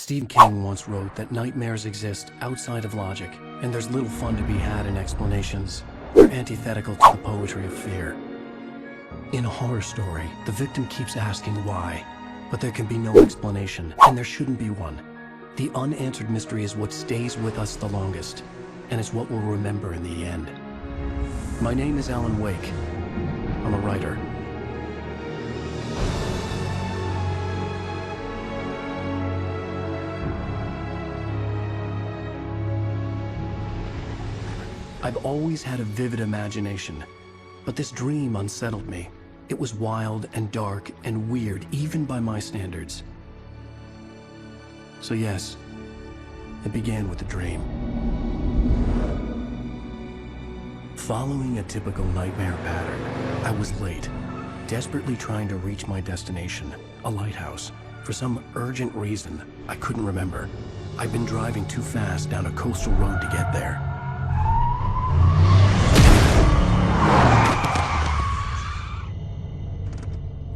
Stephen King once wrote that nightmares exist outside of logic, and there's little fun to be had in explanations. They're antithetical to the poetry of fear. In a horror story, the victim keeps asking why, but there can be no explanation, and there shouldn't be one. The unanswered mystery is what stays with us the longest, and it's what we'll remember in the end. My name is AlanWake. I'm a writer. I've always had a vivid imagination, but this dream unsettled me. It was wild and dark and weird, even by my standards. So yes, it began with a dream. Following a typical nightmare pattern, I was late, desperately trying to reach my destination, a lighthouse. For some urgent reason, I couldn't remember. I'd been driving too fast down a coastal road to get there.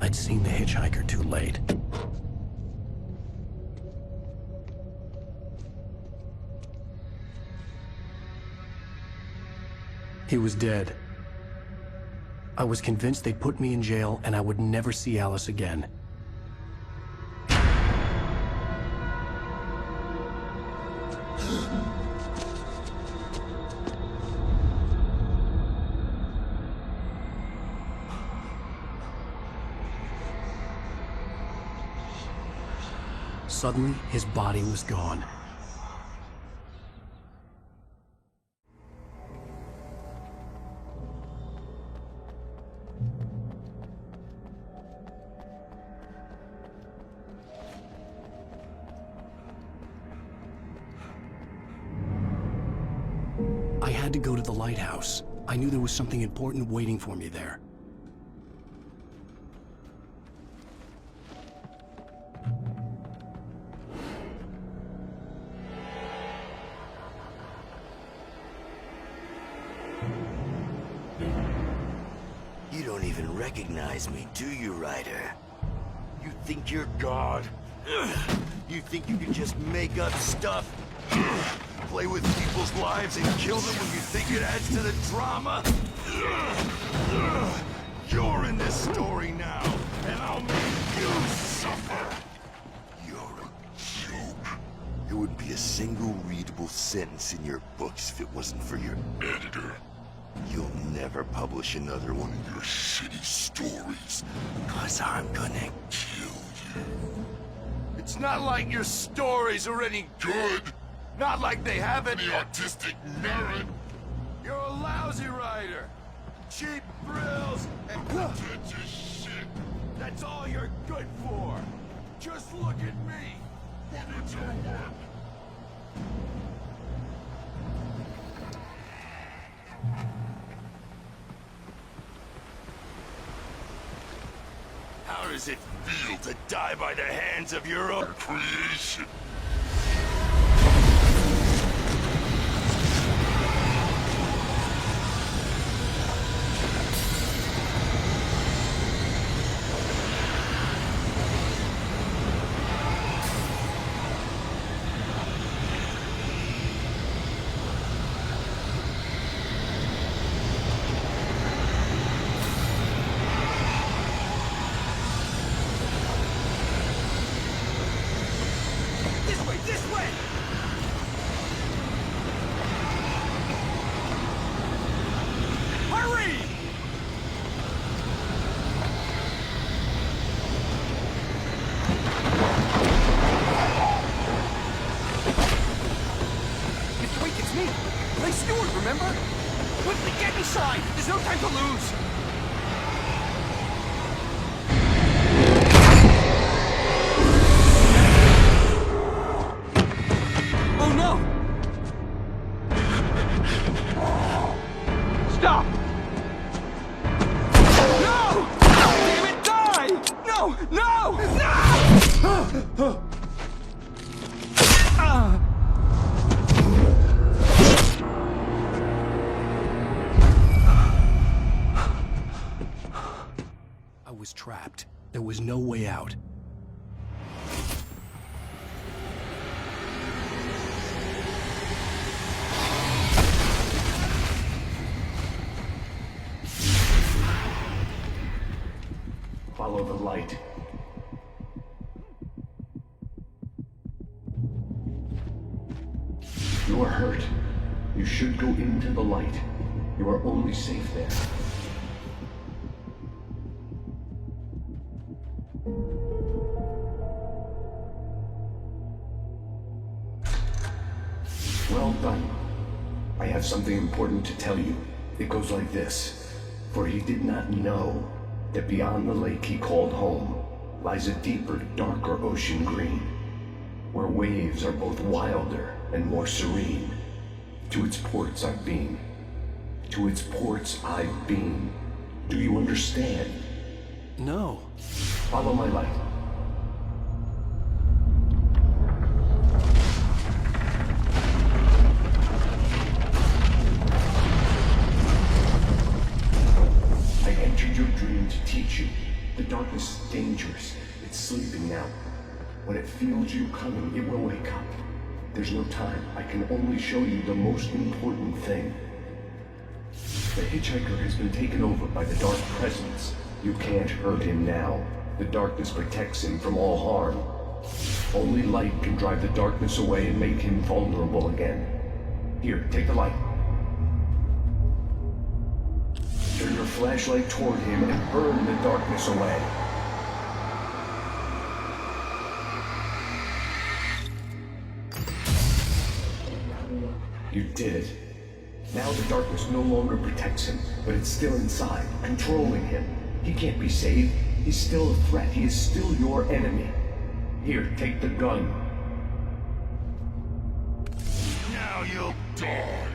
I'd seen the hitchhiker too late. He was dead. I was convinced they'd put me in jail and I would never see Alice again. Suddenly, his body was gone. I had to go to the lighthouse. I knew there was something important waiting for me there. You don't even recognize me, do you, Ryder? You think you're God? You think you can just make up stuff? Play with people's lives and kill them when you think it adds to the drama? You're in this story now, and I'll make you suffer! You're a joke. There wouldn't be a single readable sentence in your books if it wasn't for your editor. You'll never publish another one of your shitty stories, because I'm gonna kill you. It's not like your stories are any good. Not like they have any artistic merit. You're a lousy writer. Cheap thrills and pretentious shit. That's all you're good for. Just look at me. What is your work? How does it feel to die by the hands of your own creation? Remember? Quickly, get inside! There's no time to lose! Oh no! Stop! No! Damn it, die! No! No! No! I was trapped. There was no way out. Follow the light. You are hurt. You should go into the light. You are only safe there. Well done. I have something important to tell you. It goes like this. For he did not know that beyond the lake he called home lies a deeper, darker ocean green, where waves are both wilder and more serene. To its ports I've been. To its ports I've been. Do you understand? No. Follow my light. I entered your dream to teach you. The darkness is dangerous. It's sleeping now. When it feels you coming, it will wake up. There's no time. I can only show you the most important thing. The hitchhiker has been taken over by the dark presence. You can't hurt him now. The darkness protects him from all harm. Only light can drive the darkness away and make him vulnerable again. Here, take the light. Turn your flashlight toward him and burn the darkness away. You did it. Now the darkness no longer protects him, but it's still inside, controlling him. He can't be saved. He's still a threat. He is still your enemy. Here, take the gun. Now you'll die.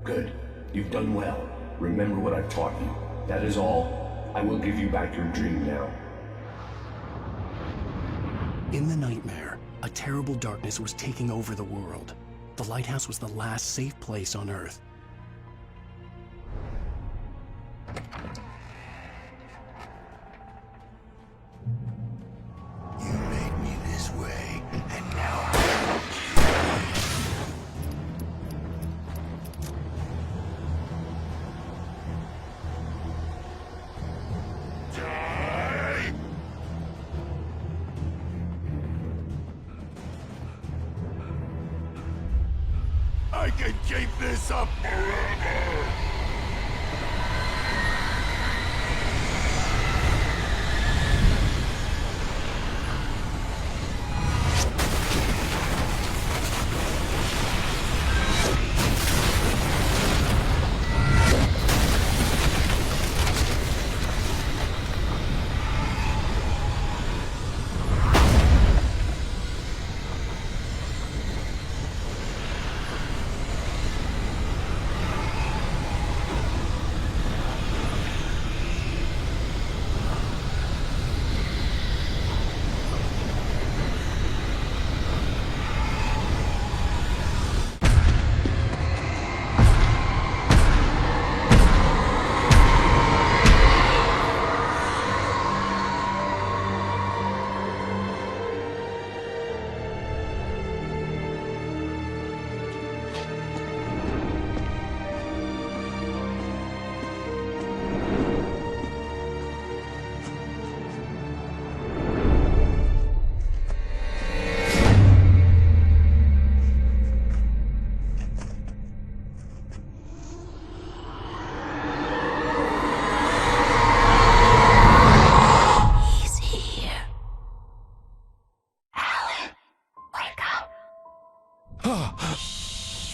Good. You've done well. Remember what I've taught you. That is all. I will give you back your dream now. In the nightmare, a terrible darkness was taking over the world. The lighthouse was the last safe place on Earth. You made me this way, and now die! I can keep this up forever!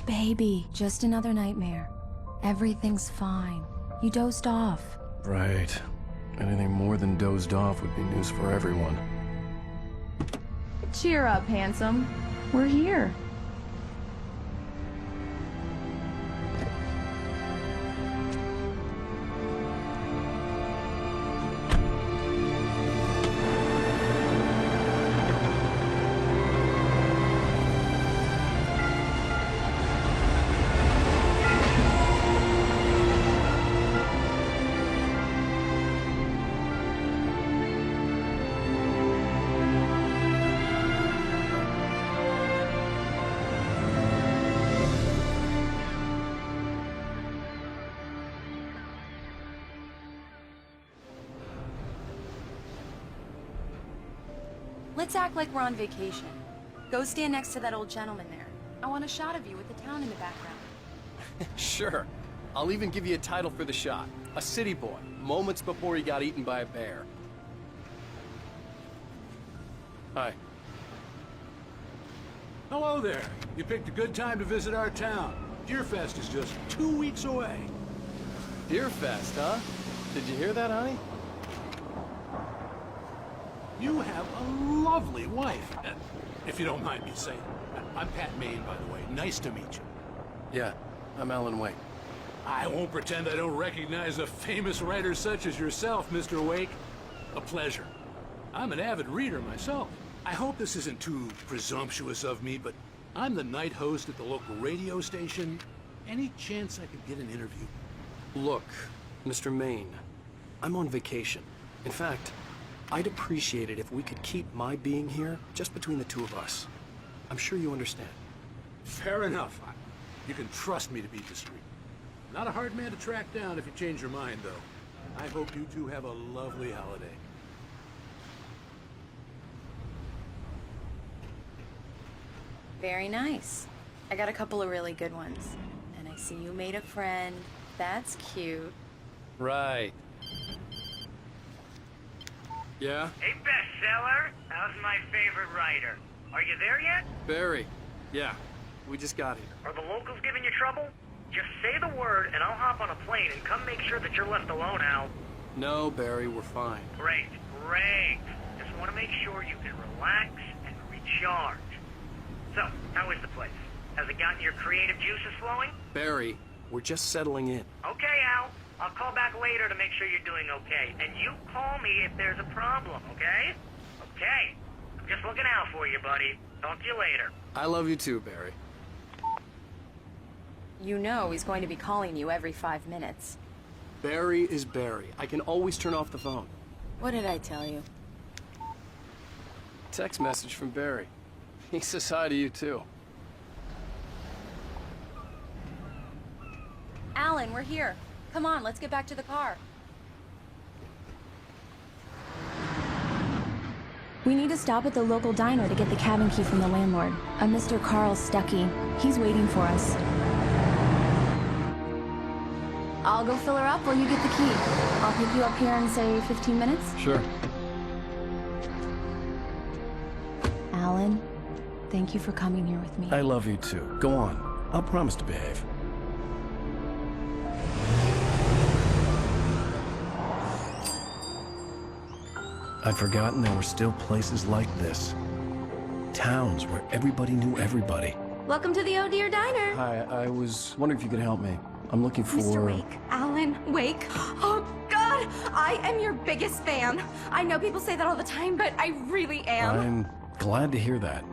Baby, just another nightmare. Everything's fine. You dozed off. Right. Anything more than dozed off would be news for everyone. Cheer up, handsome. We're here. Let's act like we're on vacation. Go stand next to that old gentleman there. I want a shot of you with the town in the background. Sure. I'll even give you a title for the shot. A city boy, moments before he got eaten by a bear. Hi. Hello there. You picked a good time to visit our town. Deerfest is just 2 weeks away. Deerfest, huh? Did you hear that, honey? You have a lovely wife, if you don't mind me saying. I'm Pat Maine, by the way. Nice to meet you. Yeah, I'm AlanWake. I won't pretend I don't recognize a famous writer such as yourself, Mr. Wake. A pleasure. I'm an avid reader myself. I hope this isn't too presumptuous of me, but I'm the night host at the local radio station. Any chance I could get an interview? Look, Mr. Maine, I'm on vacation. In fact, I'd appreciate it if we could keep my being here just between the two of us. I'm sure you understand. Fair enough. You can trust me to be discreet. Not a hard man to track down if you change your mind, though. I hope you two have a lovely holiday. Very nice. I got a couple of really good ones. And I see you made a friend. That's cute. Right. Yeah? Hey, bestseller! How's my favorite writer? Are you there yet? Barry. Yeah, we just got here. Are the locals giving you trouble? Just say the word and I'll hop on a plane and come make sure that you're left alone, Al. No, Barry, we're fine. Great, great. Just want to make sure you can relax and recharge. So, how is the place? Has it gotten your creative juices flowing? Barry, we're just settling in. Okay, Al. I'll call back later to make sure you're doing okay. And you call me if there's a problem, okay? Okay. I'm just looking out for you, buddy. Talk to you later. I love you too, Barry. You know he's going to be calling you every 5 minutes. Barry is Barry. I can always turn off the phone. What did I tell you? Text message from Barry. He says hi to you too. Alan, we're here. Come on, let's get back to the car. We need to stop at the local diner to get the cabin key from the landlord, a Mr. Carl Stuckey. He's waiting for us. I'll go fill her up while you get the key. I'll pick you up here in, say, 15 minutes? Sure. Alan, thank you for coming here with me. I love you too. Go on. I'll promise to behave. I'd forgotten there were still places like this. Towns where everybody knew everybody. Welcome to the Oh Dear Diner. Hi, I was wondering if you could help me. I'm looking for... Mr. Wake. Alan Wake. Oh, God! I am your biggest fan. I know people say that all the time, but I really am. I'm glad to hear that.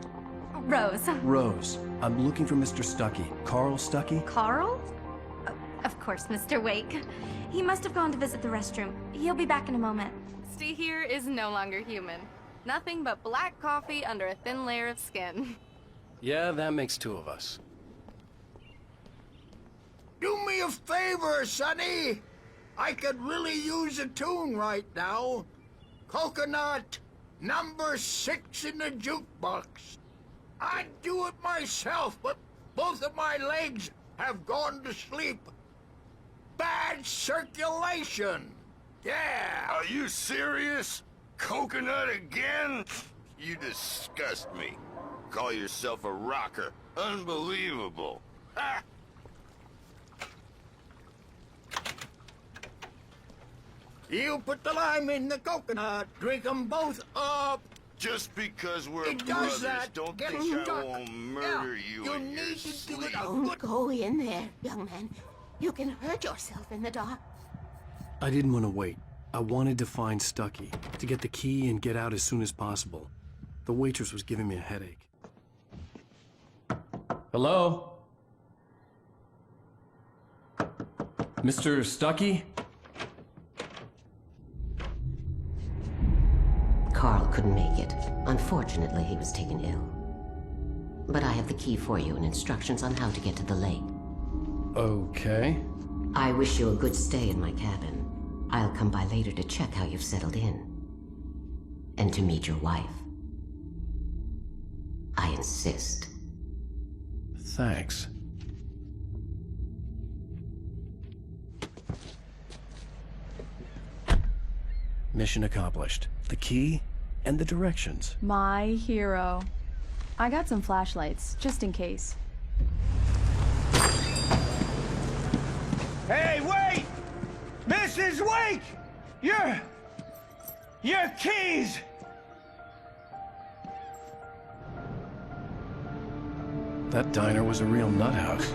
Rose. Rose, I'm looking for Mr. Stuckey. Carl Stuckey? Carl? Of course, Mr. Wake. He must have gone to visit the restroom. He'll be back in a moment. Misty here is no longer human. Nothing but black coffee under a thin layer of skin. Yeah, that makes two of us. Do me a favor, Sonny. I could really use a tune right now. Coconut, number 6 in the jukebox. I'd do it myself, but both of my legs have gone to sleep. Bad circulation. Yeah. Are you serious? Coconut again? You disgust me. Call yourself a rocker. Unbelievable. Ha! You put the lime in the coconut. Drink them both up. Just because we're It does brothers, that. don't Get think I stuck. won't murder Yeah, you you in your need to do it sleep. a Don't go in there, young man. You can hurt yourself in the dark. I didn't want to wait. I wanted to find Stuckey, to get the key and get out as soon as possible. The waitress was giving me a headache. Hello? Mr. Stuckey? Carl couldn't make it. Unfortunately, he was taken ill. But I have the key for you and instructions on how to get to the lake. Okay. I wish you a good stay in my cabin. I'll come by later to check how you've settled in. And to meet your wife. I insist. Thanks. Mission accomplished. The key and the directions. My hero. I got some flashlights, just in case. Hey, wait! Mrs. Wake! Your keys! That diner was a real nut house.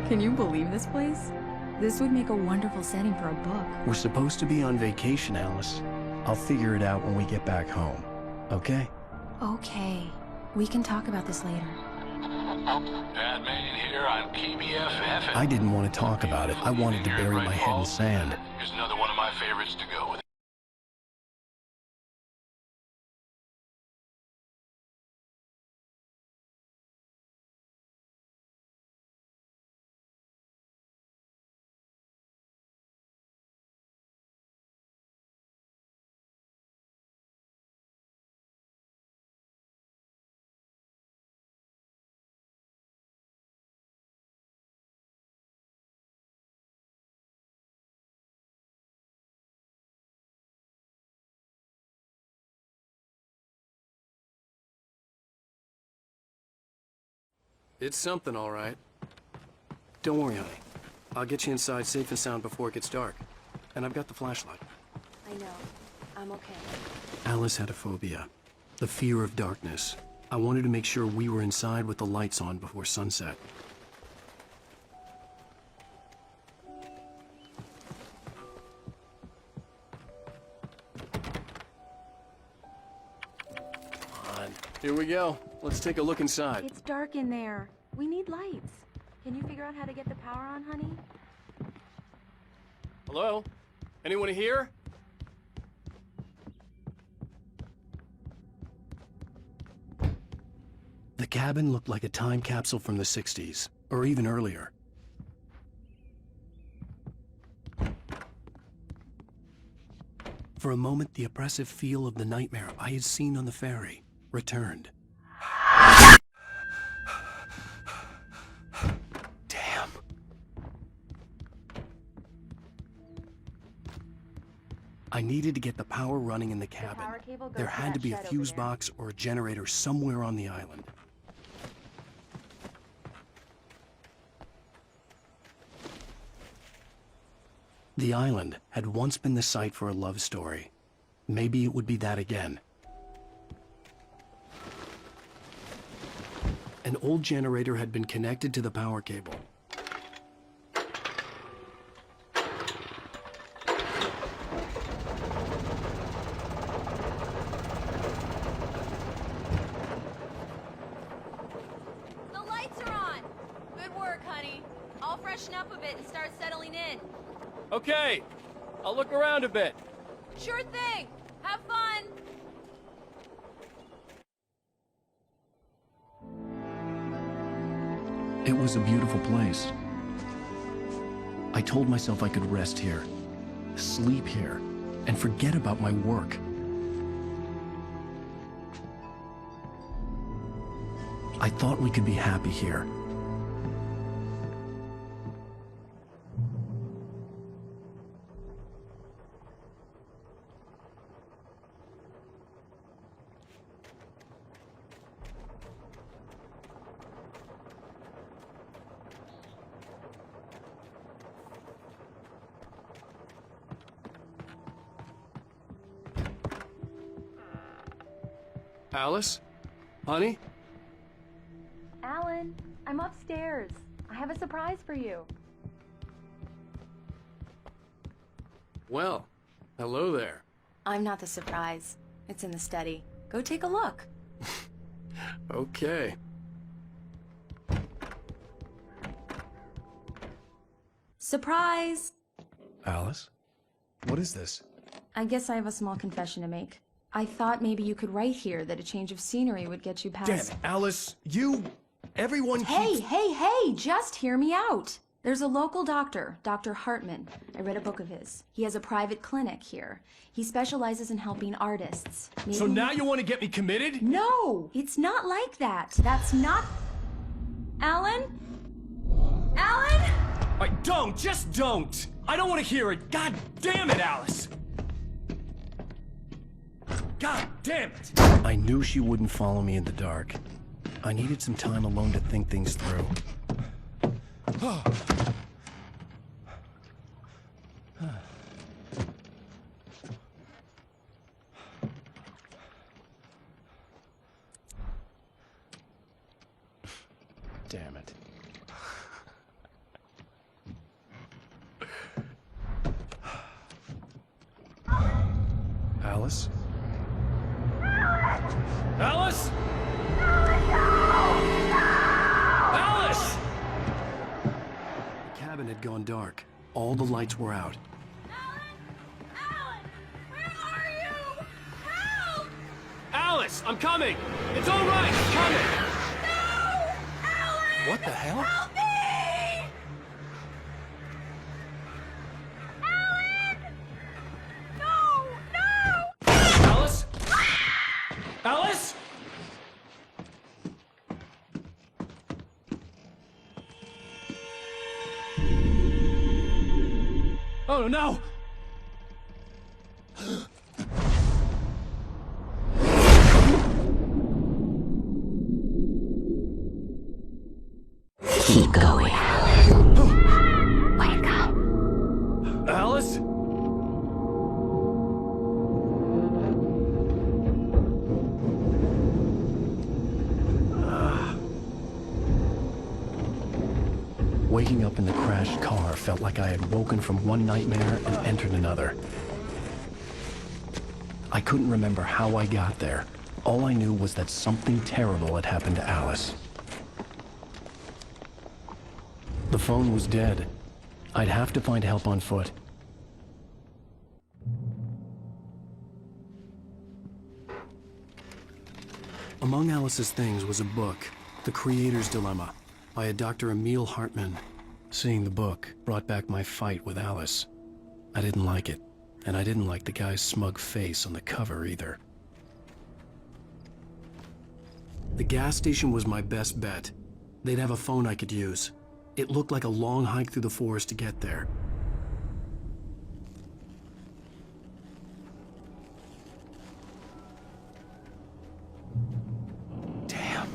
Can you believe this place? This would make a wonderful setting for a book. We're supposed to be on vacation, Alice. I'll figure it out when we get back home. Okay? Okay. We can talk about this later. Bad man here on KBFF. I didn't want to talk about it. I wanted to bury my head in sand. Here's another one of my favorites to go with. It's something, all right. Don't worry, honey. I'll get you inside safe and sound before it gets dark. And I've got the flashlight. I know. I'm okay. Alice had a phobia. The fear of darkness. I wanted to make sure we were inside with the lights on before sunset. Come on. Here we go. Let's take a look inside. It's dark in there. We need lights. Can you figure out how to get the power on, honey? Hello? Anyone here? The cabin looked like a time capsule from the 60s, or even earlier. For a moment, the oppressive feel of the nightmare I had seen on the ferry returned. Damn. I needed to get the power running in the cabin. power cable goes There to had to that be a shed over fuse there. box or a generator somewhere on the island. The island had once been the site for a love story. Maybe it would be that again. An old generator had been connected to the power cable. The lights are on! Good work, honey. I'll freshen up a bit and start settling in. Okay, I'll look around a bit. Sure thing! Have fun! It was a beautiful place. I told myself I could rest here, sleep here, and forget about my work. I thought we could be happy here. Alice? Honey? Alan, I'm upstairs. I have a surprise for you. Well, hello there. I'm not the surprise. It's in the study. Go take a look. Okay. Surprise! Alice? What is this? I guess I have a small confession to make. I thought maybe you could write here that a change of scenery would get you past... Damn it, Alice! Everyone Hey, keeps... hey, hey! Just hear me out! There's a local doctor, Dr. Hartman. I read a book of his. He has a private clinic here. He specializes in helping artists. Maybe... So now you want to get me committed? No, it's not like that. That's not... Alan? Alan? Don't! Just don't! I don't want to hear it! God damn it, Alice! God damn it! I knew she wouldn't follow me in the dark. I needed some time alone to think things through. Damn it. Alice? Alice? Alice! The cabin had gone dark. All the lights were out. Alice, I'm coming! It's all right, I'm coming! No! Alan! What the hell? Help me! Alan! No! No! Alice? Alice? Oh no! Keep going. Wake up. Alice? Waking up in the crashed car felt like I had woken from one nightmare and entered another. I couldn't remember how I got there. All I knew was that something terrible had happened to Alice. The phone was dead. I'd have to find help on foot. Among Alice's things was a book, The Creator's Dilemma, by a Dr. Emil Hartman. Seeing the book brought back my fight with Alice. I didn't like it, and I didn't like the guy's smug face on the cover either. The gas station was my best bet. They'd have a phone I could use. It looked like a long hike through the forest to get there. Damn.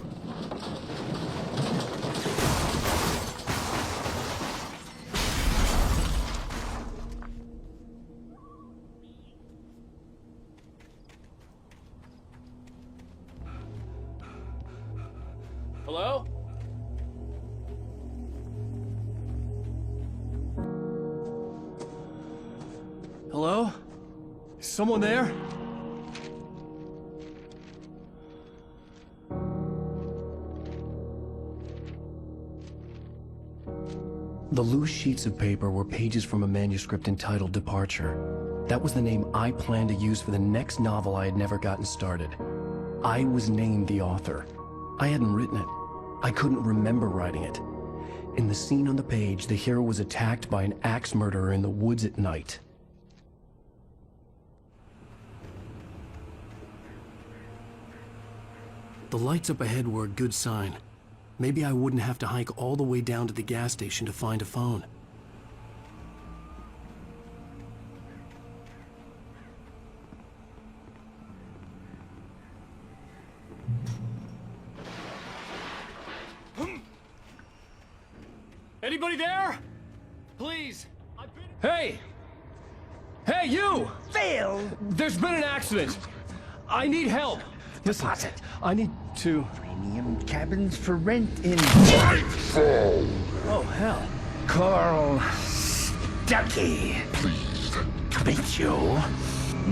Hello? Hello? Is someone there? The loose sheets of paper were pages from a manuscript entitled Departure. That was the name I planned to use for the next novel I had never gotten started. I was named the author. I hadn't written it. I couldn't remember writing it. In the scene on the page, the hero was attacked by an axe murderer in the woods at night. The lights up ahead were a good sign. Maybe I wouldn't have to hike all the way down to the gas station to find a phone. Anybody there? Please. Hey! Hey, you! Phil! There's been an accident. I need help. Listen, I need to... Premium cabins for rent in... Oh, hell. Carl Stuckey. Please. Beat you.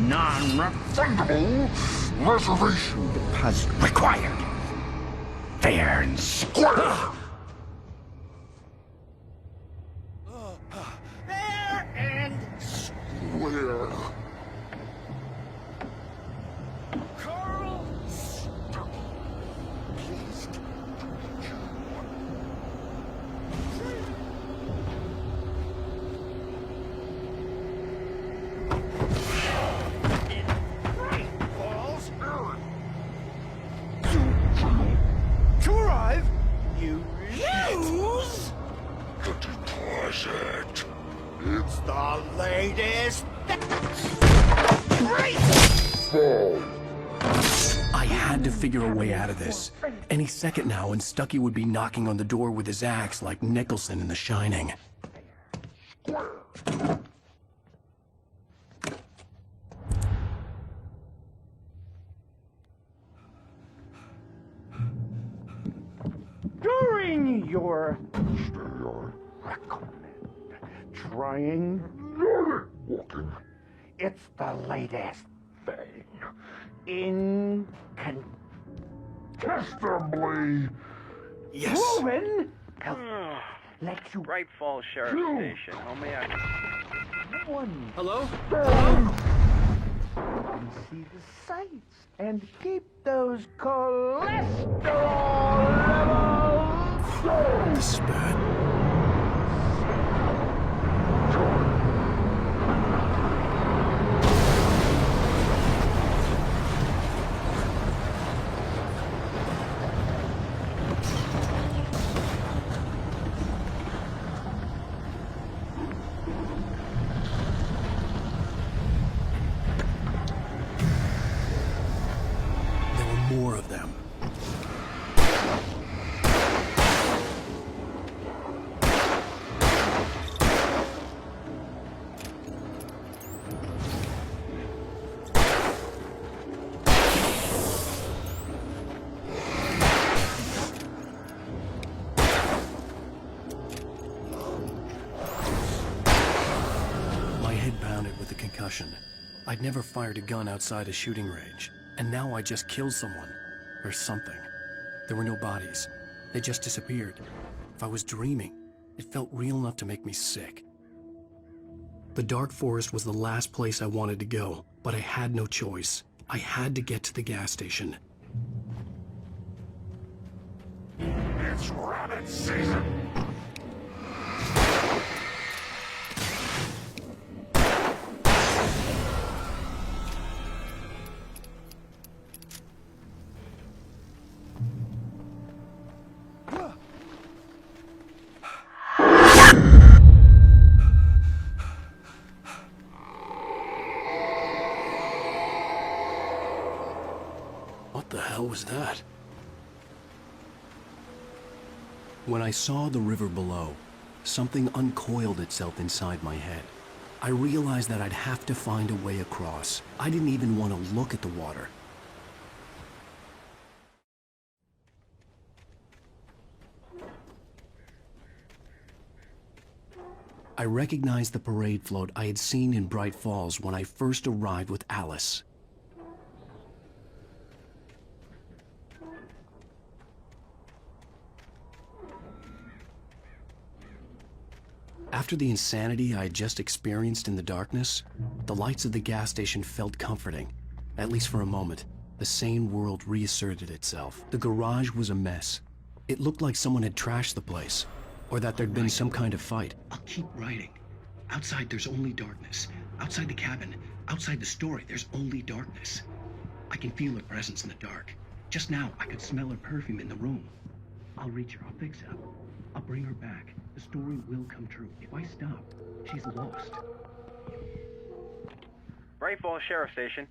Non-refundable reservation deposit required. Fair and square. Fair and square. Carl Stuckey. Please. I had to figure a way out of this. Any second now, and Stucky would be knocking on the door with his axe like Nicholson in The Shining. During your recommend trying walking. It's the latest thing. Incontestably proven. Let you Bright Falls Sheriff Station. How may I? Hello? and see the sights and keep those cholesterol levels. The spirit. More of them. My head pounded with the concussion. I'd never fired a gun outside a shooting range. And now I just killed someone. Or something. There were no bodies. They just disappeared. If I was dreaming, it felt real enough to make me sick. The dark forest was the last place I wanted to go, but I had no choice. I had to get to the gas station. It's rabbit season. What the hell was that? When I saw the river below, something uncoiled itself inside my head. I realized that I'd have to find a way across. I didn't even want to look at the water. I recognized the parade float I had seen in Bright Falls when I first arrived with Alice. After the insanity I had just experienced in the darkness, the lights of the gas station felt comforting, at least for a moment. The sane world reasserted itself. The garage was a mess. It looked like someone had trashed the place, or that there'd been some kind of fight. I'll keep writing. Outside, there's only darkness. Outside the cabin, outside the story, there's only darkness. I can feel her presence in the dark. Just now, I could smell her perfume in the room. I'll reach her. I'll fix it up. I'll bring her back. The story will come true. If I stop, she's lost. Bright Falls Sheriff Station.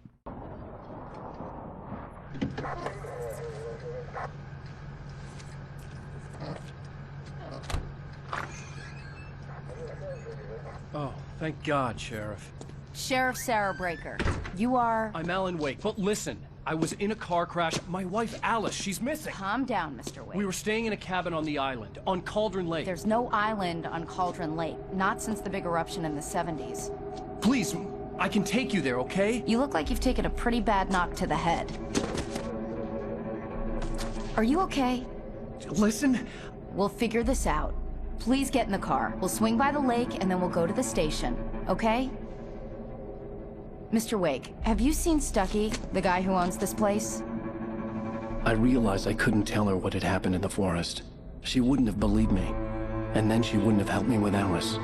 Oh, thank God, Sheriff. Sheriff Sarah Breaker. You are... I'm AlanWake, but listen. I was in a car crash. My wife, Alice, she's missing. Calm down, Mr. Wake. We were staying in a cabin on the island, on Cauldron Lake. There's no island on Cauldron Lake. Not since the big eruption in the 70s. Please, I can take you there, okay? You look like you've taken a pretty bad knock to the head. Are you okay? Listen. We'll figure this out. Please get in the car. We'll swing by the lake and then we'll go to the station, okay? Mr. Wake, have you seen Stucky, the guy who owns this place? I realized I couldn't tell her what had happened in the forest. She wouldn't have believed me, and then she wouldn't have helped me with Alice.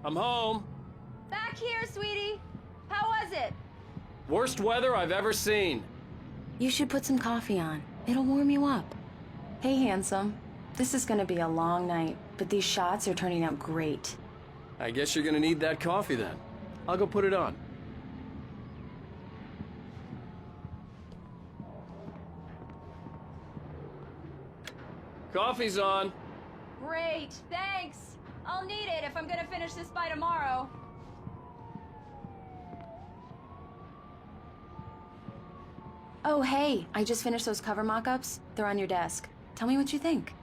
I'm home. Back here, sweetie. How was it? Worst weather I've ever seen. You should put some coffee on. It'll warm you up. Hey, handsome. This is gonna be a long night, but these shots are turning out great. I guess you're gonna need that coffee then. I'll go put it on. Coffee's on. Great, thanks. I'll need it if I'm gonna finish this by tomorrow. Oh, hey, I just finished those cover mock-ups. They're on your desk. Tell me what you think.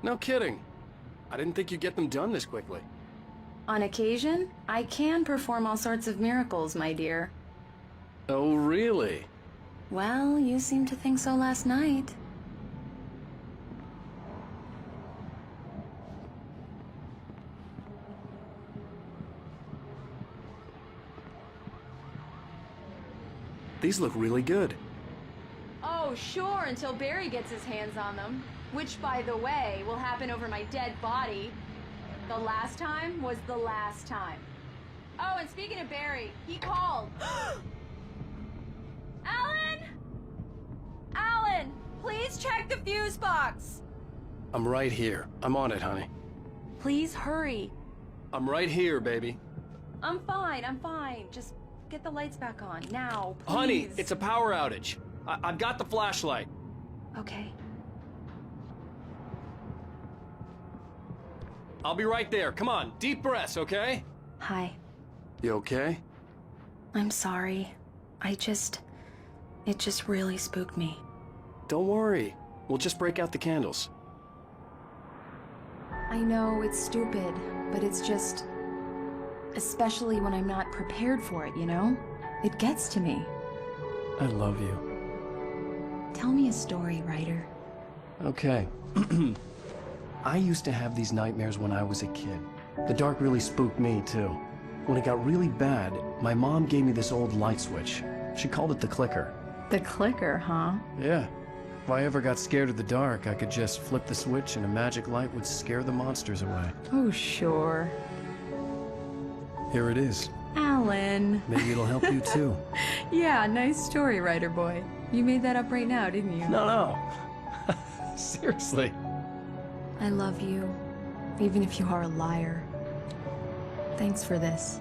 No kidding. I didn't think you'd get them done this quickly. On occasion, I can perform all sorts of miracles, my dear. Oh, really? Well, you seemed to think so last night. These look really good. Oh, sure, until Barry gets his hands on them. Which, by the way, will happen over my dead body. The last time was the last time. Oh, and speaking of Barry, he called. Alan! Alan, please check the fuse box. I'm right here. I'm on it, honey. Please hurry. I'm right here, baby. I'm fine, I'm fine. Just get the lights back on, now, please. Honey, it's a power outage. I've got the flashlight. Okay. I'll be right there. Come on, deep breaths, okay? Hi. You okay? I'm sorry. It just really spooked me. Don't worry. We'll just break out the candles. I know it's stupid, but it's just... especially when I'm not prepared for it, you know? It gets to me. I love you. Tell me a story, writer. Okay. I used to have these nightmares when I was a kid. The dark really spooked me, too. When it got really bad, my mom gave me this old light switch. She called it the clicker. The clicker, huh? Yeah. If I ever got scared of the dark, I could just flip the switch and a magic light would scare the monsters away. Oh, sure. Here it is. Alan. Maybe it'll help you, too. Yeah, nice story, writer boy. You made that up right now, didn't you? No. Seriously. I love you, even if you are a liar. Thanks for this.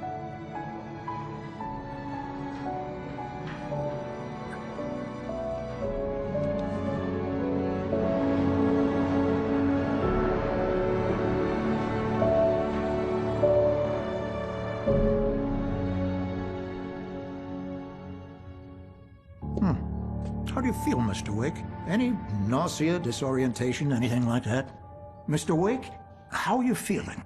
How do you feel, Mr. Wake? Any nausea, disorientation, anything like that? Mr. Wake, how are you feeling?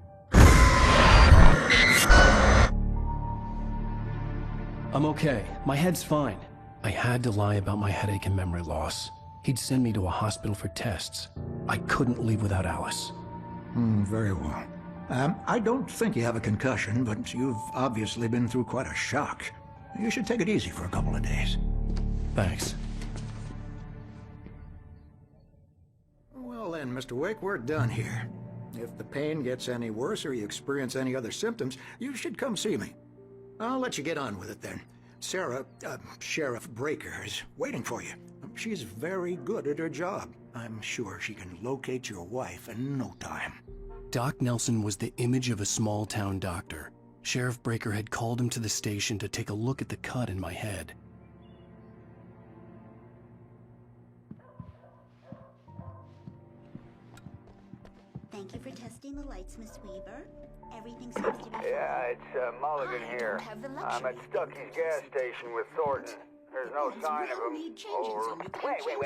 I'm okay. My head's fine. I had to lie about my headache and memory loss. He'd send me to a hospital for tests. I couldn't leave without Alice. Very well. I don't think you have a concussion, but you've obviously been through quite a shock. You should take it easy for a couple of days. Thanks. Well then, Mr. Wake, we're done here. If the pain gets any worse or you experience any other symptoms, you should come see me. I'll let you get on with it then. Sarah, Sheriff Breaker, is waiting for you. She's very good at her job. I'm sure she can locate your wife in no time. Doc Nelson was the image of a small-town doctor. Sheriff Breaker had called him to the station to take a look at the cut in my head. Thank you for testing the lights, Miss Weaver. Everything seems to be... Yeah, it's Mulligan here. I'm at Stucky's gas station with Thornton. There's no sign of him. Over.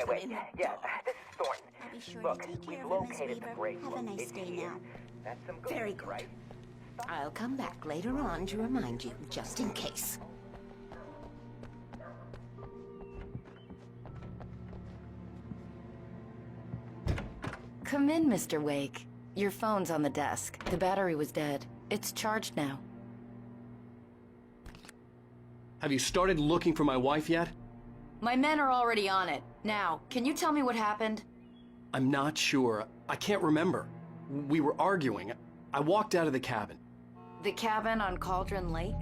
Wait. Yeah, this is Thornton. I'll be sure Look, to take care we've of it, Miss located Weaver. the break Have a room. nice It's day here. now. That's some good Very news, good. right? I'll come back later on to remind you, just in case. Come in, Mr. Wake. Your phone's on the desk. The battery was dead. It's charged now. Have you started looking for my wife yet? My men are already on it. Now, can you tell me what happened? I'm not sure. I can't remember. We were arguing. I walked out of the cabin. The cabin on Cauldron Lake?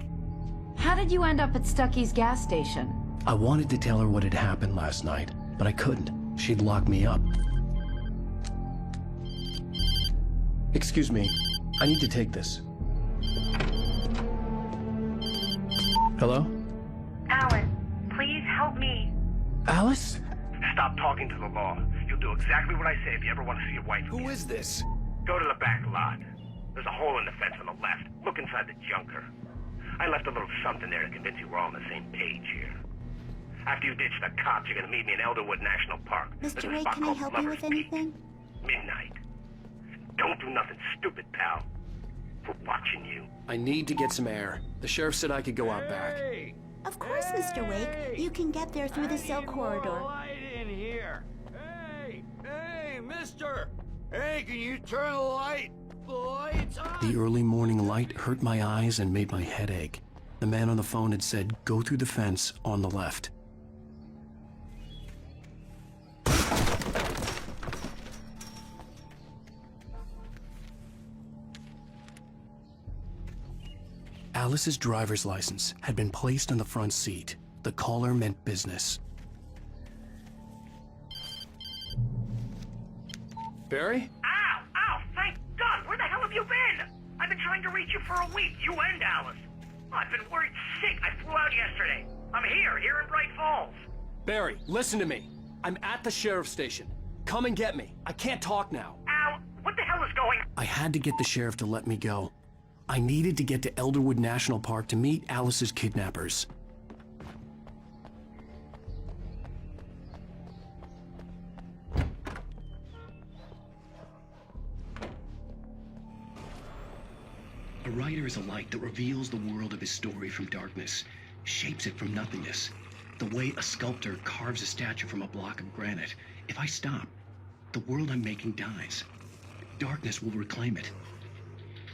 How did you end up at Stucky's gas station? I wanted to tell her what had happened last night, but I couldn't. She'd lock me up. Excuse me, I need to take this. Hello? Alan, please help me. Alice? Stop talking to the law. You'll do exactly what I say if you ever want to see your wife. Who is this? Go to the back lot. There's a hole in the fence on the left. Look inside the junker. I left a little something there to convince you we're all on the same page here. After you ditch the cops, you're gonna meet me in Elderwood National Park. Mr. Wake, can I help you with anything? Midnight. Don't do nothing stupid, pal. We're watching you. I need to get some air. The sheriff said I could go out back. Of course, Mr. Wake. You can get there through the cell corridor. Light in here. Hey, mister. Hey, can you turn the light? The light's on. The early morning light hurt my eyes and made my head ache. The man on the phone had said, go through the fence on the left. Alice's driver's license had been placed on the front seat. The caller meant business. Barry? Ow! Ow! Thank God! Where the hell have you been? I've been trying to reach you for a week, you and Alice. I've been worried sick. I flew out yesterday. I'm here in Bright Falls. Barry, listen to me. I'm at the sheriff's station. Come and get me. I can't talk now. Ow! What the hell is going on? I had to get the sheriff to let me go. I needed to get to Elderwood National Park to meet Alice's kidnappers. A writer is a light that reveals the world of his story from darkness, shapes it from nothingness. The way a sculptor carves a statue from a block of granite. If I stop, the world I'm making dies. Darkness will reclaim it.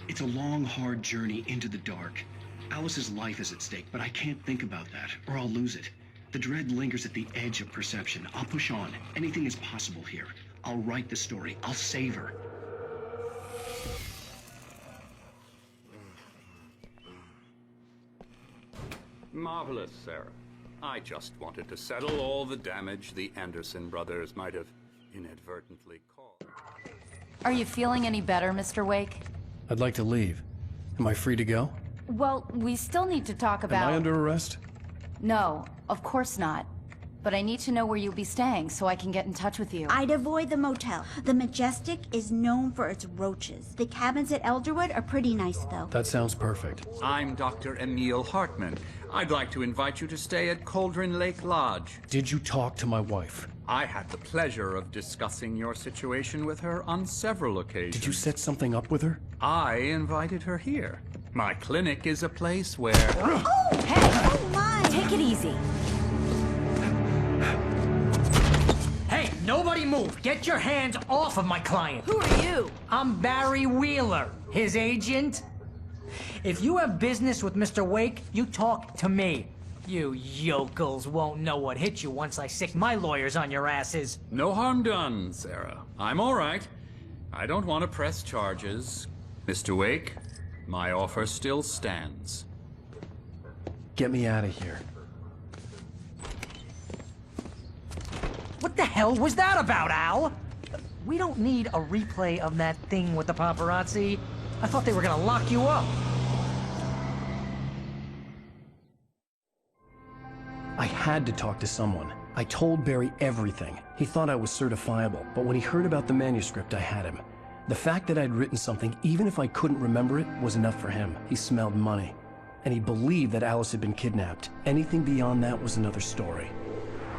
It's a long, hard journey into the dark. Alice's life is at stake, but I can't think about that, or I'll lose it. The dread lingers at the edge of perception. I'll push on. Anything is possible here. I'll write the story. I'll save her. Marvelous, Sarah. I just wanted to settle all the damage the Anderson brothers might have inadvertently caused. Are you feeling any better, Mr. Wake? I'd like to leave. Am I free to go? Well, we still need to talk about... Am I under arrest? No, of course not. But I need to know where you'll be staying so I can get in touch with you. I'd avoid the motel. The Majestic is known for its roaches. The cabins at Elderwood are pretty nice, though. That sounds perfect. I'm Dr. Emil Hartman. I'd like to invite you to stay at Cauldron Lake Lodge. Did you talk to my wife? I had the pleasure of discussing your situation with her on several occasions. Did you set something up with her? I invited her here. My clinic is a place where... Oh! Hey! Oh, my! Take it easy. Hey, nobody move! Get your hands off of my client! Who are you? I'm Barry Wheeler, his agent. If you have business with Mr. Wake, you talk to me. You yokels won't know what hit you once I sick my lawyers on your asses. No harm done, Sarah. I'm all right. I don't want to press charges. Mr. Wake, my offer still stands. Get me out of here. What the hell was that about, Al? We don't need a replay of that thing with the paparazzi. I thought they were gonna lock you up. I had to talk to someone. I told Barry everything. He thought I was certifiable, but when he heard about the manuscript, I had him. The fact that I'd written something, even if I couldn't remember it, was enough for him. He smelled money. And he believed that Alice had been kidnapped. Anything beyond that was another story.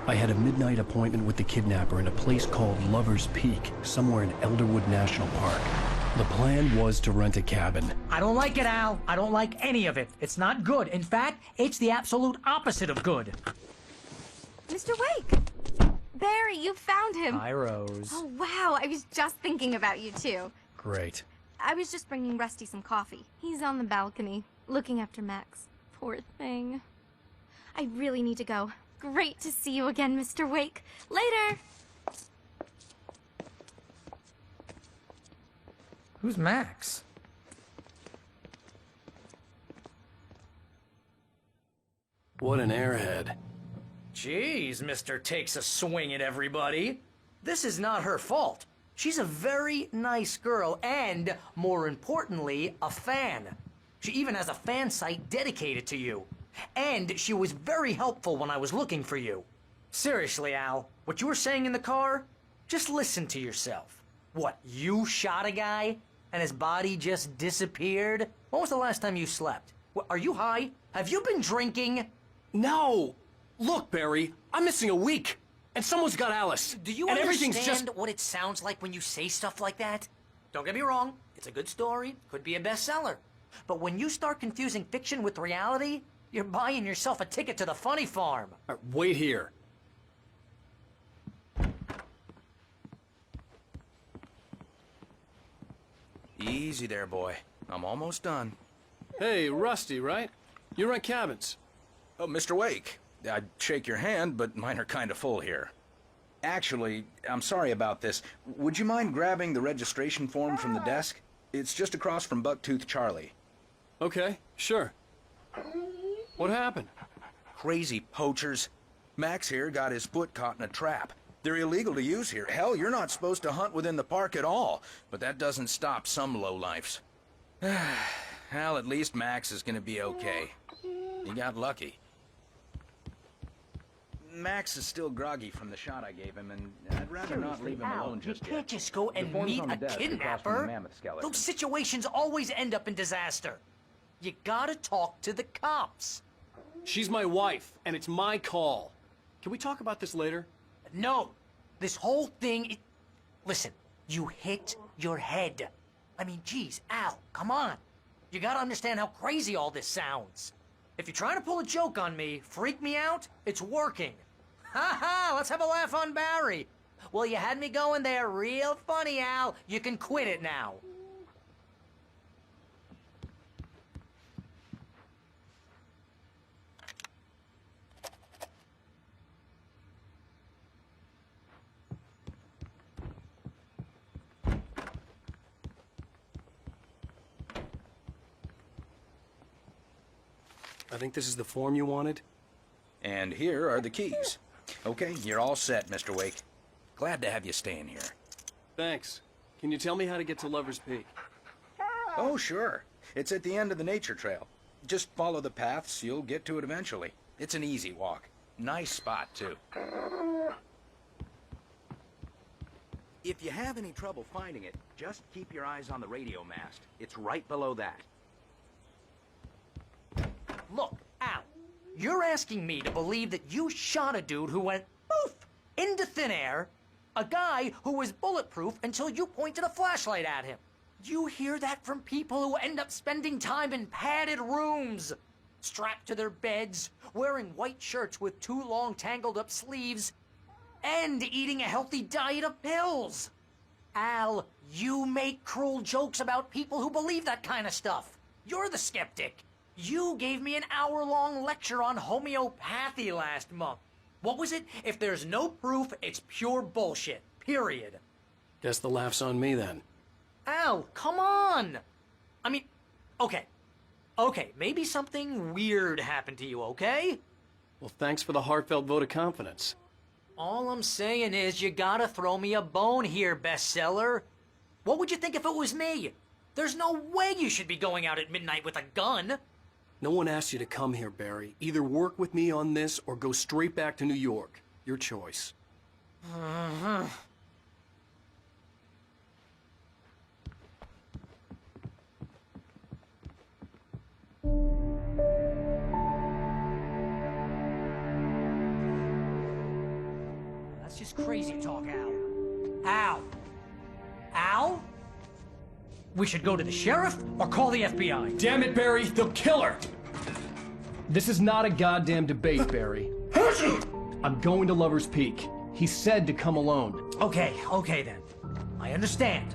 I had a midnight appointment with the kidnapper in a place called Lover's Peak, somewhere in Elderwood National Park. The plan was to rent a cabin. I don't like it, Al. I don't like any of it. It's not good. In fact, it's the absolute opposite of good. Mr. Wake! Barry, you found him! Hi, Rose. Oh, wow, I was just thinking about you, too. Great. I was just bringing Rusty some coffee. He's on the balcony, looking after Max. Poor thing. I really need to go. Great to see you again, Mr. Wake. Later! Who's Max? What an airhead. Jeez, Mr. Takes a swing at everybody. This is not her fault. She's a very nice girl and, more importantly, a fan. She even has a fan site dedicated to you. And she was very helpful when I was looking for you. Seriously, Al, what you were saying in the car? Just listen to yourself. What, you shot a guy and his body just disappeared? When was the last time you slept? What, are you high? Have you been drinking? No! Look, Barry, I'm missing a week. And someone's got Alice. Do you and understand everything's just... what it sounds like when you say stuff like that? Don't get me wrong, it's a good story, could be a bestseller. But when you start confusing fiction with reality, you're buying yourself a ticket to the funny farm. All right, wait here. Easy there, boy. I'm almost done. Hey, Rusty, right? You rent cabins. Oh, Mr. Wake. I'd shake your hand, but mine are kind of full here. Actually, I'm sorry about this. Would you mind grabbing the registration form from the desk? It's just across from Bucktooth Charlie. Okay, sure. What happened? Crazy poachers. Max here got his foot caught in a trap. They're illegal to use here. Hell, you're not supposed to hunt within the park at all. But that doesn't stop some lowlifes. Well, at least Max is gonna be okay. He got lucky. Max is still groggy from the shot I gave him, and I'd rather not leave him alone just yet. You can't just go and meet a kidnapper. Those situations always end up in disaster. You gotta talk to the cops. She's my wife, and it's my call. Can we talk about this later? No. This whole thing... Listen, you hit your head. I mean, geez, Al, come on. You gotta understand how crazy all this sounds. If you're trying to pull a joke on me, freak me out, it's working. Ha ha, let's have a laugh on Barry. Well, you had me going there real funny, Al. You can quit it now. I think this is the form you wanted. And here are the keys. Okay, you're all set, Mr. Wake. Glad to have you staying here. Thanks. Can you tell me how to get to Lover's Peak? Oh, sure. It's at the end of the nature trail. Just follow the paths, you'll get to it eventually. It's an easy walk. Nice spot, too. If you have any trouble finding it, just keep your eyes on the radio mast. It's right below that. Look, Al, you're asking me to believe that you shot a dude who went poof into thin air, a guy who was bulletproof until you pointed a flashlight at him. You hear that from people who end up spending time in padded rooms, strapped to their beds, wearing white shirts with too long tangled up sleeves, and eating a healthy diet of pills. Al, you make cruel jokes about people who believe that kind of stuff. You're the skeptic. You gave me an hour-long lecture on homeopathy last month. What was it? If there's no proof, it's pure bullshit. Period. Guess the laugh's on me then. Al, come on! I mean, okay. Okay, maybe something weird happened to you, okay? Well, thanks for the heartfelt vote of confidence. All I'm saying is you gotta throw me a bone here, bestseller. What would you think if it was me? There's no way you should be going out at midnight with a gun. No one asked you to come here, Barry. Either work with me on this or go straight back to New York. Your choice. That's just crazy talk, Al. Al? Al? We should go to the sheriff or call the FBI. Damn it, Barry, they'll kill her! This is not a goddamn debate, Barry. I'm going to Lover's Peak. He said to come alone. Okay then. I understand.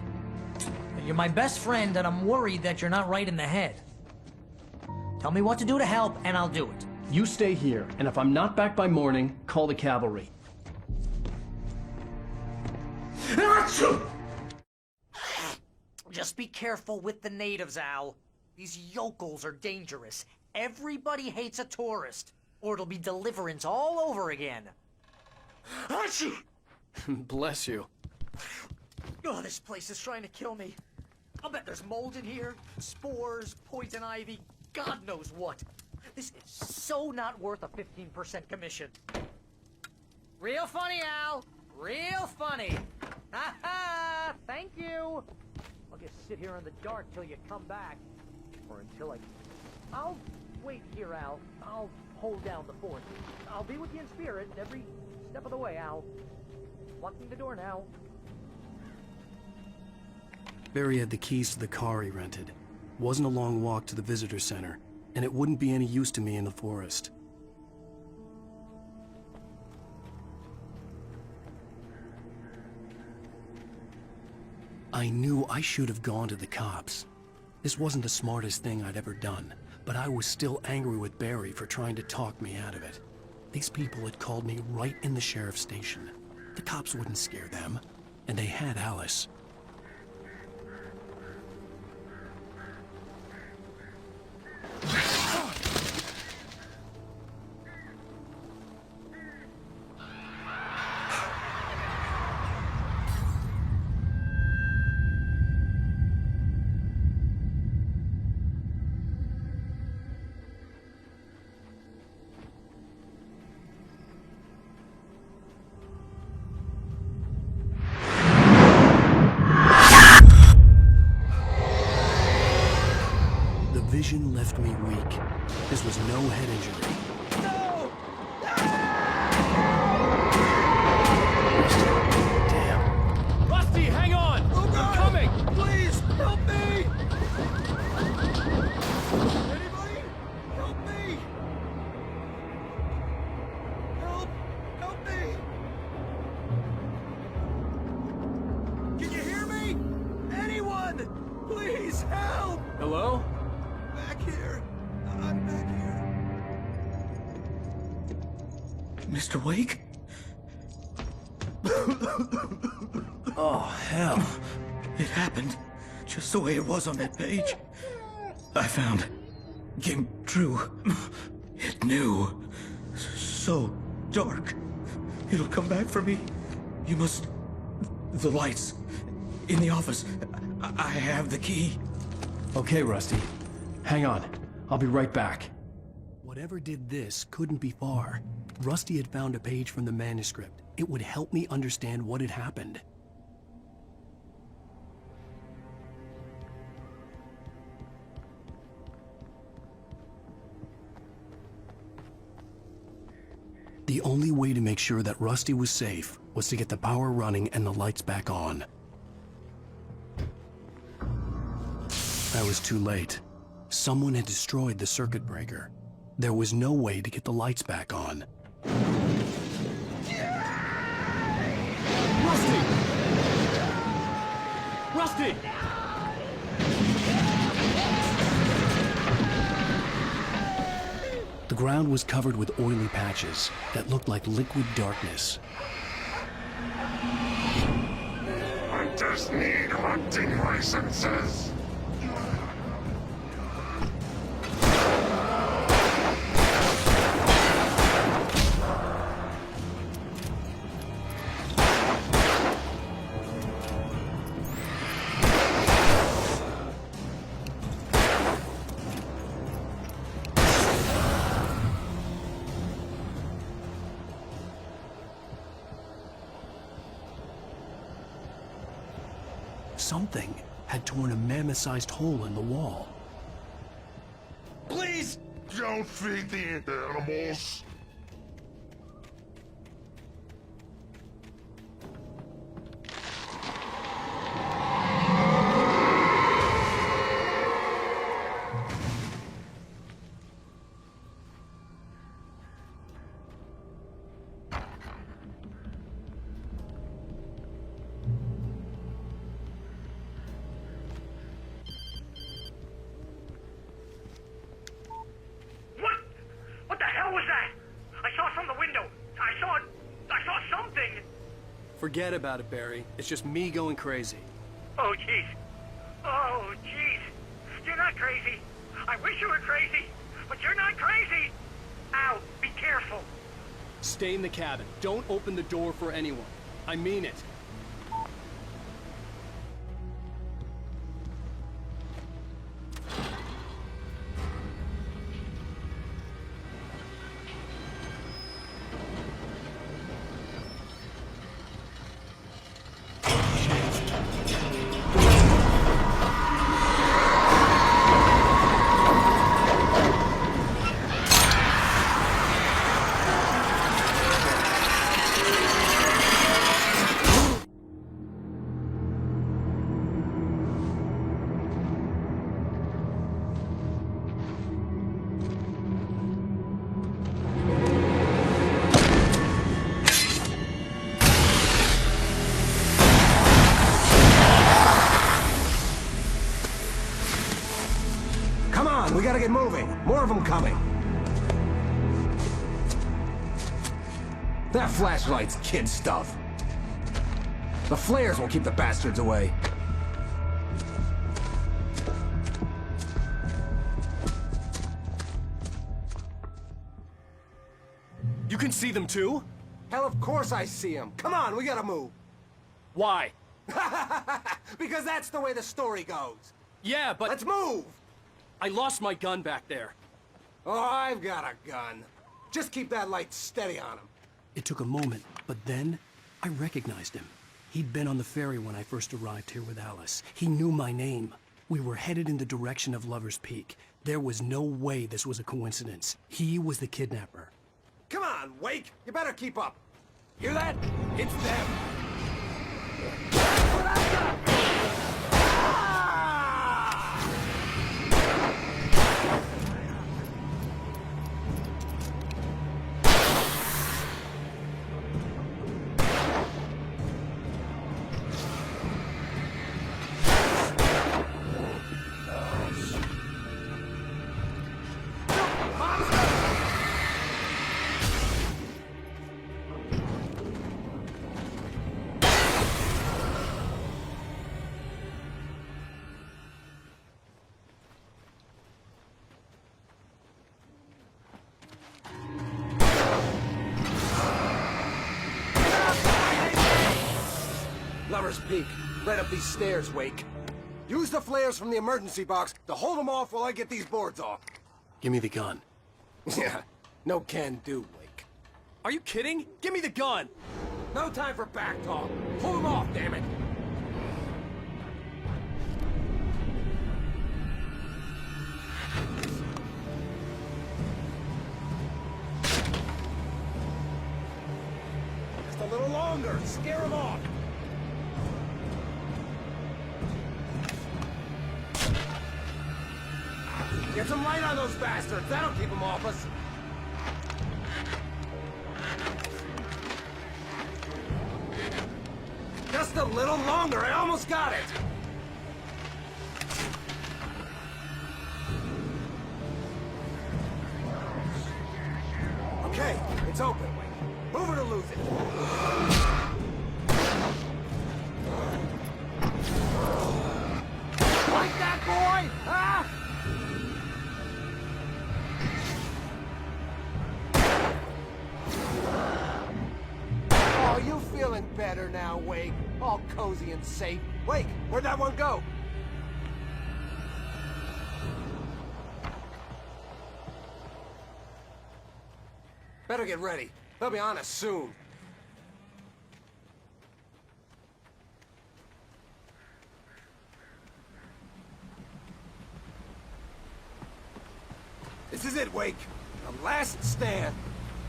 You're my best friend and I'm worried that you're not right in the head. Tell me what to do to help and I'll do it. You stay here, and if I'm not back by morning, call the cavalry. Just be careful with the natives, Al. These yokels are dangerous. Everybody hates a tourist. or it'll be deliverance all over again. Achoo! Bless you. Oh, this place is trying to kill me. I'll bet there's mold in here, spores, poison ivy, God knows what. This is so not worth a 15% commission. Real funny, Al. Real funny. Ha ha! Thank you. I'll just sit here in the dark till you come back. Or until I'll wait here, Al. I'll hold down the fort. I'll be with you in spirit every step of the way, Al. Locking the door now. Barry had the keys to the car he rented. Wasn't a long walk to the visitor center, and it wouldn't be any use to me in the forest. I knew I should have gone to the cops. This wasn't the smartest thing I'd ever done, but I was still angry with Barry for trying to talk me out of it. These people had called me right in the sheriff's station. The cops wouldn't scare them, and they had Alice. Vision left me weak. This was no head injury. No! Damn. Rusty, hang on! Oh, God! I'm coming! Please, help me! Anybody? Help me! Help me! Can you hear me? Anyone? Please, help! Hello? Back here. I'm back here. Mr. Wake? Oh, hell. It happened just the way it was on that page. I found. Came true. It knew. So dark. It'll come back for me. You must... The lights. In the office. I have the key. Okay, Rusty. Hang on. I'll be right back. Whatever did this couldn't be far. Rusty had found a page from the manuscript. It would help me understand what had happened. The only way to make sure that Rusty was safe was to get the power running and the lights back on. I was too late. Someone had destroyed the circuit breaker. There was no way to get the lights back on. Rusty! Rusty! The ground was covered with oily patches that looked like liquid darkness. Hunters need hunting licenses. Something had torn a mammoth-sized hole in the wall. Please don't feed the animals. Forget about it, Barry. It's just me going crazy. Oh, jeez. Oh, jeez. You're not crazy. I wish you were crazy, but you're not crazy. Ow, be careful. Stay in the cabin. Don't open the door for anyone. I mean it. We gotta get moving. More of them coming. That flashlight's kid stuff. The flares will keep the bastards away. You can see them too? Hell, of course I see them. Come on, we gotta move. Why? Because that's the way the story goes. Yeah, but... Let's move! I lost my gun back there. Oh, I've got a gun. Just keep that light steady on him. It took a moment, but then I recognized him. He'd been on the ferry when I first arrived here with Alice. He knew my name. We were headed in the direction of Lover's Peak. There was no way this was a coincidence. He was the kidnapper. Come on, Wake! You better keep up. Hear that? It's them. Lover's Peak. Right up these stairs, Wake. Use the flares from the emergency box to hold them off while I get these boards off. Give me the gun. Yeah, no can do, Wake. Are you kidding? Give me the gun! No time for back talk. Pull them off, damn it! Just a little longer. Scare them off. Get some light on those bastards. That'll keep them off us. Just a little longer. I almost got it. Okay, it's open. Move it or lose it. Like that, boy? Huh? Oh, you feeling better now, Wake? All cozy and safe. Wake, where'd that one go? Better get ready. They'll be on us soon. This is it, Wake. The last stand.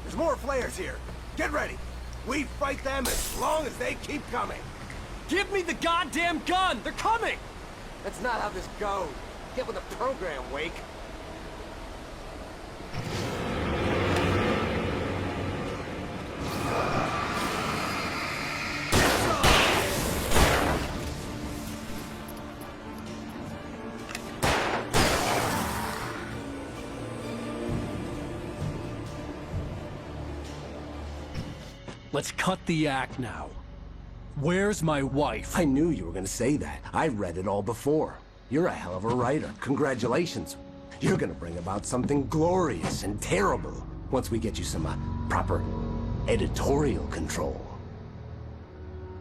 There's more flares here. Get ready. We fight them as long as they keep coming. Give me the goddamn gun! They're coming! That's not how this goes. Get with the program, Wake. Let's cut the act now. Where's my wife? I knew you were gonna say that. I read it all before. You're a hell of a writer. Congratulations. You're gonna bring about something glorious and terrible. Once we get you some proper editorial control.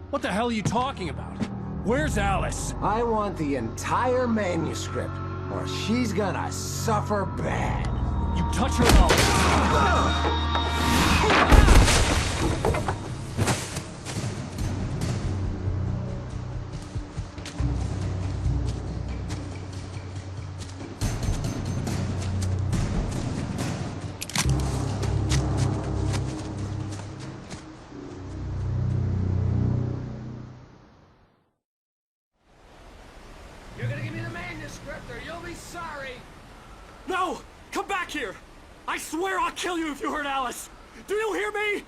What the hell are you talking about? Where's Alice? I want the entire manuscript, or she's gonna suffer bad. You touch her at all. You're gonna give me the manuscript, or you'll be sorry. No! Come back here! I swear I'll kill you if you hurt Alice! Do you hear me?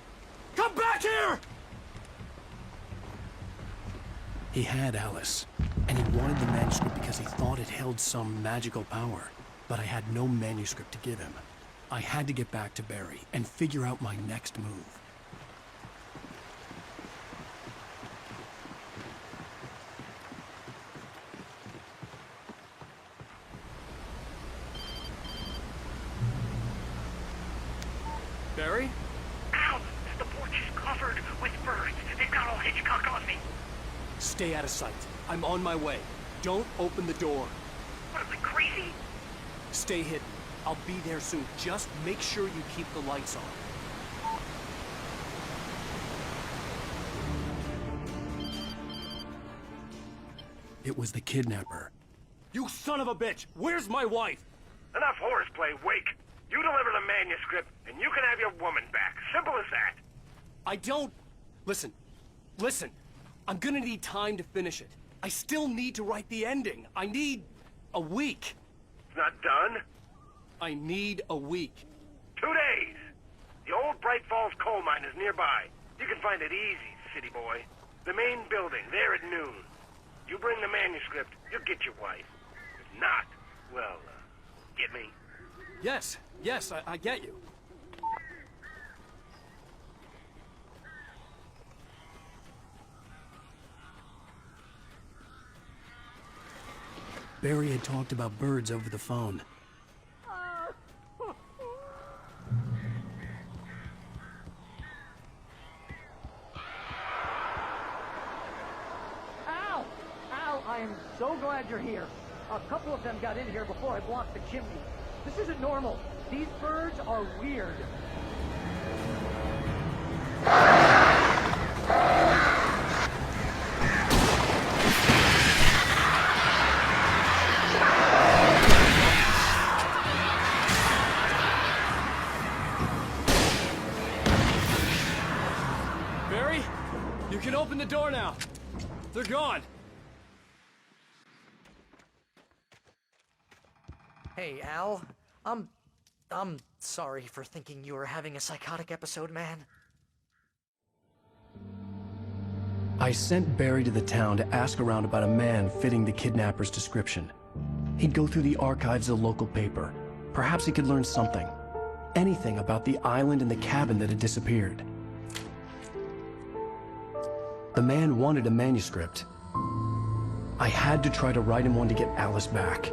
Come back here! He had Alice, and he wanted the manuscript because he thought it held some magical power. But I had no manuscript to give him. I had to get back to Barry and figure out my next move. Barry? Ow! The porch is covered with birds. They've got all Hitchcock on me. Stay out of sight. I'm on my way. Don't open the door. What, am I crazy? Stay hidden. I'll be there soon. Just make sure you keep the lights on. It was the kidnapper. You son of a bitch! Where's my wife? Enough horseplay, Wake. You deliver the manuscript, and you can have your woman back. Simple as that. I don't... Listen. Listen. I'm gonna need time to finish it. I still need to write the ending. I need a week. It's not done? I need a week. 2 days. The old Bright Falls coal mine is nearby. You can find it easy, city boy. The main building, there at noon. You bring the manuscript, you'll get your wife. If not, well, get me? Yes, I get you. Barry had talked about birds over the phone. Ow! Ow, I am so glad you're here. A couple of them got in here before I blocked the chimney. This isn't normal. These birds are weird. Barry, you can open the door now. They're gone. Hey, Al. I'm sorry for thinking you were having a psychotic episode, man. I sent Barry to the town to ask around about a man fitting the kidnapper's description. He'd go through the archives of the local paper. Perhaps he could learn something. Anything about the island and the cabin that had disappeared. The man wanted a manuscript. I had to try to write him one to get Alice back.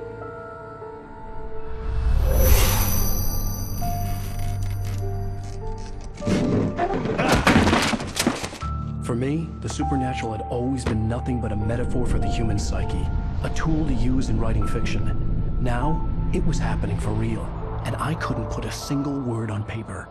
For me, the supernatural had always been nothing but a metaphor for the human psyche, a tool to use in writing fiction. Now, it was happening for real, and I couldn't put a single word on paper.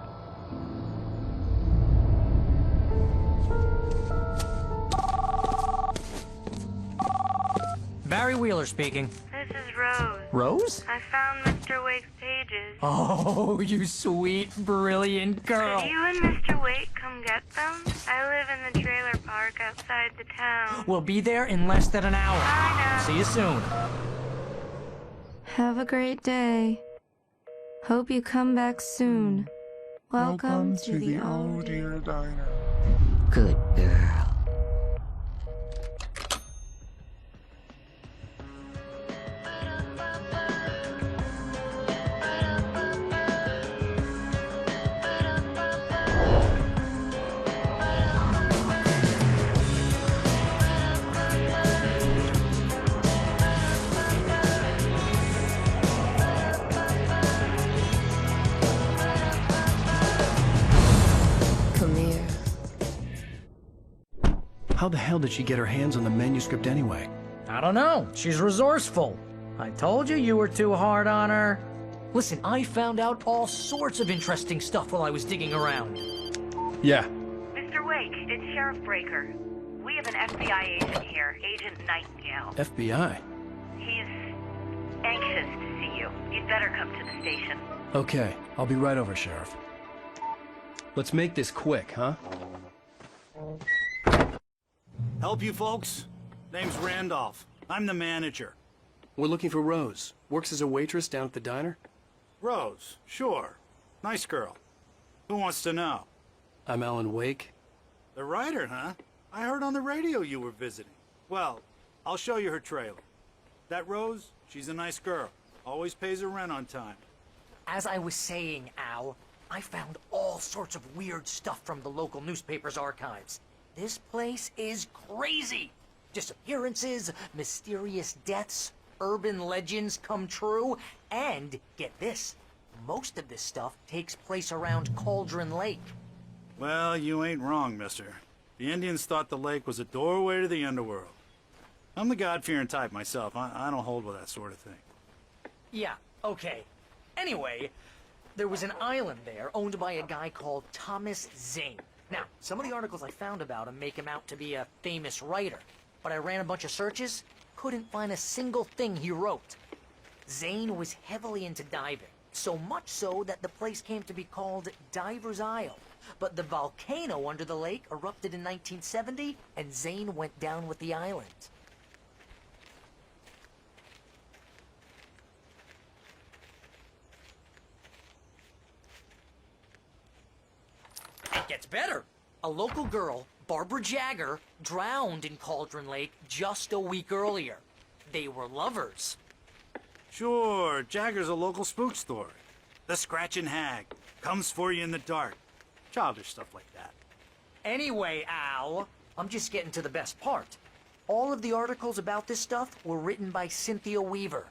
Barry Wheeler speaking. This is Rose. Rose? I found Mr. Wake's pages. Oh, you sweet, brilliant girl. Could you and Mr. Wake come get them? I live in the trailer park outside the town. We'll be there in less than an hour. I know. See you soon. Have a great day. Hope you come back soon. Welcome to the Oh Dear Diner. Good girl. How the hell did she get her hands on the manuscript anyway? I don't know. She's resourceful. I told you were too hard on her. Listen, I found out all sorts of interesting stuff while I was digging around. Yeah. Mr. Wake, it's Sheriff Breaker. We have an FBI agent here, Agent Nightingale. FBI? He's anxious to see you. You'd better come to the station. Okay, I'll be right over, Sheriff. Let's make this quick, huh? Help you folks? Name's Randolph. I'm the manager. We're looking for Rose. Works as a waitress down at the diner? Rose, sure. Nice girl. Who wants to know? I'm AlanWake. The writer, huh? I heard on the radio you were visiting. Well, I'll show you her trailer. That Rose, she's a nice girl. Always pays her rent on time. As I was saying, Al, I found all sorts of weird stuff from the local newspaper's archives. This place is crazy. Disappearances, mysterious deaths, urban legends come true, and, get this, most of this stuff takes place around Cauldron Lake. Well, you ain't wrong, mister. The Indians thought the lake was a doorway to the underworld. I'm the God-fearing type myself. I don't hold with that sort of thing. Yeah, okay. Anyway, there was an island there owned by a guy called Thomas Zane. Now, some of the articles I found about him make him out to be a famous writer, but I ran a bunch of searches, couldn't find a single thing he wrote. Zane was heavily into diving, so much so that the place came to be called Diver's Isle. But the volcano under the lake erupted in 1970, and Zane went down with the island. It gets better. A local girl, Barbara Jagger, drowned in Cauldron Lake just a week earlier. They were lovers. Sure, Jagger's a local spook story. The Scratching Hag comes for you in the dark. Childish stuff like that. Anyway, Al, I'm just getting to the best part. All of the articles about this stuff were written by Cynthia Weaver.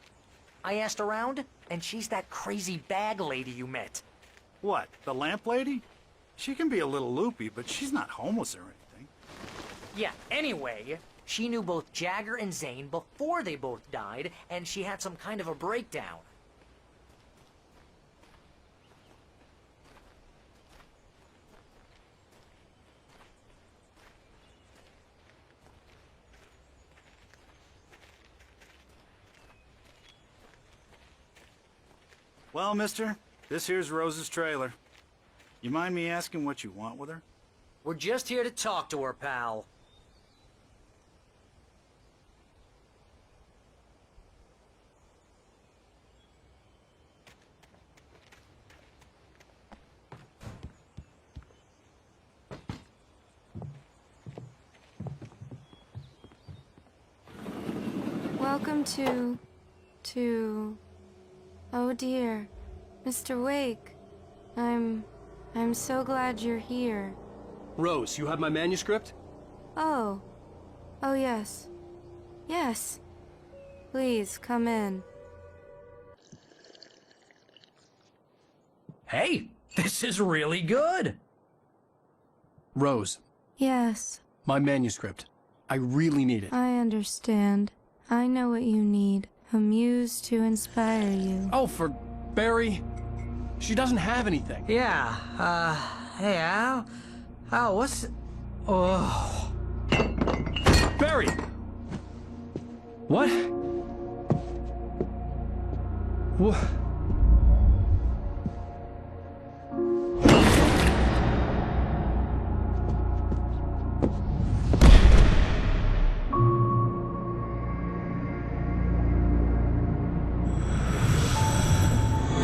I asked around, and she's that crazy bag lady you met. What, the lamp lady? She can be a little loopy, but she's not homeless or anything. Yeah, anyway, she knew both Jagger and Zane before they both died, and she had some kind of a breakdown. Well, mister, this here's Rose's trailer. You mind me asking what you want with her? We're just here to talk to her, pal. Welcome to... Oh dear, Mr. Wake. I'm so glad you're here. Rose, you have my manuscript? Oh. Oh yes. Yes. Please, come in. Hey, this is really good. Rose, Yes, my manuscript. I really need it. I understand. I know what you need. A muse to inspire you. Oh, for Barry? She doesn't have anything. Yeah, hey, Al? Al, what's... Oh... Barry! What? What?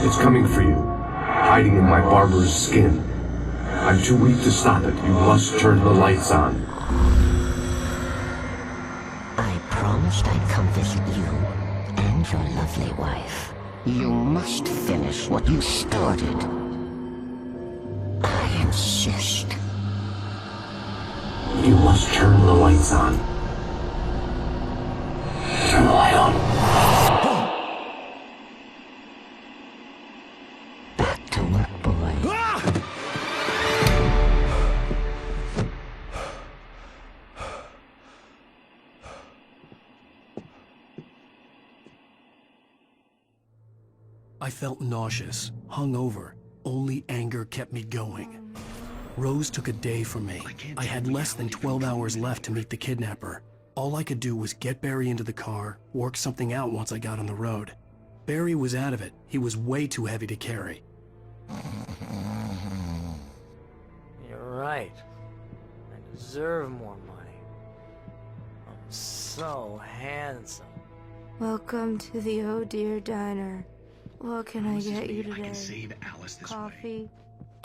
It's coming for you, hiding in my barber's skin. I'm too weak to stop it. You must turn the lights on. I promised I'd come visit you and your lovely wife. You must finish what you started. I insist. You must turn the lights on. Turn the light on. Back to work, boy. I felt nauseous, hungover. Only anger kept me going. Rose took a day from me. I had less than 12 hours left to meet the kidnapper. All I could do was get Barry into the car, work something out once I got on the road. Barry was out of it. He was way too heavy to carry. You're right. I deserve more money. I'm so handsome. Welcome to the Oh Dear Diner. What can I This is get me. you today? I can save Alice this way. Coffee?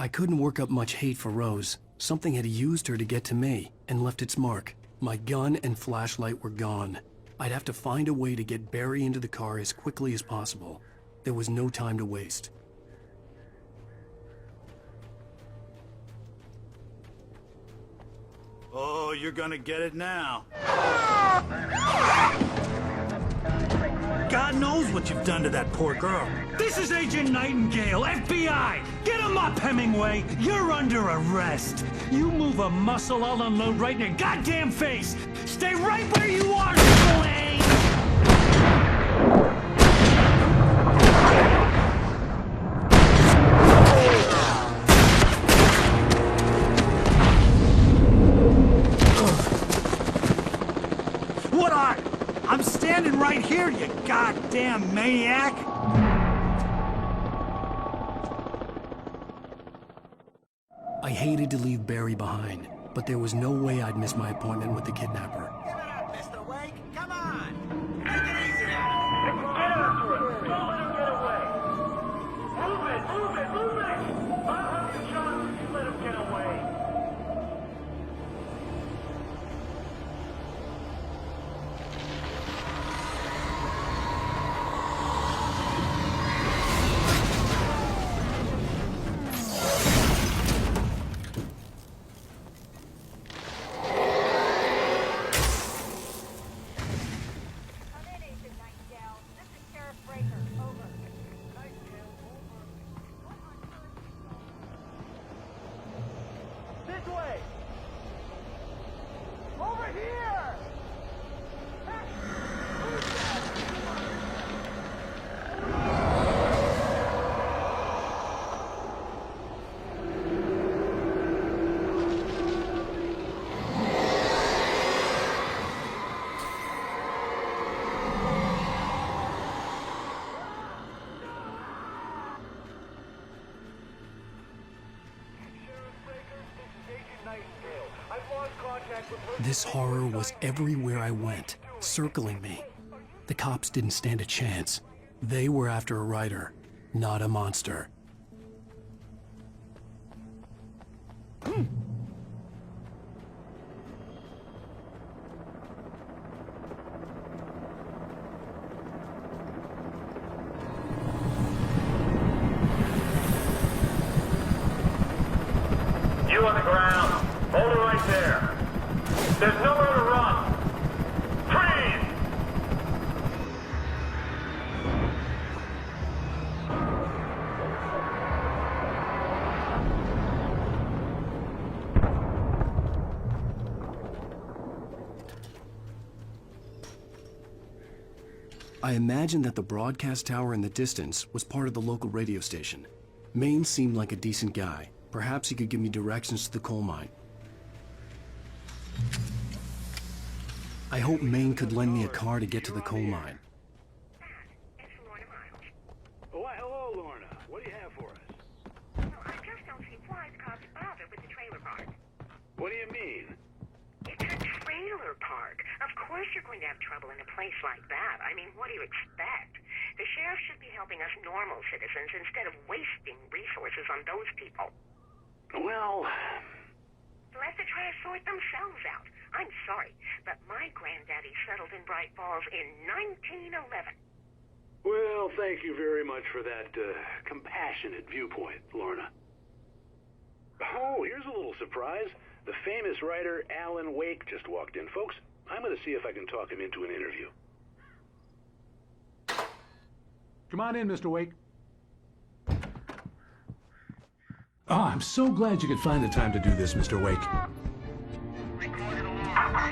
I couldn't work up much hate for Rose. Something had used her to get to me and left its mark. My gun and flashlight were gone. I'd have to find a way to get Barry into the car as quickly as possible. There was no time to waste. Oh, you're gonna get it now. God knows what you've done to that poor girl. This is Agent Nightingale, FBI! Get him up, Hemingway! You're under arrest! You move a muscle, I'll unload right in your goddamn face! Stay right where you are, Slade! What are? I'm standing right here, you goddamn maniac! I hated to leave Barry behind, but there was no way I'd miss my appointment with the kidnapper. Mr. Wake, come on! Take it easy now! Get after him! Don't let him get away! Move it! Move it! Move it! I'll have the chance if you let him get away! This horror was everywhere I went, circling me. The cops didn't stand a chance. They were after a writer, not a monster. You on the ground. Hold it right there. There's nowhere to run. Freeze! I imagined that the broadcast tower in the distance was part of the local radio station. Maine seemed like a decent guy. Perhaps he could give me directions to the coal mine. I hope Maine could lend me a car to get to the coal mine. Why, hello, Lorna. What do you have for us? Well, I just don't see why the cops bother with the trailer park. What do you mean? It's a trailer park. Of course you're going to have trouble in a place like that. I mean, what do you expect? The sheriff should be helping us normal citizens instead of wasting resources on those people. Well... Let the trash sort themselves out. I'm sorry, but my granddaddy settled in Bright Falls in 1911. Well, thank you very much for that compassionate viewpoint, Lorna. Oh, here's a little surprise. The famous writer Alan Wake just walked in. Folks, I'm going to see if I can talk him into an interview. Come on in, Mr. Wake. Oh, I'm so glad you could find the time to do this, Mr. Wake.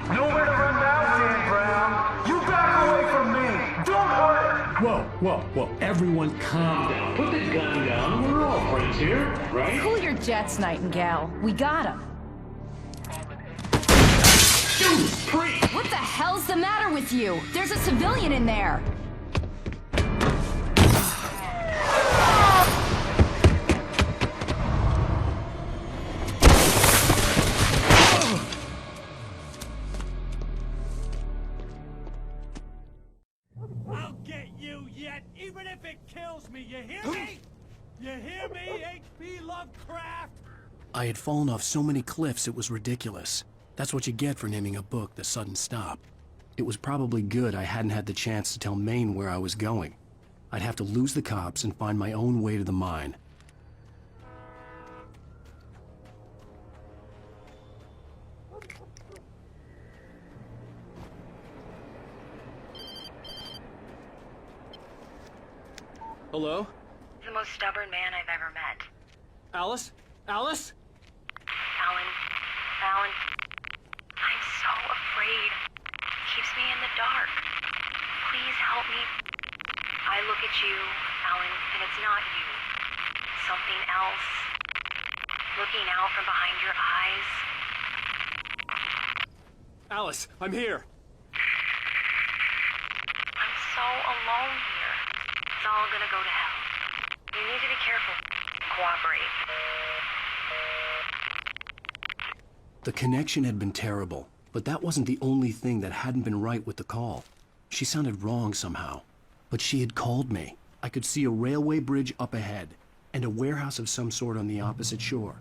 Nowhere to run now, Dan Brown. You back away from me. Don't hurt. Whoa. Well, everyone calm down. Put the gun down. We're all friends here, right? Cool your jets, Nightingale. We got him. What the hell's the matter with you? There's a civilian in there. I'll get you yet, even if it kills me. You hear me? You hear me, H.P. Lovecraft? I had fallen off so many cliffs it was ridiculous. That's what you get for naming a book The Sudden Stop. It was probably good I hadn't had the chance to tell Maine where I was going. I'd have to lose the cops and find my own way to the mine. Hello? The most stubborn man I've ever met. Alice? Alice? Alan, I'm so afraid. It keeps me in the dark. Please help me. I look at you, Alan, and it's not you. Something else. Looking out from behind your eyes. Alice, I'm here. I'm so alone here. It's all gonna go to hell. You need to be careful and cooperate. The connection had been terrible, but that wasn't the only thing that hadn't been right with the call. She sounded wrong somehow, but she had called me. I could see a railway bridge up ahead, and a warehouse of some sort on the opposite shore.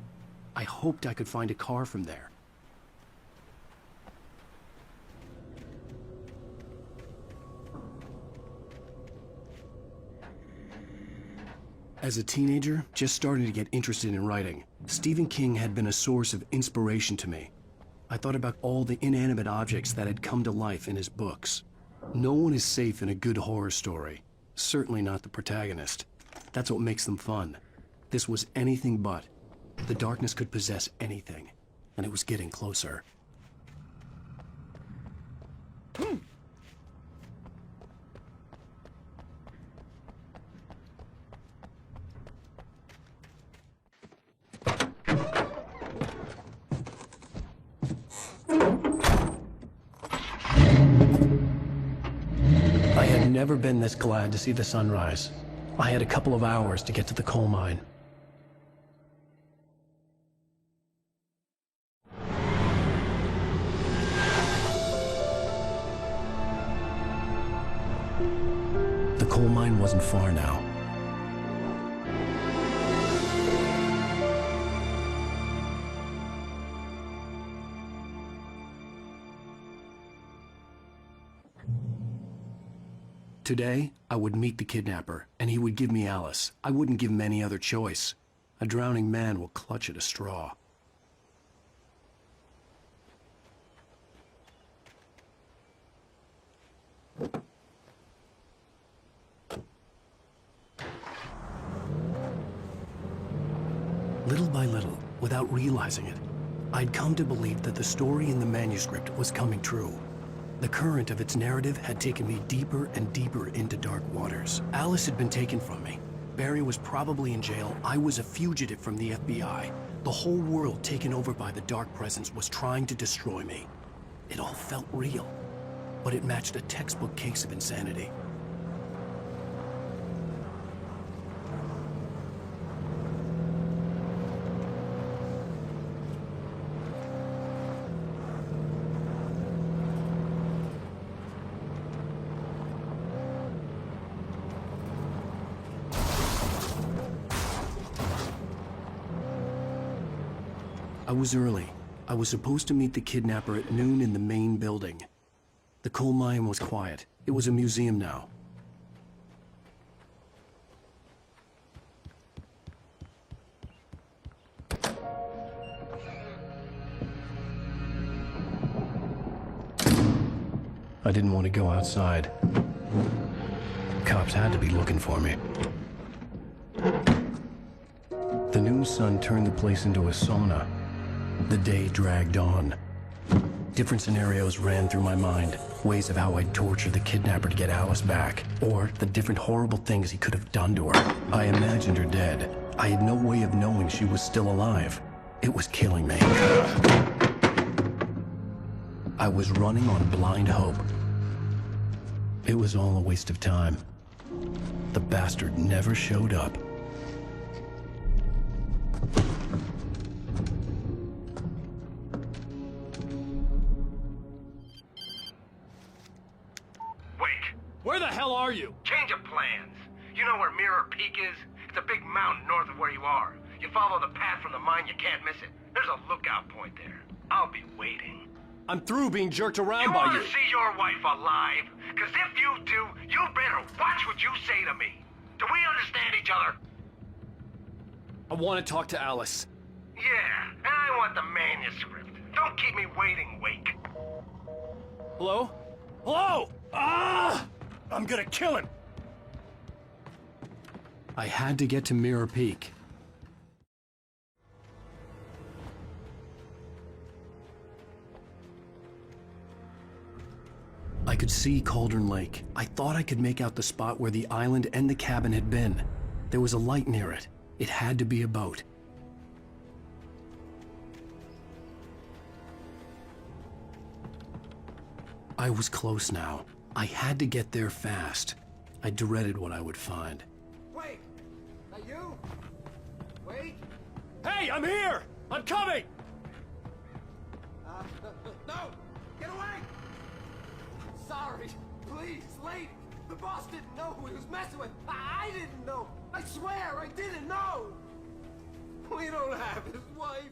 I hoped I could find a car from there. As a teenager, just starting to get interested in writing, Stephen King had been a source of inspiration to me. I thought about all the inanimate objects that had come to life in his books. No one is safe in a good horror story. Certainly not the protagonist. That's what makes them fun. This was anything but. The darkness could possess anything, and it was getting closer. I had never been this glad to see the sunrise. I had a couple of hours to get to the coal mine. The coal mine wasn't far now. Today, I would meet the kidnapper, and he would give me Alice. I wouldn't give him any other choice. A drowning man will clutch at a straw. Little by little, without realizing it, I'd come to believe that the story in the manuscript was coming true. The current of its narrative had taken me deeper and deeper into dark waters. Alice had been taken from me. Barry was probably in jail. I was a fugitive from the FBI. The whole world taken over by the dark presence was trying to destroy me. It all felt real, but it matched a textbook case of insanity. I was early. I was supposed to meet the kidnapper at noon in the main building. The coal mine was quiet. It was a museum now. I didn't want to go outside. Cops had to be looking for me. The noon sun turned the place into a sauna. The day dragged on. Different scenarios ran through my mind. Ways of how I'd torture the kidnapper to get Alice back. Or the different horrible things he could have done to her. I imagined her dead. I had no way of knowing she was still alive. It was killing me. I was running on blind hope. It was all a waste of time. The bastard never showed up. Where the hell are you? Change of plans. You know where Mirror Peak is? It's a big mountain north of where you are. You follow the path from the mine, you can't miss it. There's a lookout point there. I'll be waiting. I'm through being jerked around by you. You want to see your wife alive? Because if you do, you better watch what you say to me. Do we understand each other? I want to talk to Alice. Yeah, and I want the manuscript. Don't keep me waiting, Wake. Hello? Hello? Ah! I'm gonna kill him! I had to get to Mirror Peak. I could see Cauldron Lake. I thought I could make out the spot where the island and the cabin had been. There was a light near it. It had to be a boat. I was close now. I had to get there fast. I dreaded what I would find. Wait! That you? Wait! Hey, I'm here! I'm coming! No! Get away! Sorry. Please, lady. The boss didn't know who he was messing with. I didn't know. I swear I didn't know. We don't have his wife.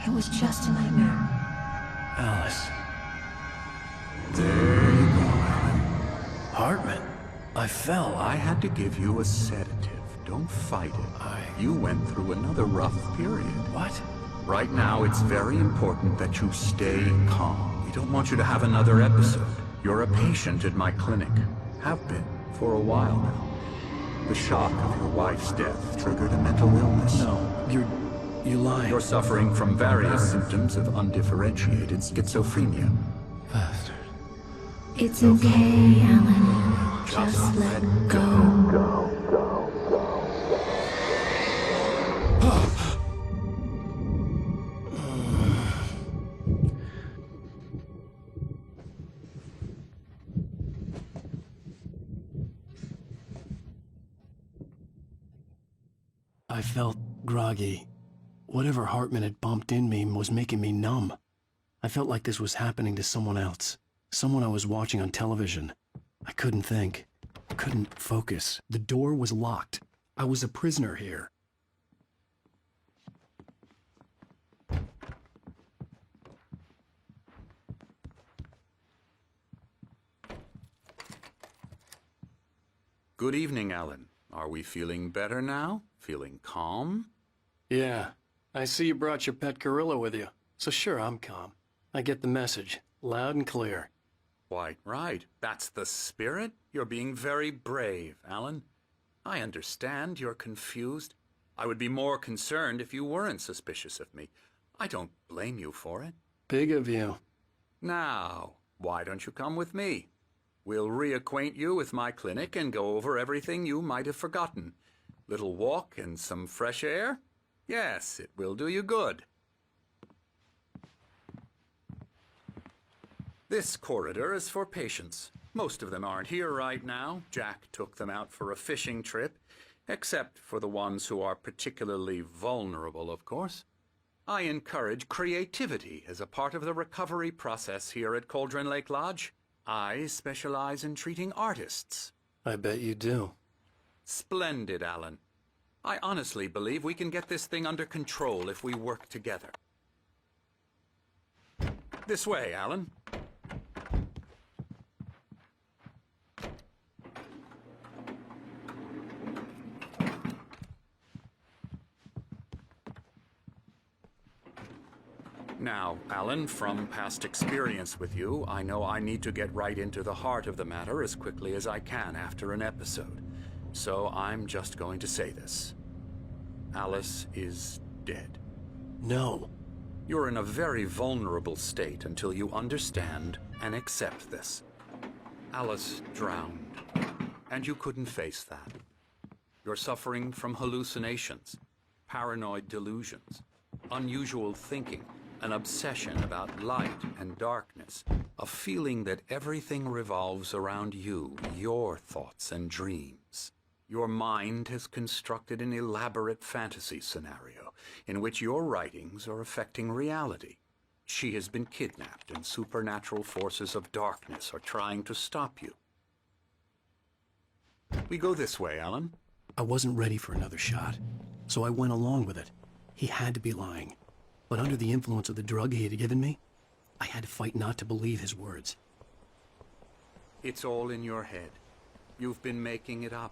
It was just a nightmare. Alice. There you go, Alan. Hartman, I fell. I had to give you a sedative. Don't fight it. You went through another rough period. What? Right now, it's very important that you stay calm. We don't want you to have another episode. You're a patient at my clinic. Have been for a while now. The shock of your wife's death triggered a mental illness. No, you're lying. You're suffering from various symptoms of undifferentiated schizophrenia. Bastard. It's okay, Alan. Just let go. I felt groggy. Whatever Hartman had bumped in me was making me numb. I felt like this was happening to someone else. Someone I was watching on television. I couldn't think. Couldn't focus. The door was locked. I was a prisoner here. Good evening, Alan. Are we feeling better now? Feeling calm? Yeah. I see you brought your pet gorilla with you. So sure, I'm calm. I get the message. Loud and clear. Quite right. That's the spirit. You're being very brave, Alan. I understand you're confused. I would be more concerned if you weren't suspicious of me. I don't blame you for it. Big of you. Now, why don't you come with me? We'll reacquaint you with my clinic and go over everything you might have forgotten. Little walk and some fresh air? Yes, it will do you good. This corridor is for patients. Most of them aren't here right now. Jack took them out for a fishing trip, except for the ones who are particularly vulnerable, of course. I encourage creativity as a part of the recovery process here at Cauldron Lake Lodge. I specialize in treating artists. I bet you do. Splendid, Alan. I honestly believe we can get this thing under control if we work together. This way, Alan. Now, Alan, from past experience with you, I know I need to get right into the heart of the matter as quickly as I can after an episode. So I'm just going to say this. Alice is dead. No. You're in a very vulnerable state until you understand and accept this. Alice drowned, and you couldn't face that. You're suffering from hallucinations, paranoid delusions, unusual thinking, an obsession about light and darkness, a feeling that everything revolves around you, your thoughts and dreams. Your mind has constructed an elaborate fantasy scenario in which your writings are affecting reality. She has been kidnapped and supernatural forces of darkness are trying to stop you. We go this way, Alan. I wasn't ready for another shot, so I went along with it. He had to be lying. But under the influence of the drug he had given me, I had to fight not to believe his words. It's all in your head. You've been making it up.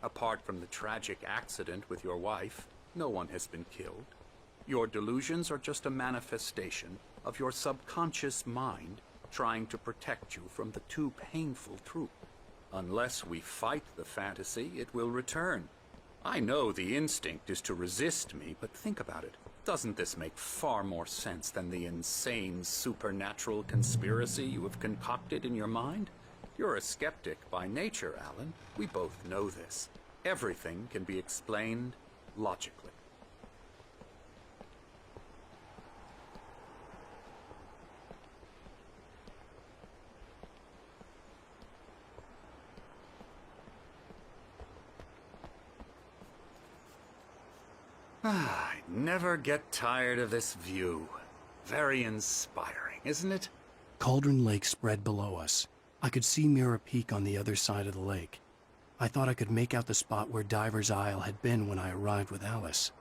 Apart from the tragic accident with your wife, no one has been killed. Your delusions are just a manifestation of your subconscious mind trying to protect you from the too painful truth. Unless we fight the fantasy, it will return. I know the instinct is to resist me, but think about it. Doesn't this make far more sense than the insane supernatural conspiracy you have concocted in your mind? You're a skeptic by nature, Alan. We both know this. Everything can be explained logically. I never get tired of this view. Very inspiring, isn't it? Cauldron Lake spread below us. I could see Mirror Peak on the other side of the lake. I thought I could make out the spot where Diver's Isle had been when I arrived with Alice.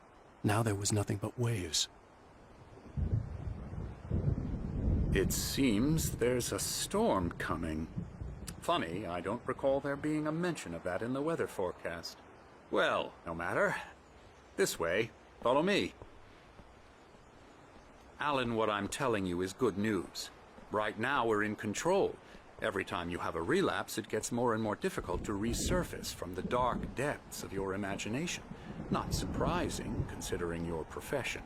Now there was nothing but waves. It seems there's a storm coming. Funny, I don't recall there being a mention of that in the weather forecast. Well, no matter. This way. Follow me. Alan, what I'm telling you is good news. Right now we're in control. Every time you have a relapse, it gets more and more difficult to resurface from the dark depths of your imagination. Not surprising, considering your profession.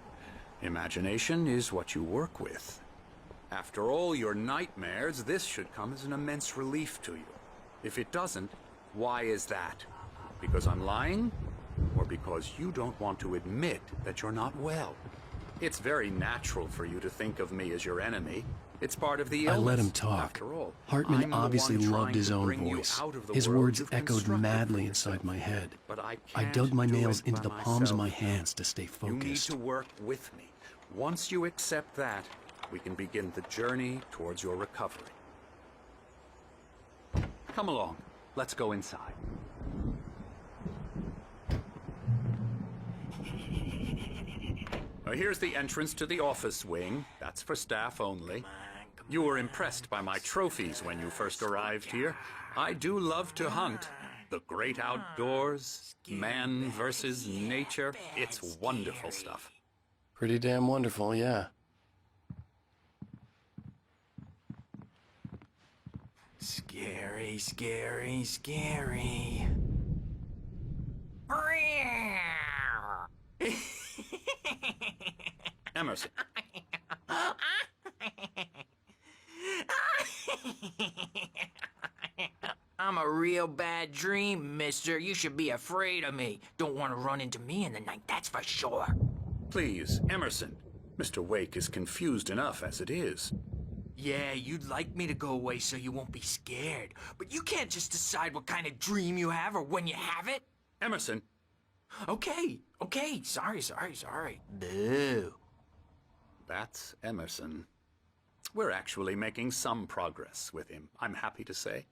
Imagination is what you work with. After all your nightmares, this should come as an immense relief to you. If it doesn't, why is that? Because I'm lying? Or because you don't want to admit that you're not well? It's very natural for you to think of me as your enemy. It's part of the illness. I let him talk. After all, Hartman obviously loved his own voice. His words echoed madly inside my head. But I dug my nails into the palms of my hands to stay You need focused. to work with me. Once you accept that, we can begin the journey towards your recovery. Come along. Let's go inside. Now, here's the entrance to the office wing. That's for staff only. You were impressed by my trophies when you first arrived here. I do love to hunt. The great outdoors, man versus nature. It's wonderful stuff. Pretty damn wonderful, yeah. Scary, scary, scary. Emerson. I'm a real bad dream, mister. You should be afraid of me. Don't want to run into me in the night, that's for sure. Please, Emerson. Mr. Wake is confused enough as it is. Yeah, you'd like me to go away so you won't be scared. But you can't just decide what kind of dream you have or when you have it. Emerson. Okay. Sorry. Boo. That's Emerson. We're actually making some progress with him, I'm happy to say.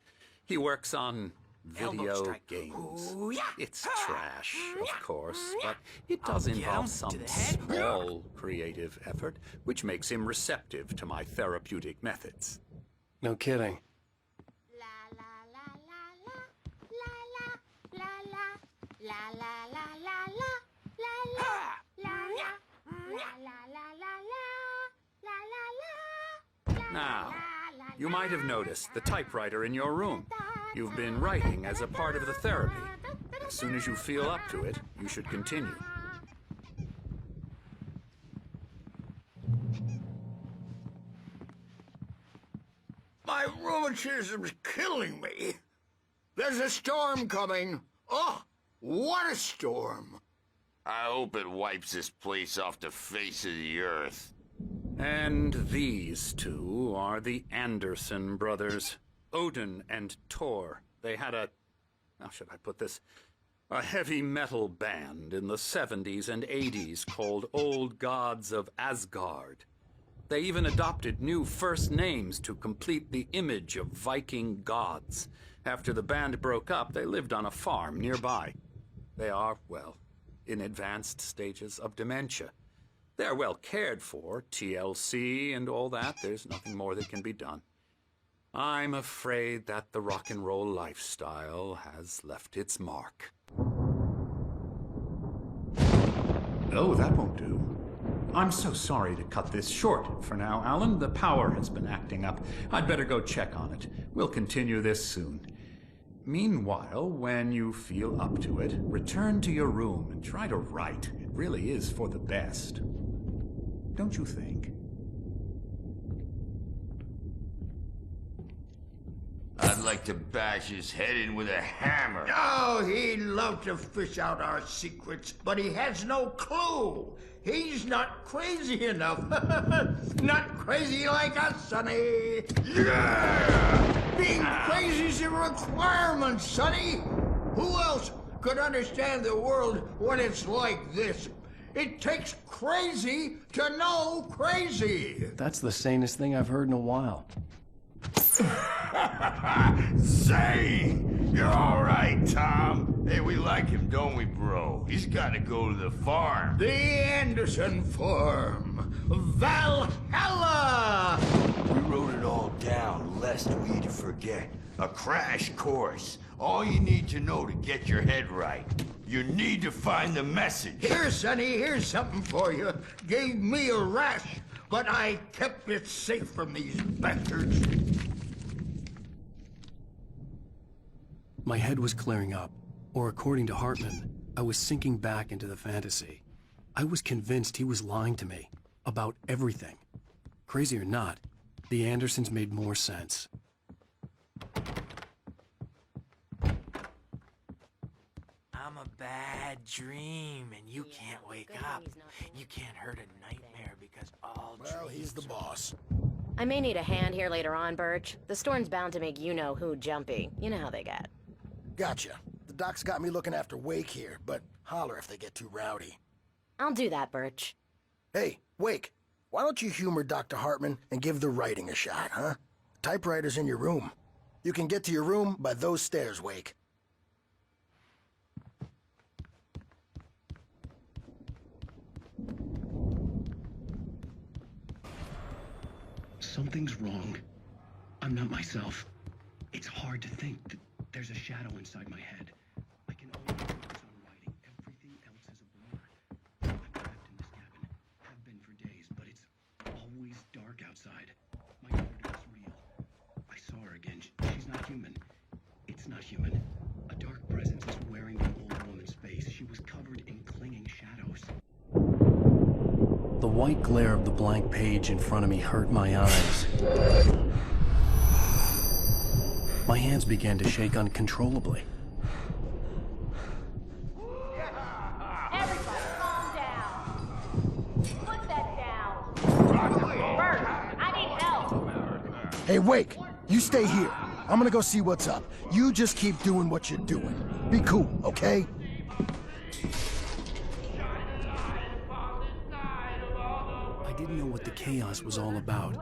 He works on video games. Ooh, yeah. It's trash, of course, but it does involve some small creative effort, which makes him receptive to my therapeutic methods. No kidding. Now, you might have noticed the typewriter in your room. You've been writing as a part of the therapy. As soon as you feel up to it, you should continue. My rheumatism's killing me. There's a storm coming. Oh, what a storm. I hope it wipes this place off the face of the earth. And these two are the Anderson brothers, Odin and Tor. They had how should I put this? A heavy metal band in the 70s and 80s called Old Gods of Asgard. They even adopted new first names to complete the image of Viking gods. After the band broke up, they lived on a farm nearby. They are, well, in advanced stages of dementia. They're well cared for, TLC and all that. There's nothing more that can be done. I'm afraid that the rock and roll lifestyle has left its mark. Oh, that won't do. I'm so sorry to cut this short for now, Alan. The power has been acting up. I'd better go check on it. We'll continue this soon. Meanwhile, when you feel up to it, return to your room and try to write. It really is for the best. Don't you think? I'd like to bash his head in with a hammer. Oh, he'd love to fish out our secrets, but he has no clue. He's not crazy enough. Not crazy like us, Sonny. Yeah! Being crazy's a requirement, Sonny. Who else could understand the world when it's like this? It takes crazy to know crazy. That's the sanest thing I've heard in a while. Zane! You're all right, Tom. Hey, we like him, don't we, bro? He's got to go to the farm. The Anderson farm. Valhalla! We wrote it all down, lest we forget. A crash course. All you need to know to get your head right. You need to find the message. Here, Sonny, here's something for you. Gave me a rash, but I kept it safe from these bastards. My head was clearing up, or according to Hartman, I was sinking back into the fantasy. I was convinced he was lying to me about everything. Crazy or not, the Andersons made more sense. I'm a bad dream, and you can't wake up. You can't hurt a nightmare because all Well, he's the boss. I may need a hand here later on, Birch. The storm's bound to make you-know-who jumpy. You know how they get. Gotcha. The doc's got me looking after Wake here, but holler if they get too rowdy. I'll do that, Birch. Hey, Wake, why don't you humor Dr. Hartman and give the writing a shot, huh? Typewriter's in your room. You can get to your room by those stairs, Wake. Something's wrong. I'm not myself. It's hard to think that there's a shadow inside my head. I can only focus on writing. Everything else is a blur. I'm trapped in this cabin. Have been for days, but it's always dark outside. My daughter is real. I saw her again. She's not human. It's not human. A dark presence is wearing the old woman's face. She was covered in clinging shadows. The white glare of the blank page in front of me hurt my eyes. My hands began to shake uncontrollably. Everybody, calm down. Put that down. Bert, I need help. Hey, Wake, you stay here. I'm gonna go see what's up. You just keep doing what you're doing. Be cool, okay? I didn't know what the chaos was all about,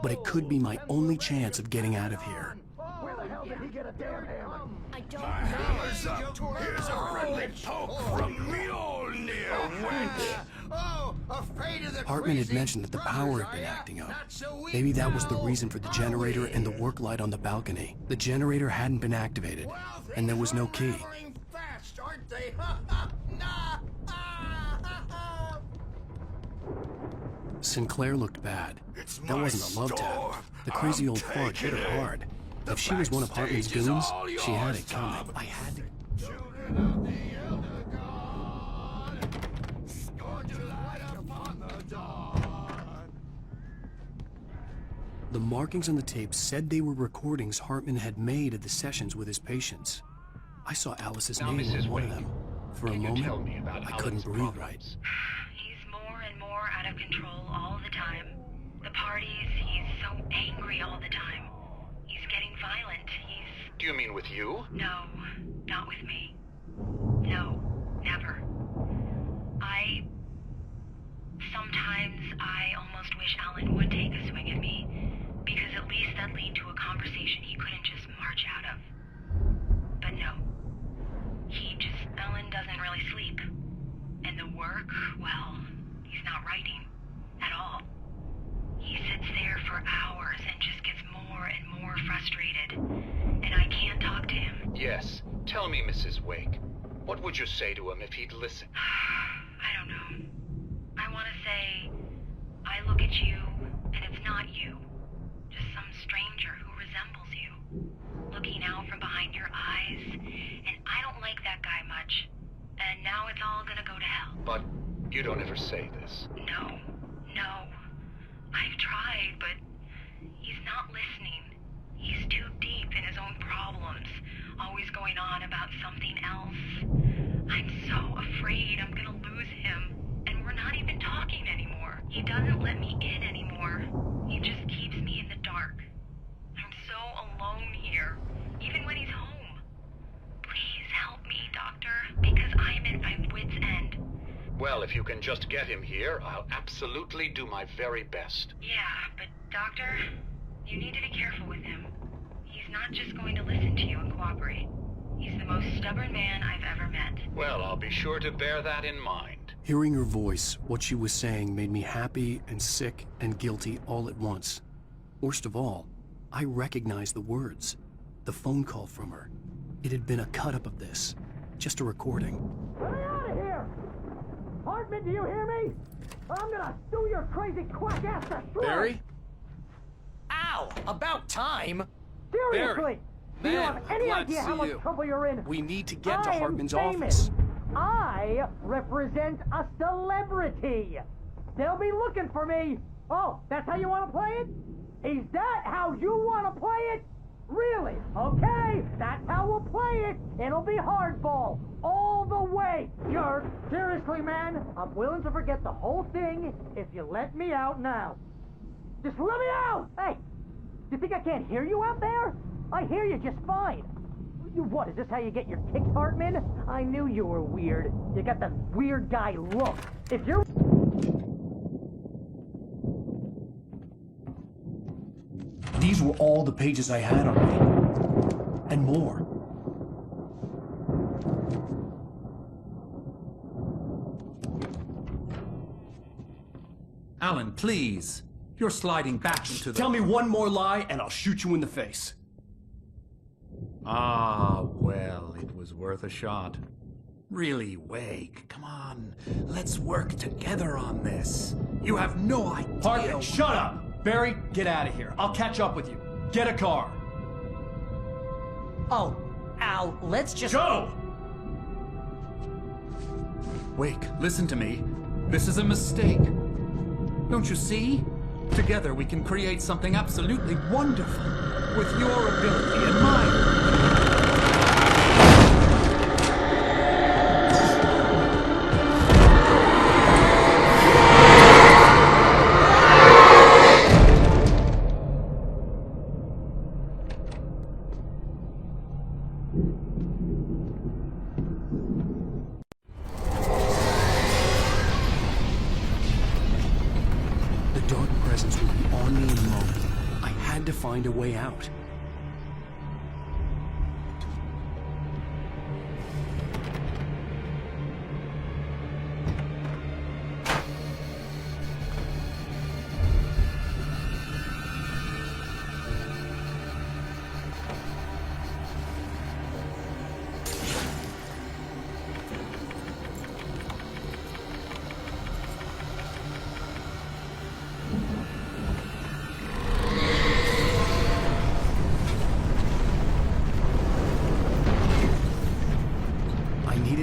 but it could be my only chance of getting out of here. Where the hell did he get a damn hammer? I don't Hammer's up. Here's a friendly poke from Mjolnir, wench. Oh, afraid of the Hartman had crazy mentioned that the power had been brother, acting up. not so weak Maybe that was the now. reason for the generator and the work light on the balcony. The generator hadn't been activated, and there was no key. Going fast, aren't they? Sinclair looked bad. That wasn't a love tap. The crazy old fart hit her hard. If she was one of Hartman's goons, she had it coming. I had to... The markings on the tape said they were recordings Hartman had made of the sessions with his patients. I saw Alice's Now, name Mrs. on one of Wake, them. For a can you tell moment, me about I Alan's couldn't breathe problems? right. He's more and more out of control all the time. The parties, he's so angry all the time. He's getting violent. Do you mean with you? No, not with me. No, never. Sometimes I almost wish Alan would take a swing at me, because at least that lead to a conversation he couldn't just march out of. But no. Alan doesn't really sleep. And the work, well, he's not writing at all. He sits there for hours and just gets more and more frustrated. And I can't talk to him. Yes. Tell me, Mrs. Wake. What would you say to him if he'd listen? I don't know. I want to say, I look at you, and it's not you. Just some stranger who resembles you. Looking out from behind your eyes, and I don't like that guy much. And now it's all gonna go to hell. But you don't ever say this. No. I've tried, but he's not listening. He's too deep in his own problems, always going on about something else. I'm so afraid I'm gonna lose him, and we're not even talking anymore. He doesn't let me in anymore. He just keeps me in the dark. I'm so alone here, even when he's home. Please help me, Doctor, because I'm at my wit's end. Well, if you can just get him here, I'll absolutely do my very best. Yeah, but Doctor, you need to be careful with him. He's not just going to listen to you and cooperate. He's the most stubborn man I've ever met. Well, I'll be sure to bear that in mind. Hearing her voice, what she was saying made me happy and sick and guilty all at once. Worst of all, I recognized the words. The phone call from her. It had been a cut-up of this. Just a recording. Get me out of here! Hartman, do you hear me? I'm gonna sue your crazy quack ass to shred! Barry? Ow! About time! Seriously! Do you Man, have I'm any glad idea to how see much you. trouble you're in? We need to get to I am Hartman's famous. office. I represent a celebrity. They'll be looking for me. Oh, that's how you want to play it? Is that how you want to play it? Really? Okay, that's how we'll play it. It'll be hardball all the way, jerk. Seriously, man, I'm willing to forget the whole thing if you let me out now. Just let me out! Hey, you think I can't hear you out there? I hear you just fine. What, is this how you get your kicks, Hartman? I knew you were weird. You got the weird guy look. If you're... These were all the pages I had on me. And more. Alan, please. You're sliding back into the... Tell me one more lie and I'll shoot you in the face. Ah, well, it was worth a shot. Really, Wake, come on. Let's work together on this. You have no idea... Hartman, shut up! Barry, get out of here. I'll catch up with you. Get a car. Oh, Al, let's just... Go! Wake, listen to me. This is a mistake. Don't you see? Together we can create something absolutely wonderful. With your ability and mine. The dark presence would be on me in a moment. I had to find a way out.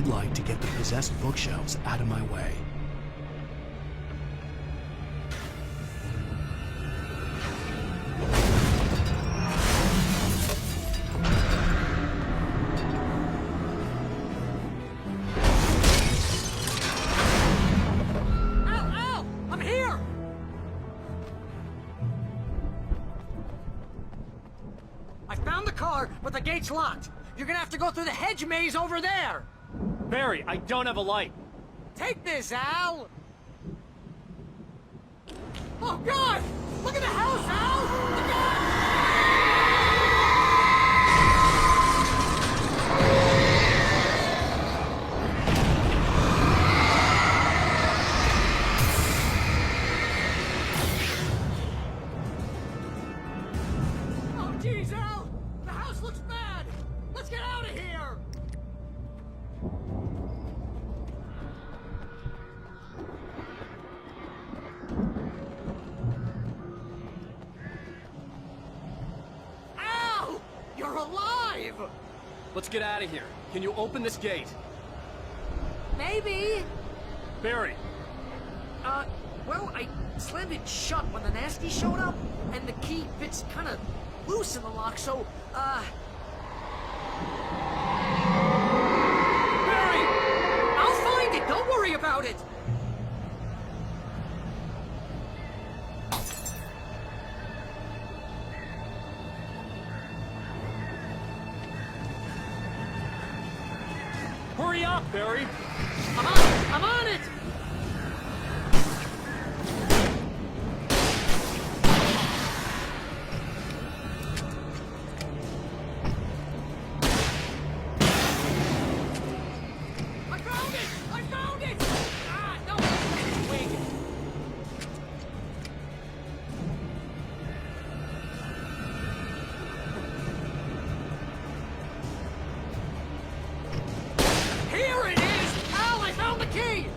Light to get the possessed bookshelves out of my way. Al! I'm here! I found the car, but the gate's locked. You're gonna have to go through the hedge maze over there! Barry, I don't have a light. Take this, Al! Oh, God! Look at the house, Al! Look Oh, jeez, Al! The house looks bad! Let's get out of here! Al! You're alive! Let's get out of here. Can you open this gate? Maybe. Barry! Well, I slammed it shut when the Nasty showed up, and the key fits kind of loose in the lock, so, Barry! I'll find it! Don't worry about it! Hurry up, Barry! I'm on it! I found it! Ah, no! Wait. Here it is! Al, I found the key!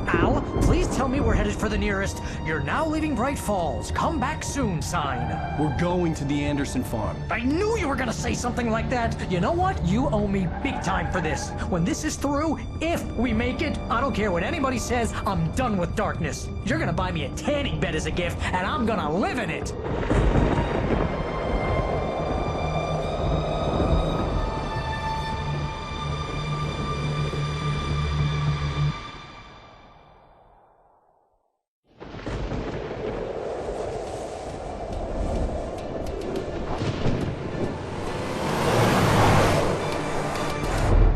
Al, please tell me we're headed for the nearest "You're now leaving Bright Falls. Come back soon" sign. We're going to the Anderson farm. I knew you were gonna say something like that. You know what? You owe me big time for this. When this is through, if we make it, I don't care what anybody says, I'm done with darkness. You're gonna buy me a tanning bed as a gift, and I'm gonna live in it.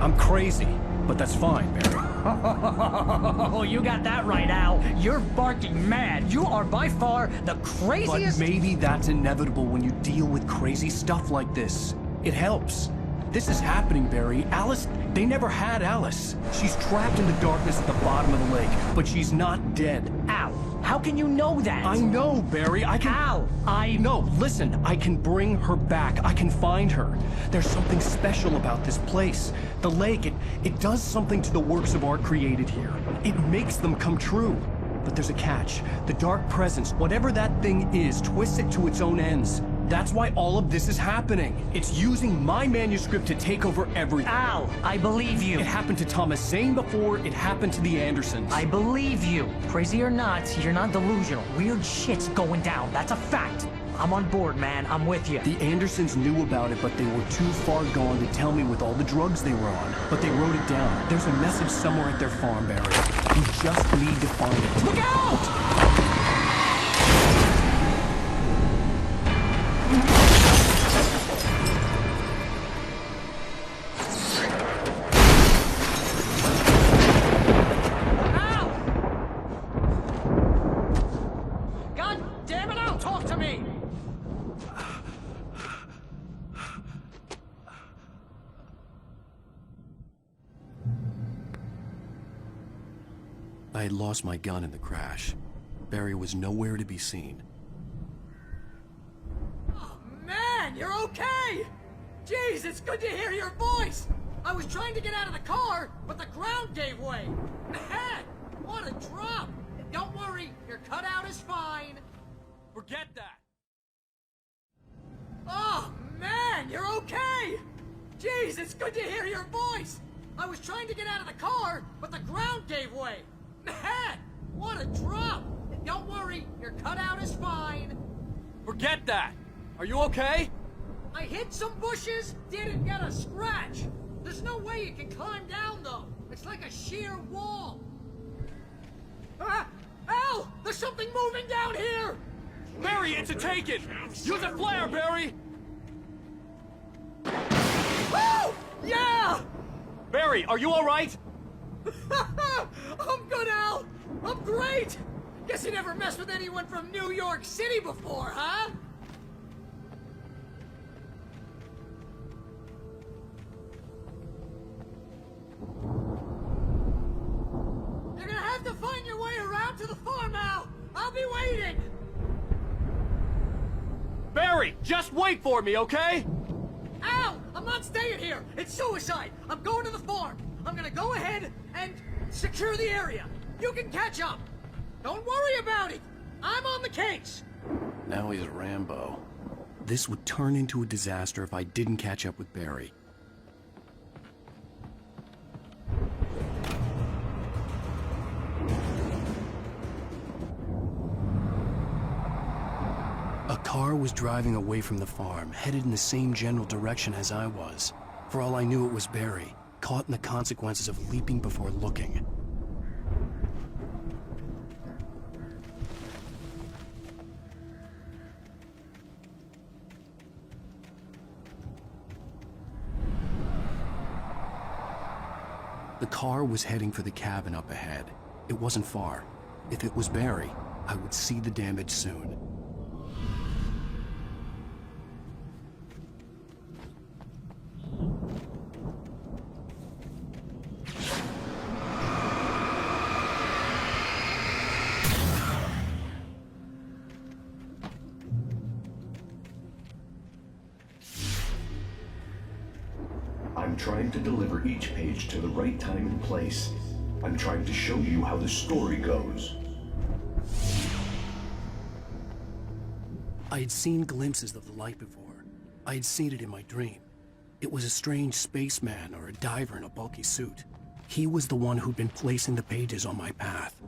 I'm crazy, but that's fine, Barry. Oh, you got that right, Al. You're barking mad. You are by far the craziest... But maybe that's inevitable when you deal with crazy stuff like this. It helps. This is happening, Barry. Alice, they never had Alice. She's trapped in the darkness at the bottom of the lake, but she's not dead. Al, how can you know that? I know, Barry. I can... Al, No, listen. I can bring her back. I can find her. There's something special about this place. The lake, it does something to the works of art created here. It makes them come true. But there's a catch. The dark presence, whatever that thing is, twists it to its own ends. That's why all of this is happening. It's using my manuscript to take over everything. Al, I believe you. It happened to Thomas Zane before, it happened to the Andersons. I believe you. Crazy or not, you're not delusional. Weird shit's going down. That's a fact. I'm on board, man. I'm with you. The Andersons knew about it, but they were too far gone to tell me with all the drugs they were on. But they wrote it down. There's a message somewhere at their farm, Barry. You just need to find it. Look out! I had lost my gun in the crash. Barry was nowhere to be seen. Oh, man, you're okay! Jeez, it's good to hear your voice! I was trying to get out of the car, but the ground gave way. Man, what a drop! Don't worry, your cutout is fine. Forget that! Oh, man, you're okay! Jeez, it's good to hear your voice! I was trying to get out of the car, but the ground gave way. Man, what a drop! Don't worry, your cutout is fine. Forget that! Are you okay? I hit some bushes, didn't get a scratch. There's no way you can climb down, though. It's like a sheer wall. Ah! Al! There's something moving down here! Barry, it's a take-it! Use a flare, Barry! Oh! Yeah! Barry, are you alright? I'm good, Al! I'm great! Guess you never messed with anyone from New York City before, huh? You're gonna have to find your way around to the farm, Al! I'll be waiting! Barry, just wait for me, okay? Al! I'm not staying here! It's suicide! I'm going to the farm! I'm gonna go ahead and secure the area. You can catch up. Don't worry about it. I'm on the case. Now he's Rambo. This would turn into a disaster if I didn't catch up with Barry. A car was driving away from the farm, headed in the same general direction as I was. For all I knew, it was Barry, caught in the consequences of leaping before looking. The car was heading for the cabin up ahead. It wasn't far. If it was Barry, I would see the damage soon. I'm trying to deliver each page to the right time and place. I'm trying to show you how the story goes. I had seen glimpses of the light before. I had seen it in my dream. It was a strange spaceman or a diver in a bulky suit. He was the one who'd been placing the pages on my path.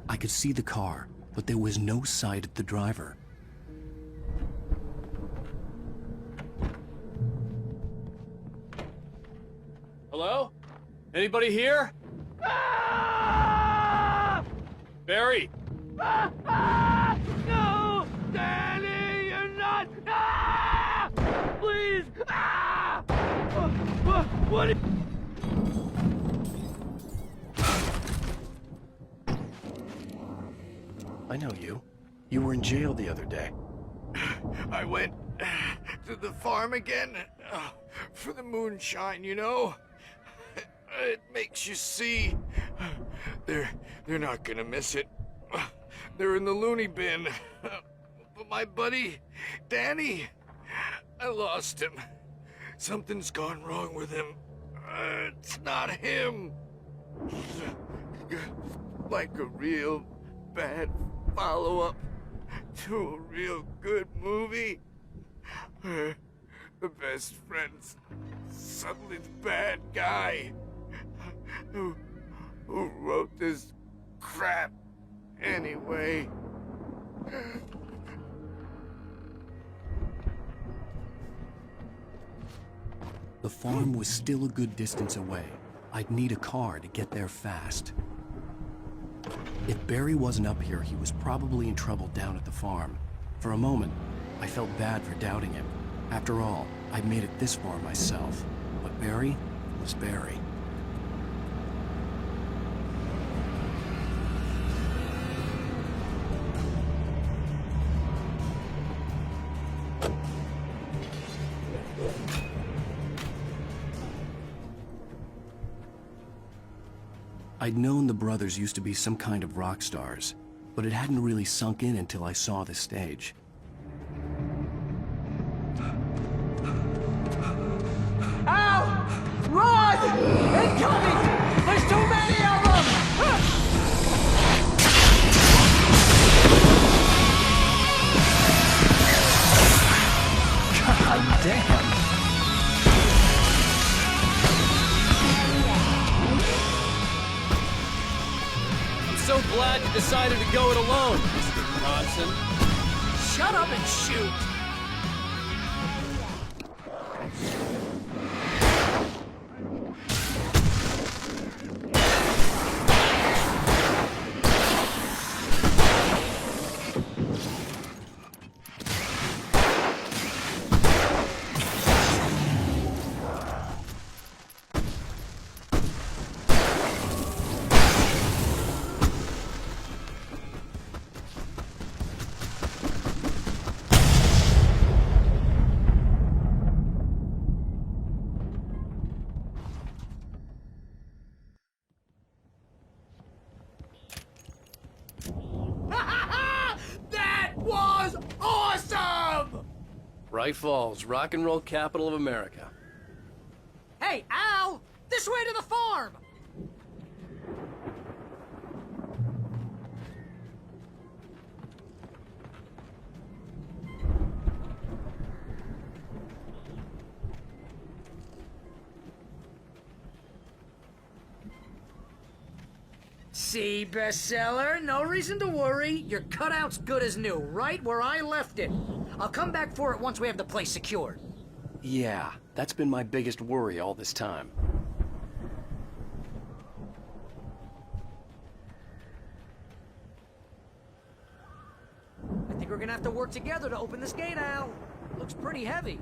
I could see the car, but there was no sight of the driver. Hello? Anybody here? Ah! Barry! No! Danny, you're not! Ah! Please! Ah! What? I know you. You were in jail the other day. I went to the farm again for the moonshine, you know? It makes you see. They're not gonna miss it. They're in the loony bin. But my buddy, Danny, I lost him. Something's gone wrong with him. It's not him. Like a real bad follow-up to a real good movie. We're the best friends suddenly the bad guy who wrote this crap anyway. The farm was still a good distance away. I'd need a car to get there fast. If Barry wasn't up here, he was probably in trouble down at the farm. For a moment, I felt bad for doubting him. After all, I'd made it this far myself. But Barry was Barry. I'd known the brothers used to be some kind of rock stars, but it hadn't really sunk in until I saw the stage. Ow! Run! Incoming! There's too many of them! God damn! So glad you decided to go it alone, Mr. Bronson. Shut up and shoot! Bright Falls, rock and roll capital of America. Hey, Al! This way to the farm! See, bestseller? No reason to worry. Your cutout's good as new, right where I left it. I'll come back for it once we have the place secured. Yeah, that's been my biggest worry all this time. I think we're gonna have to work together to open this gate, Al. Looks pretty heavy.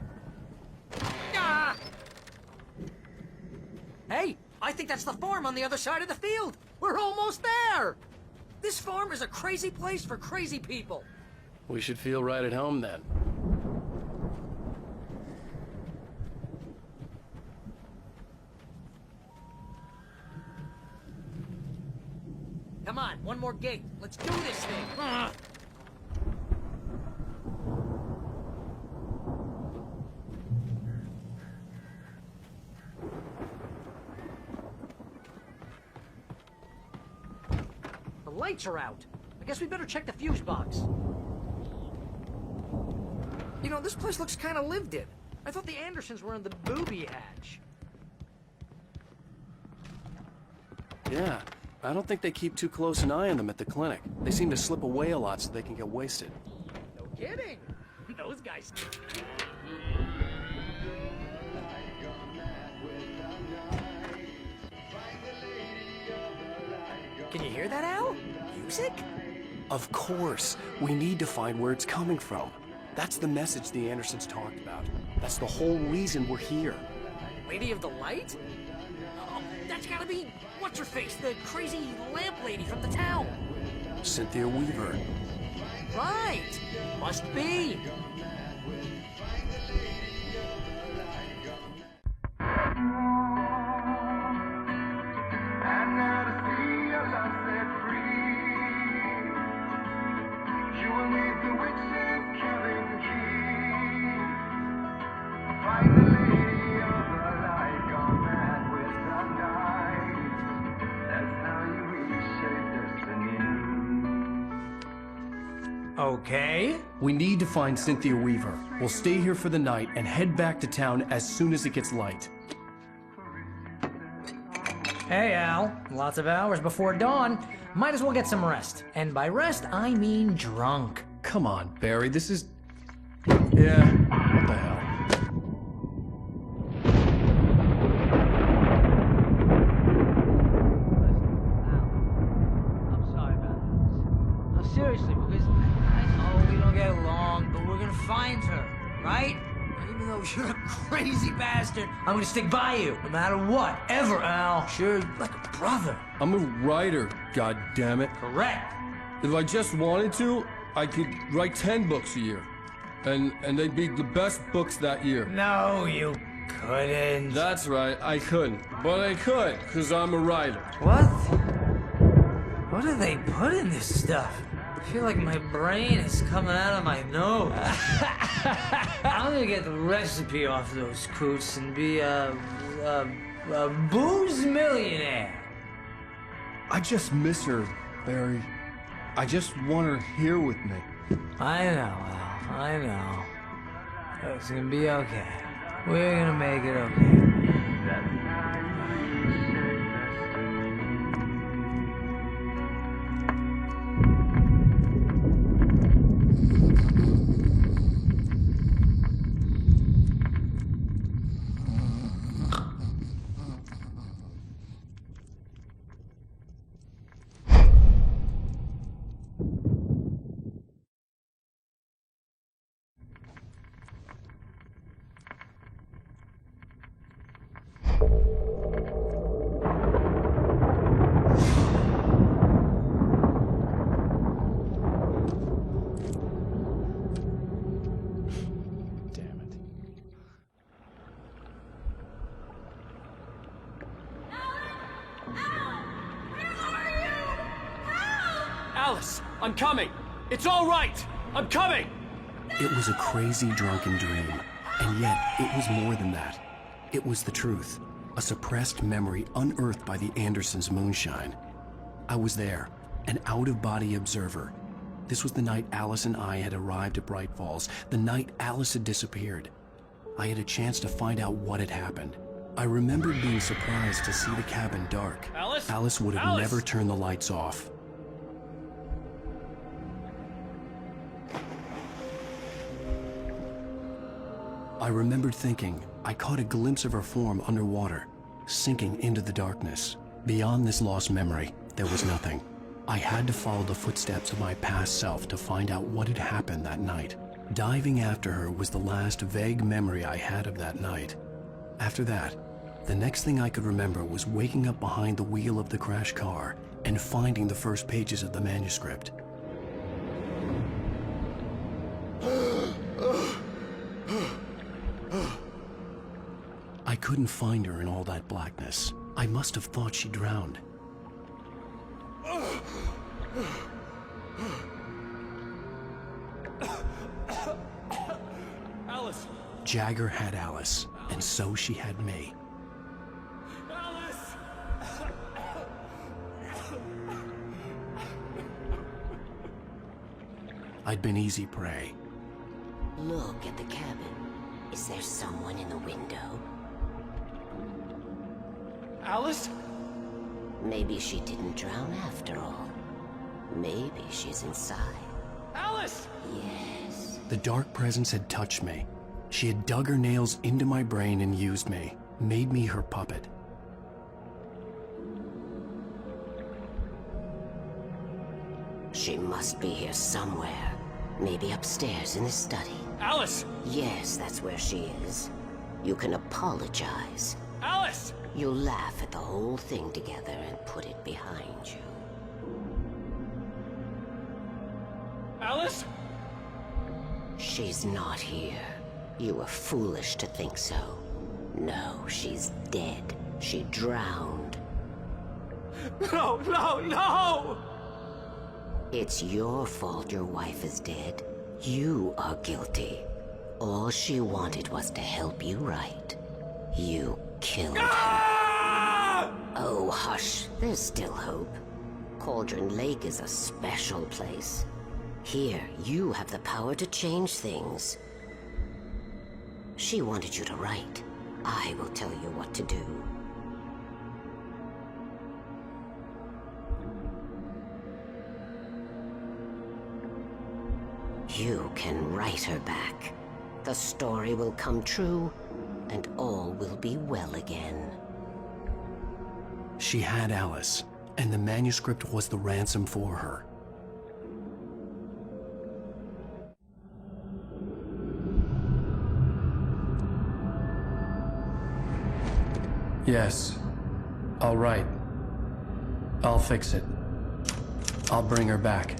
Ah! Hey, I think that's the farm on the other side of the field. We're almost there! This farm is a crazy place for crazy people. We should feel right at home then. Come on, one more gate. Let's do this thing. The lights are out. I guess we better check the fuse box. You know, this place looks kind of lived in. I thought the Andersons were in the booby hatch. Yeah, I don't think they keep too close an eye on them at the clinic. They seem to slip away a lot so they can get wasted. No kidding. Those guys... Can you hear that, Al? Music? Of course. We need to find where it's coming from. That's the message the Andersons talked about. That's the whole reason we're here. Lady of the Light? Oh, that's gotta be... What's-her-face? The crazy lamp lady from the town. Cynthia Weaver. Right. Must be. Okay. We need to find Cynthia Weaver. We'll stay here for the night and head back to town as soon as it gets light. Hey, Al. Lots of hours before dawn. Might as well get some rest. And by rest, I mean drunk. Come on, Barry, this is... Yeah, what the hell? Seriously, because I know we don't get along, but we're gonna find her, right? And even though you're a crazy bastard, I'm gonna stick by you, no matter what, ever, Al. Sure, like a brother. I'm a writer, goddammit. Correct. If I just wanted to, I could write 10 books a year. And they'd be the best books that year. No, you couldn't. That's right, I couldn't. But I could, because I'm a writer. What? What do they put in this stuff? I feel like my brain is coming out of my nose. I'm gonna get the recipe off those coots and be a booze millionaire. I just miss her, Barry. I just want her here with me. I know, Al. I know. It's gonna be okay. We're gonna make it okay. Alice, I'm coming. It's all right. I'm coming. It was a crazy, drunken dream, and yet it was more than that. It was the truth, a suppressed memory unearthed by the Andersons' moonshine. I was there, an out-of-body observer. This was the night Alice and I had arrived at Bright Falls, the night Alice had disappeared. I had a chance to find out what had happened. I remembered being surprised to see the cabin dark. Alice would have never turned the lights off. I remembered thinking I caught a glimpse of her form underwater, sinking into the darkness. Beyond this lost memory, there was nothing. I had to follow the footsteps of my past self to find out what had happened that night. Diving after her was the last vague memory I had of that night. After that, the next thing I could remember was waking up behind the wheel of the crashed car and finding the first pages of the manuscript. I couldn't find her in all that blackness. I must have thought she drowned. Alice! Jagger had Alice, and so she had me. Alice! I'd been easy prey. Look at the cabin. Is there someone in the window? Alice? Maybe she didn't drown after all. Maybe she's inside. Alice! Yes. The dark presence had touched me. She had dug her nails into my brain and used me, made me her puppet. She must be here somewhere. Maybe upstairs in the study. Alice! Yes, that's where she is. You can apologize. Alice! You'll laugh at the whole thing together and put it behind you. Alice? She's not here. You were foolish to think so. No, she's dead. She drowned. No, no, no! It's your fault your wife is dead. You are guilty. All she wanted was to help you right. You killed her. Oh, hush. There's still hope. Cauldron Lake is a special place. Here, you have the power to change things. She wanted you to write. I will tell you what to do. You can write her back. The story will come true, and all will be well again. She had Alice, and the manuscript was the ransom for her. Yes. All right. I'll fix it. I'll bring her back.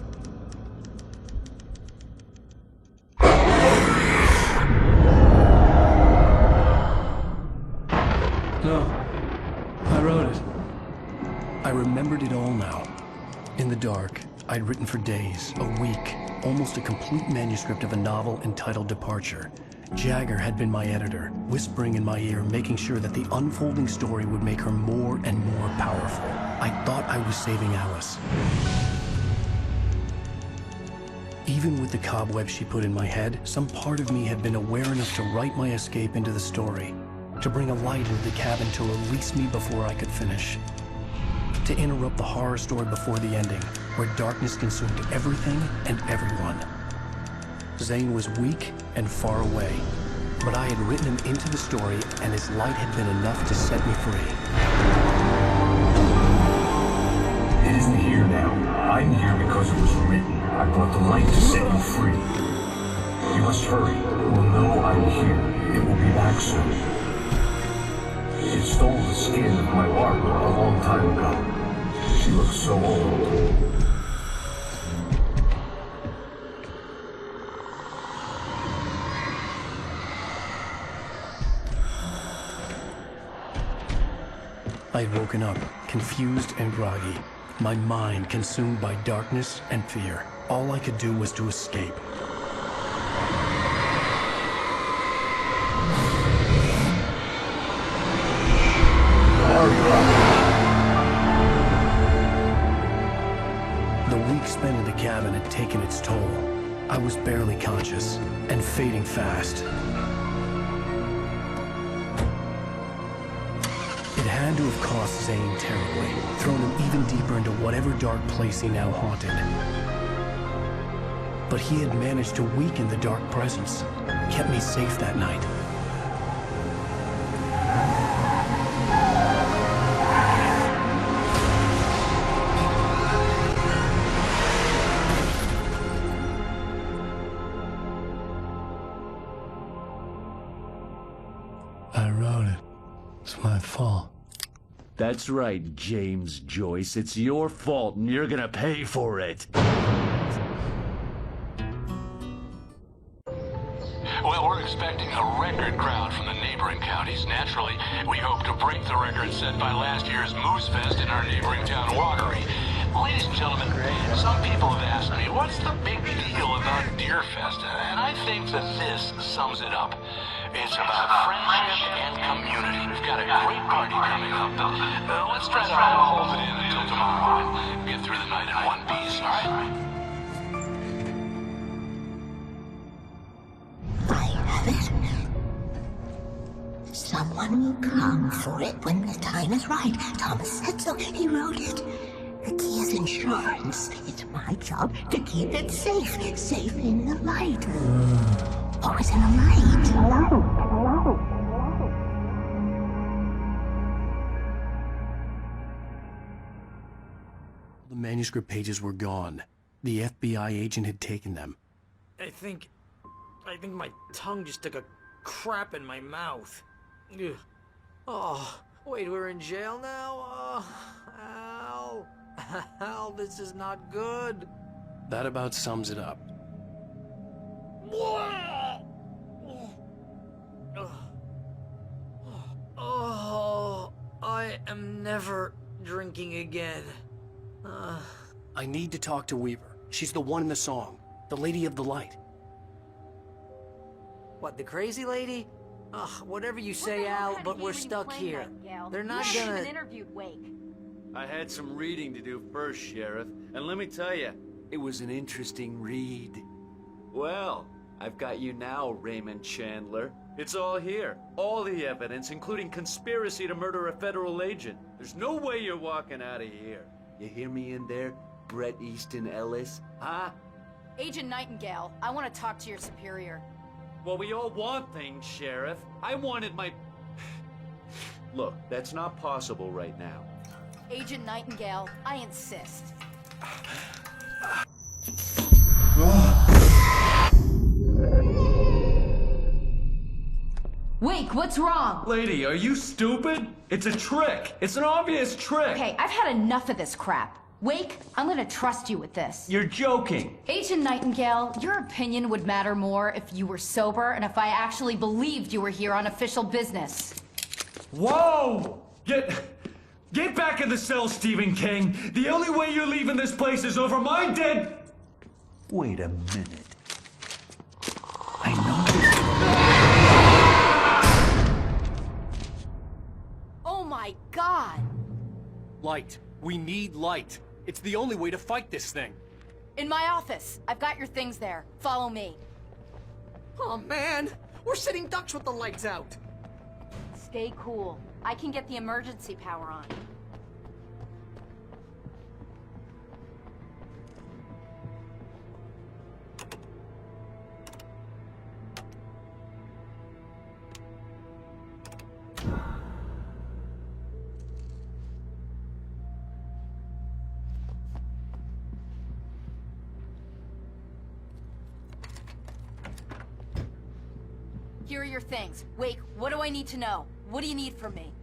No. I wrote it. I remembered it all now. In the dark, I'd written for days, a week, almost a complete manuscript of a novel entitled Departure. Jagger had been my editor, whispering in my ear, making sure that the unfolding story would make her more and more powerful. I thought I was saving Alice. Even with the cobwebs she put in my head, some part of me had been aware enough to write my escape into the story, to bring a light into the cabin to release me before I could finish, to interrupt the horror story before the ending, where darkness consumed everything and everyone. Zane was weak and far away, but I had written him into the story, and his light had been enough to set me free. It isn't here now. I'm here because it was written. I brought the light to set you free. You must hurry. It will know I'm here. It will be back soon. It stole the skin of my art a long time ago. She looks so old. I'd woken up, confused and groggy, my mind consumed by darkness and fear. All I could do was to escape. The week spent in the cabin had taken its toll. I was barely conscious, and fading fast. It had to have cost Zane terribly, thrown him even deeper into whatever dark place he now haunted. But he had managed to weaken the dark presence, kept me safe that night. I wrote it. It's my fault. That's right, James Joyce. It's your fault, and you're gonna pay for it. Well, we're expecting a record crowd from the neighboring counties. Naturally, we hope to break the record set by last year's Moose Fest in our neighboring town, Watery. Ladies and gentlemen, some people have asked me, what's the big deal about Deer Fest? And I think that this sums it up. It's about friendship and community. We've got a great party coming up. Let's try to hold it in until tomorrow and get through the night in one piece, all right? Someone will come for it when the time is right. Thomas said so. He wrote it. The key is insurance. It's my job to keep it safe. Safe in the light. Always in the light. Hello. The manuscript pages were gone. The FBI agent had taken them. I think my tongue just took a crap in my mouth. Ugh. Oh, wait, we're in jail now? Oh, Al, this is not good. That about sums it up. Oh, I am never drinking again. I need to talk to Weaver. She's the one in the song. The Lady of the Light. What, the crazy lady? Ugh, whatever you say, Al, but we're stuck here. They're not gonna... interviewed Wake. I had some reading to do first, Sheriff, and let me tell you, it was an interesting read. Well, I've got you now, Raymond Chandler. It's all here. All the evidence, including conspiracy to murder a federal agent. There's no way you're walking out of here. You hear me in there, Bret Easton Ellis? Huh? Agent Nightingale, I want to talk to your superior. Well, we all want things, Sheriff. I wanted my... Look, that's not possible right now. Agent Nightingale, I insist. Wake, what's wrong? Lady, are you stupid? It's a trick. It's an obvious trick. Okay, I've had enough of this crap. Wake, I'm gonna trust you with this. You're joking. Agent Nightingale, your opinion would matter more if you were sober and if I actually believed you were here on official business. Whoa! Get back in the cell, Stephen King. The only way you're leaving this place is over my dead... Wait a minute. Oh my god! Light. We need light. It's the only way to fight this thing. In my office. I've got your things there. Follow me. Oh man, we're sitting ducks with the lights out. Stay cool. I can get the emergency power on. Here are your things. Wake, what do I need to know? What do you need from me?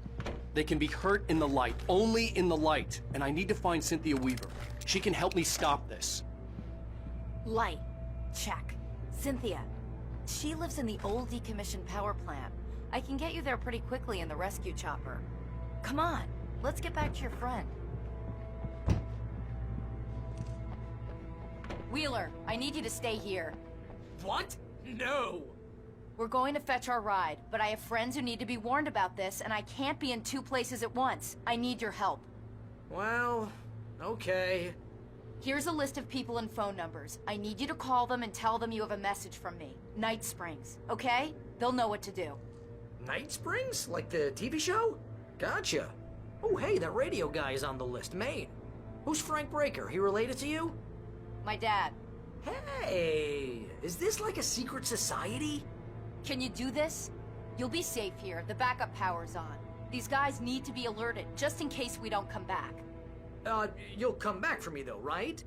They can be hurt in the light, only in the light. And I need to find Cynthia Weaver. She can help me stop this. Light. Check. Cynthia. She lives in the old decommissioned power plant. I can get you there pretty quickly in the rescue chopper. Come on, let's get back to your friend. Wheeler, I need you to stay here. What? No! We're going to fetch our ride, but I have friends who need to be warned about this, and I can't be in 2 places at once. I need your help. Well, okay. Here's a list of people and phone numbers. I need you to call them and tell them you have a message from me. Night Springs, okay? They'll know what to do. Night Springs? Like the TV show? Gotcha. Oh, hey, that radio guy is on the list. Maine. Who's Frank Breaker? He related to you? My dad. Hey, is this like a secret society? Can you do this? You'll be safe here. The backup power's on. These guys need to be alerted, just in case we don't come back. You'll come back for me though, right?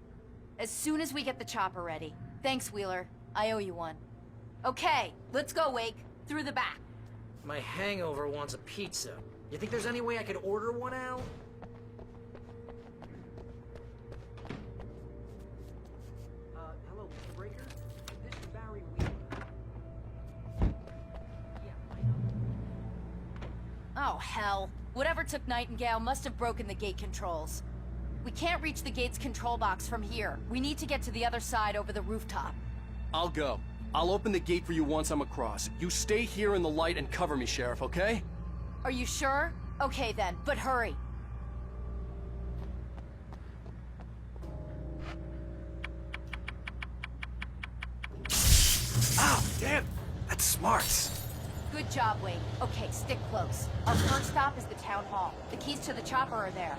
As soon as we get the chopper ready. Thanks, Wheeler. I owe you one. Okay, let's go, Wake. Through the back. My hangover wants a pizza. You think there's any way I could order one out? Hello, Breaker? This is Barry Wheeler. Oh, hell. Whatever took Nightingale must have broken the gate controls. We can't reach the gate's control box from here. We need to get to the other side over the rooftop. I'll go. I'll open the gate for you once I'm across. You stay here in the light and cover me, Sheriff, okay? Are you sure? Okay then, but hurry. Ow, damn! That's smart. Good job, Wade. Okay, stick close. Our first stop is the town hall. The keys to the chopper are there.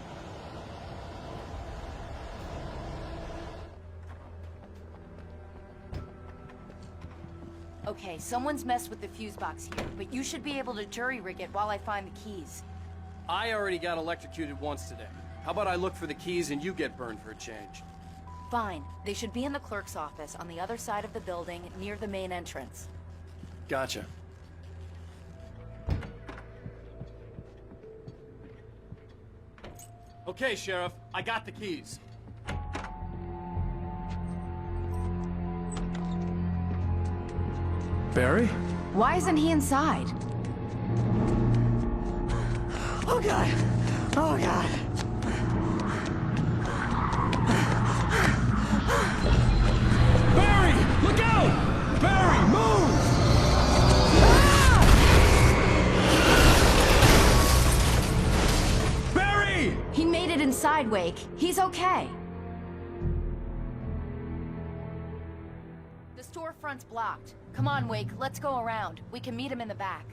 Okay, someone's messed with the fuse box here, but you should be able to jury-rig it while I find the keys. I already got electrocuted once today. How about I look for the keys and you get burned for a change? Fine. They should be in the clerk's office on the other side of the building, near the main entrance. Gotcha. Okay, Sheriff. I got the keys. Barry? Why isn't he inside? Oh god! Oh god! Barry! Look out! Barry, move! Barry! He made it inside, Wake. He's okay. The storefront's blocked. Come on, Wake. Let's go around. We can meet him in the back.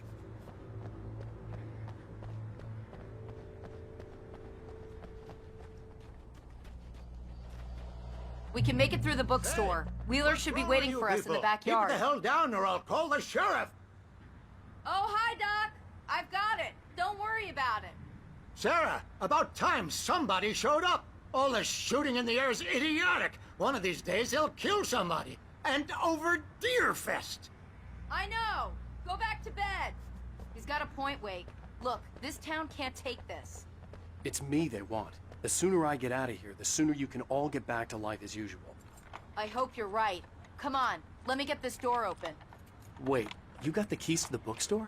We can make it through the bookstore. Wheeler should be waiting for us in the backyard. Keep the hell down or I'll call the sheriff. Oh, hi, Doc. I've got it. Don't worry about it. Sarah, about time somebody showed up. All this shooting in the air is idiotic. One of these days they'll kill somebody. And over Deerfest. I know. Go back to bed. He's got a point, Wake. Look, this town can't take this. It's me they want. The sooner I get out of here, the sooner you can all get back to life as usual. I hope you're right. Come on, let me get this door open. Wait, you got the keys to the bookstore?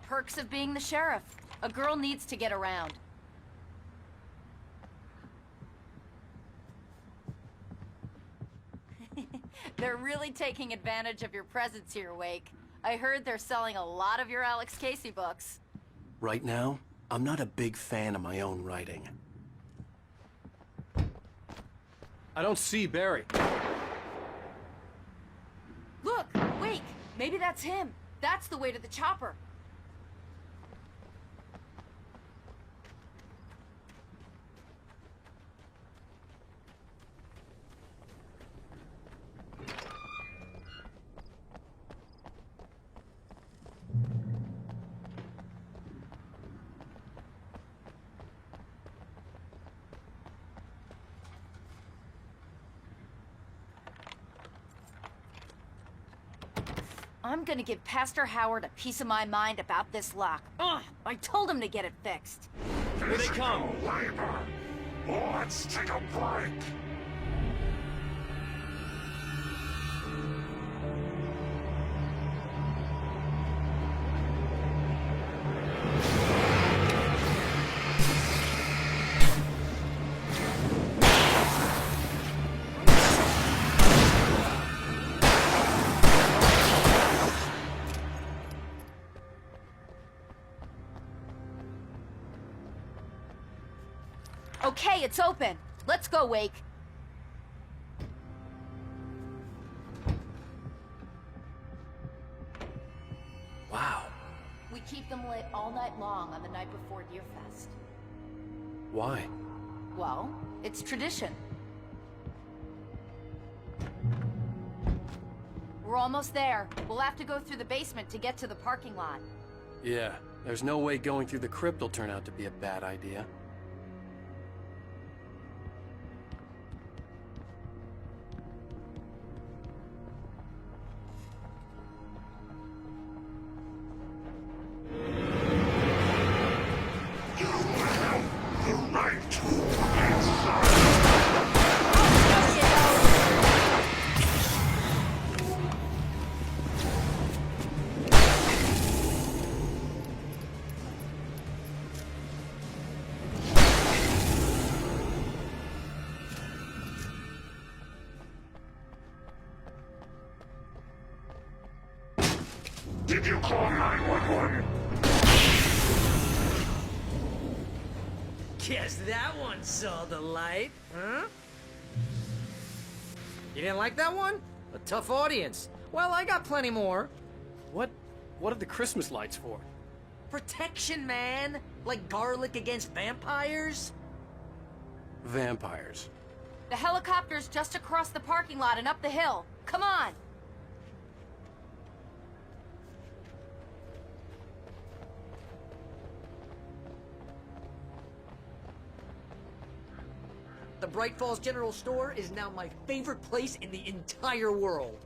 Perks of being the sheriff. A girl needs to get around. They're really taking advantage of your presence here, Wake. I heard they're selling a lot of your Alex Casey books. Right now, I'm not a big fan of my own writing. I don't see Barry. Look, Wake, maybe that's him. That's the way to the chopper. I'm gonna give Pastor Howard a piece of my mind about this lock. Ugh, I told him to get it fixed. Here they come. Let's take a break. Okay, it's open. Let's go, Wake. Wow. We keep them lit all night long on the night before Deerfest. Why? Well, it's tradition. We're almost there. We'll have to go through the basement to get to the parking lot. Yeah, there's no way going through the crypt will turn out to be a bad idea. Did you call 911? Guess that one saw the light, huh? You didn't like that one? A tough audience. Well, I got plenty more. What are the Christmas lights for? Protection, man. Like garlic against vampires. Vampires. The helicopter's just across the parking lot and up the hill. Come on! The Bright Falls General Store is now my favorite place in the entire world.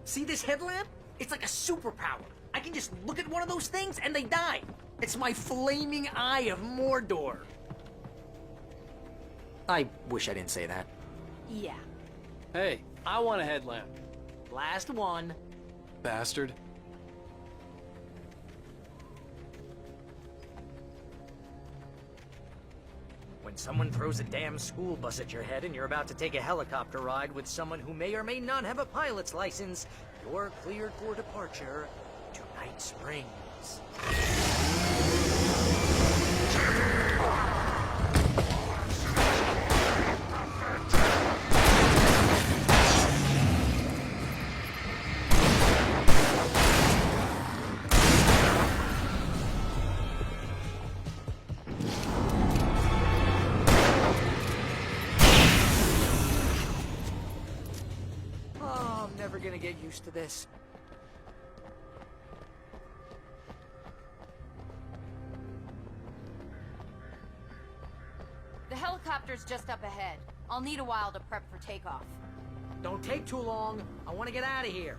See this headlamp? It's like a superpower. I can just look at one of those things and they die. It's my flaming eye of Mordor. I wish I didn't say that. Yeah. Hey, I want a headlamp. Last one. Bastard. When someone throws a damn school bus at your head and you're about to take a helicopter ride with someone who may or may not have a pilot's license, you're cleared for departure to Night Springs. I'm never gonna get used to this. The helicopter's just up ahead. I'll need a while to prep for takeoff. Don't take too long. I want to get out of here.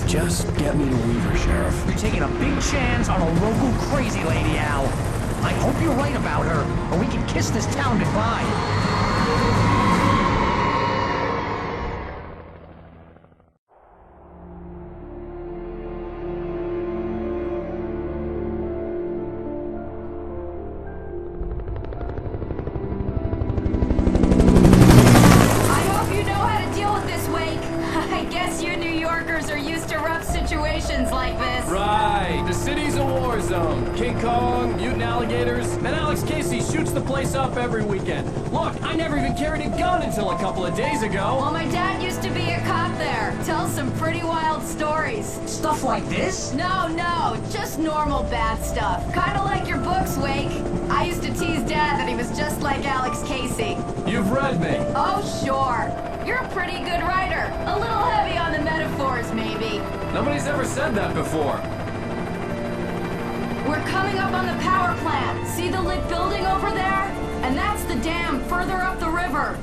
Just get me to Weaver, Sheriff. You're taking a big chance on a local crazy lady, Al. I hope you're right about her, or we can kiss this town goodbye. Like this. Right, the city's a war zone. King Kong, mutant alligators, and Alex Casey shoots the place up every weekend. Look, I never even carried a gun until a couple of days ago. Well, my dad used to be a cop there. Tells some pretty wild stories. Stuff like this? No, just normal bad stuff. Kinda like your books, Wake. I used to tease Dad that he was just like Alex Casey. You've read me. Oh, sure. You're a pretty good writer. A little heavy on the metaphors, maybe. Nobody's ever said that before. We're coming up on the power plant. See the lit building over there? And that's the dam further up the river.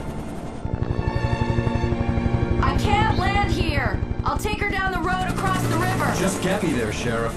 I can't land here. I'll take her down the road across the river. Just get me there, Sheriff.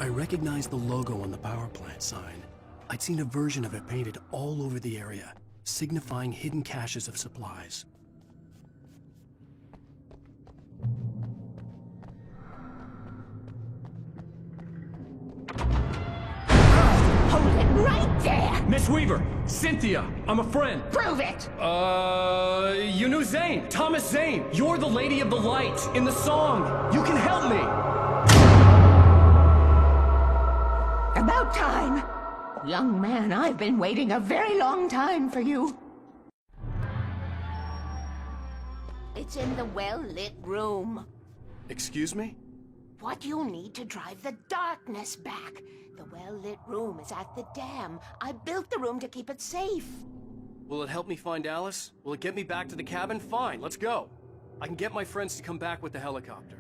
I recognized the logo on the power plant sign. I'd seen a version of it painted all over the area, signifying hidden caches of supplies. Hold it right there! Miss Weaver! Cynthia! I'm a friend! Prove it! You knew Zane! Thomas Zane! You're the Lady of the Light in the song! You can help me! About time! Young man, I've been waiting a very long time for you. It's in the well-lit room. Excuse me? What you need to drive the darkness back. The well-lit room is at the dam. I built the room to keep it safe. Will it help me find Alice? Will it get me back to the cabin? Fine, let's go. I can get my friends to come back with the helicopter.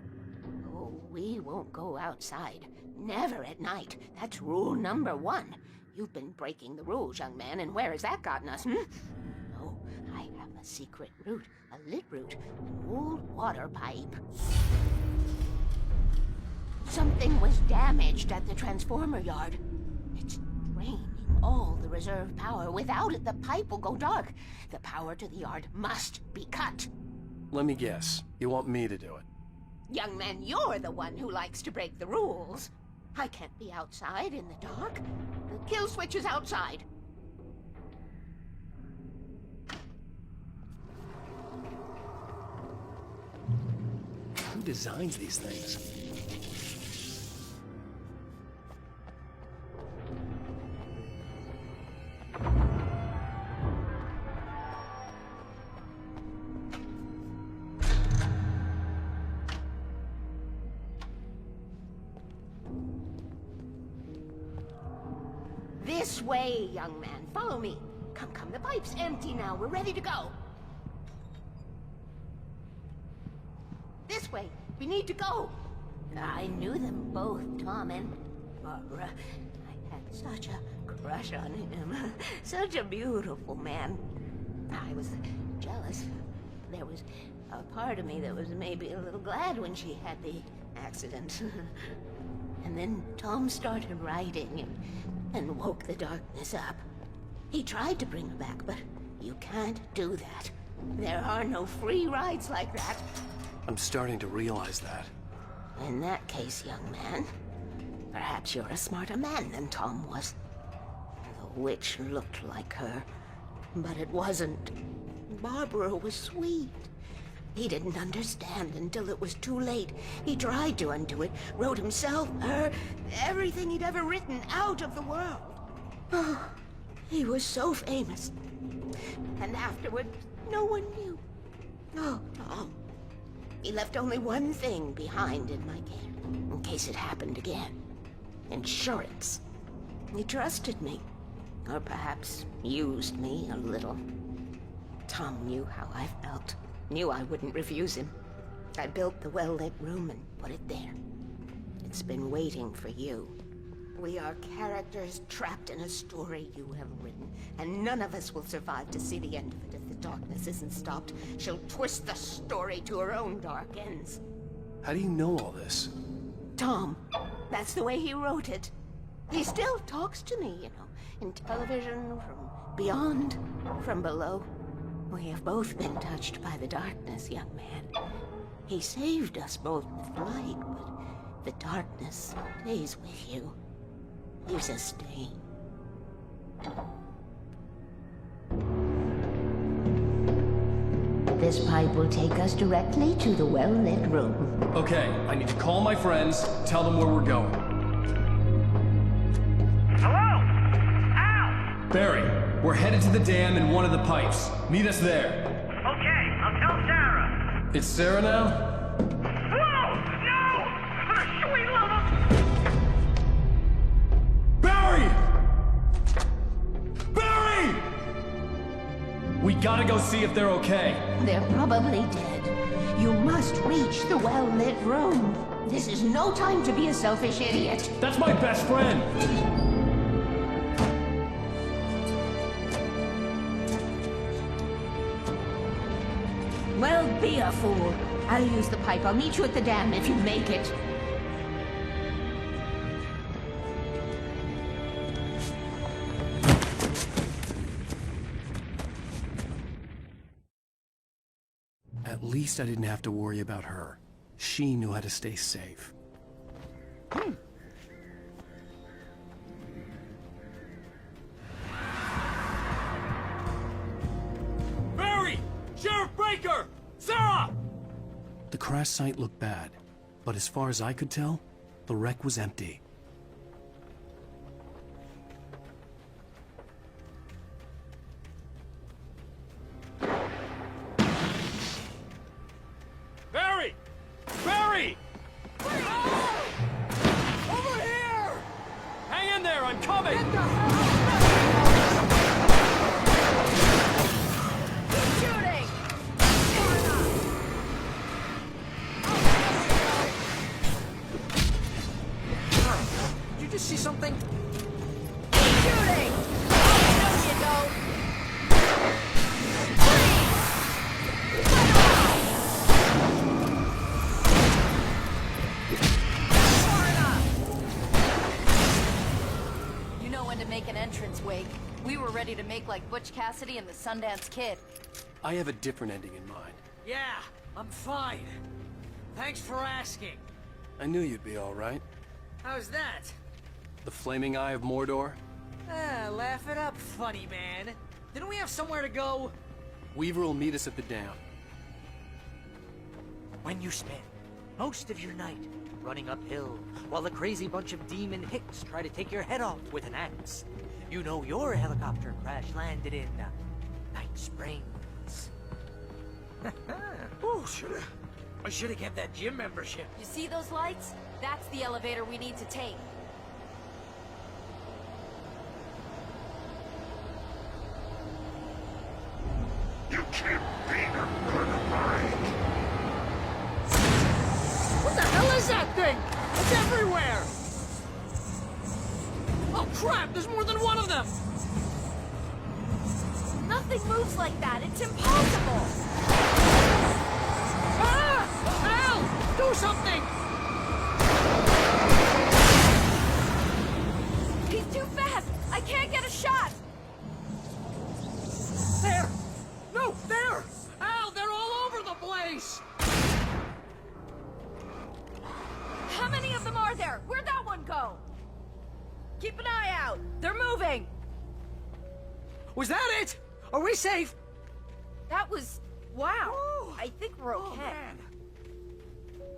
Oh, we won't go outside. Never at night. That's rule number 1. You've been breaking the rules, young man, and where has that gotten us, No, I have a secret route, a lit route, an old water pipe. Something was damaged at the transformer yard. It's draining all the reserve power. Without it, the pipe will go dark. The power to the yard must be cut. Let me guess. You want me to do it? Young man, you're the one who likes to break the rules. I can't be outside in the dark. The kill switch is outside. Who designs these things? This way, young man. Follow me. Come, come. The pipe's empty now. We're ready to go. This way. We need to go. I knew them both, Tom and Barbara. I had such a crush on him. Such a beautiful man. I was jealous. There was a part of me that was maybe a little glad when she had the accident. And then Tom started writing and woke the darkness up. He tried to bring her back, but you can't do that. There are no free rides like that. I'm starting to realize that. In that case, young man, perhaps you're a smarter man than Tom was. The witch looked like her, but it wasn't. Barbara was sweet. He didn't understand until it was too late. He tried to undo it, wrote himself, her, everything he'd ever written out of the world. Oh, he was so famous. And afterward, no one knew. Oh, Tom. He left only one thing behind in my care, in case it happened again. Insurance. He trusted me. Or perhaps used me a little. Tom knew how I felt. Knew I wouldn't refuse him. I built the well-lit room and put it there. It's been waiting for you. We are characters trapped in a story you have written, and none of us will survive to see the end of it if the darkness isn't stopped. She'll twist the story to her own dark ends. How do you know all this? Tom, that's the way he wrote it. He still talks to me, you know, in television, from beyond, from below. We have both been touched by the darkness, young man. He saved us both with light, but the darkness stays with you. Leaves a stain. This pipe will take us directly to the well-lit room. Okay, I need to call my friends, tell them where we're going. Hello? Al! Barry, we're headed to the dam in one of the pipes. Meet us there. Okay, I'll tell Sarah. It's Sarah now? Whoa! No! For the sweet love of... Barry! Barry! We gotta go see if they're okay. They're probably dead. You must reach the well-lit room. This is no time to be a selfish idiot. That's my best friend! Well, be a fool. I'll use the pipe. I'll meet you at the dam if you make it. At least I didn't have to worry about her. She knew how to stay safe. Barry! Sheriff Baker! Sarah! The crash site looked bad, but as far as I could tell, the wreck was empty. Barry! Barry! Over here! Hang in there, I'm coming! Get the Keep shooting! Did you just see something? Keep shooting! Oh, no, you don't. You know when to make an entrance, Wake. We were ready to make like Butch Cassidy and the Sundance Kid. I have a different ending in mind. Yeah, I'm fine. Thanks for asking. I knew you'd be all right. How's that? The flaming eye of Mordor? Laugh it up, funny man. Didn't we have somewhere to go? Weaver will meet us at the dam. When you spend most of your night running uphill while a crazy bunch of demon hicks try to take your head off with an axe, you know your helicopter crash landed in Night Springs. Oh, I should have kept that gym membership. You see those lights? That's the elevator we need to take. You can't beat a good mind. What the hell is that thing? It's everywhere! Oh crap, there's more than one of them! Nothing moves like that. It's impossible. Ah! Al! Do something! He's too fast. I can't get a shot. There! No, there! Al, they're all over the place! How many of them are there? Where'd that one go? Keep an eye out. They're moving. Was that it? Are we safe? That was... wow. I think we're okay. Oh, man.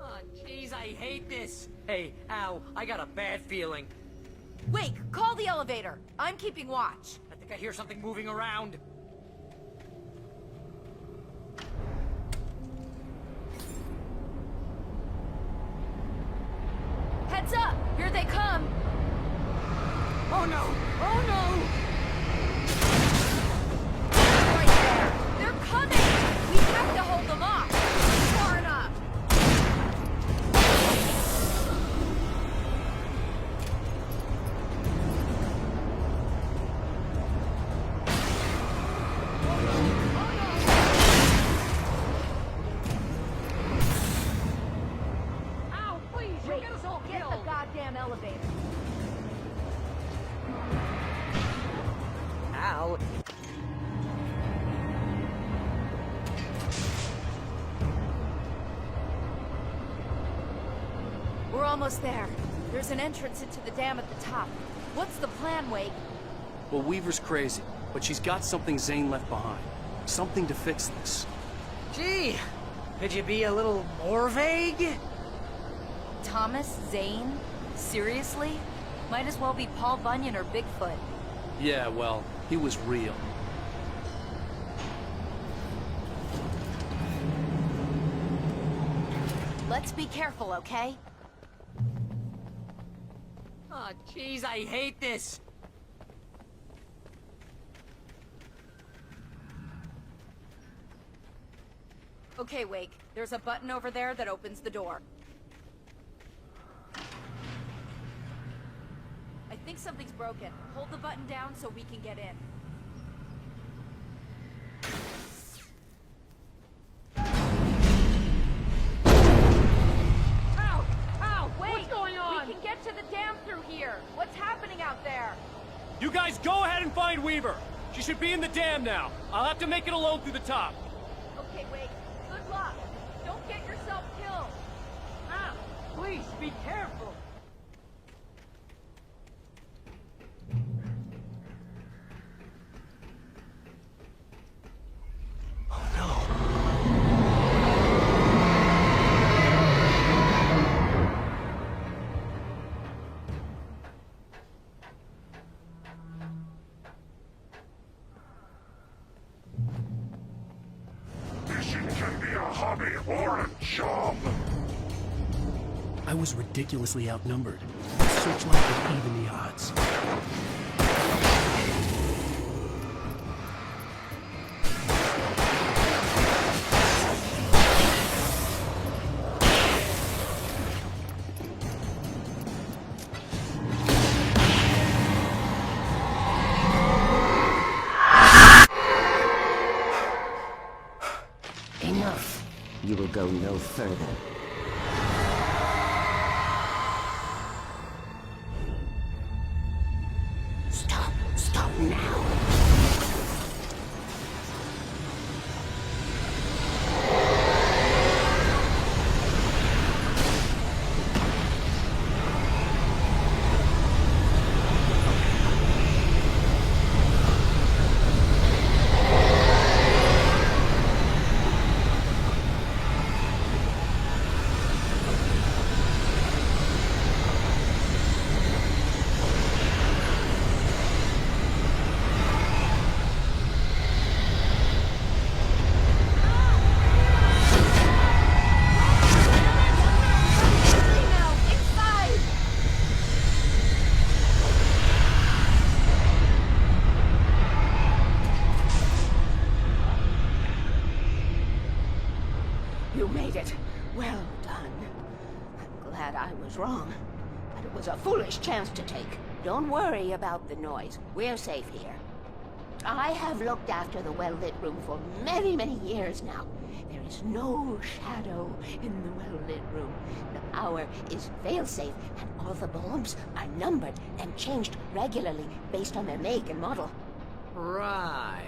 Oh, jeez, I hate this. Hey, Al, I got a bad feeling. Wake, call the elevator. I'm keeping watch. I think I hear something moving around. Heads up! Here they come! Oh no! Oh no! Right there! They're coming! We have to hold them off! Far enough! Ow, please! You'll get us all Get killed! the goddamn elevator! Al, We're almost there. There's an entrance into the dam at the top. What's the plan, Wake? Well, Weaver's crazy, but she's got something Zane left behind. Something to fix this. Gee, could you be a little more vague? Thomas Zane? Seriously? Might as well be Paul Bunyan or Bigfoot. Yeah, well, he was real. Let's be careful, okay? Oh, jeez, I hate this. Okay, Wake. There's a button over there that opens the door. I think something's broken. Hold the button down so we can get in. Ow! Ow! Wait! What's going on? We can get to the dam through here. What's happening out there? You guys go ahead and find Weaver. She should be in the dam now. I'll have to make it alone through the top. Okay, Wake. Good luck. Be careful! Fishing can be a hobby or a job. I was ridiculously outnumbered. The searchlight would even the odds. Enough. You will go no further. Stop now. You made it. Well done. I'm glad I was wrong. But it was a foolish chance to take. Don't worry about the noise. We're safe here. I have looked after the well-lit room for many, many years now. There is no shadow in the well-lit room. The power is fail-safe, and all the bulbs are numbered and changed regularly based on their make and model. Right.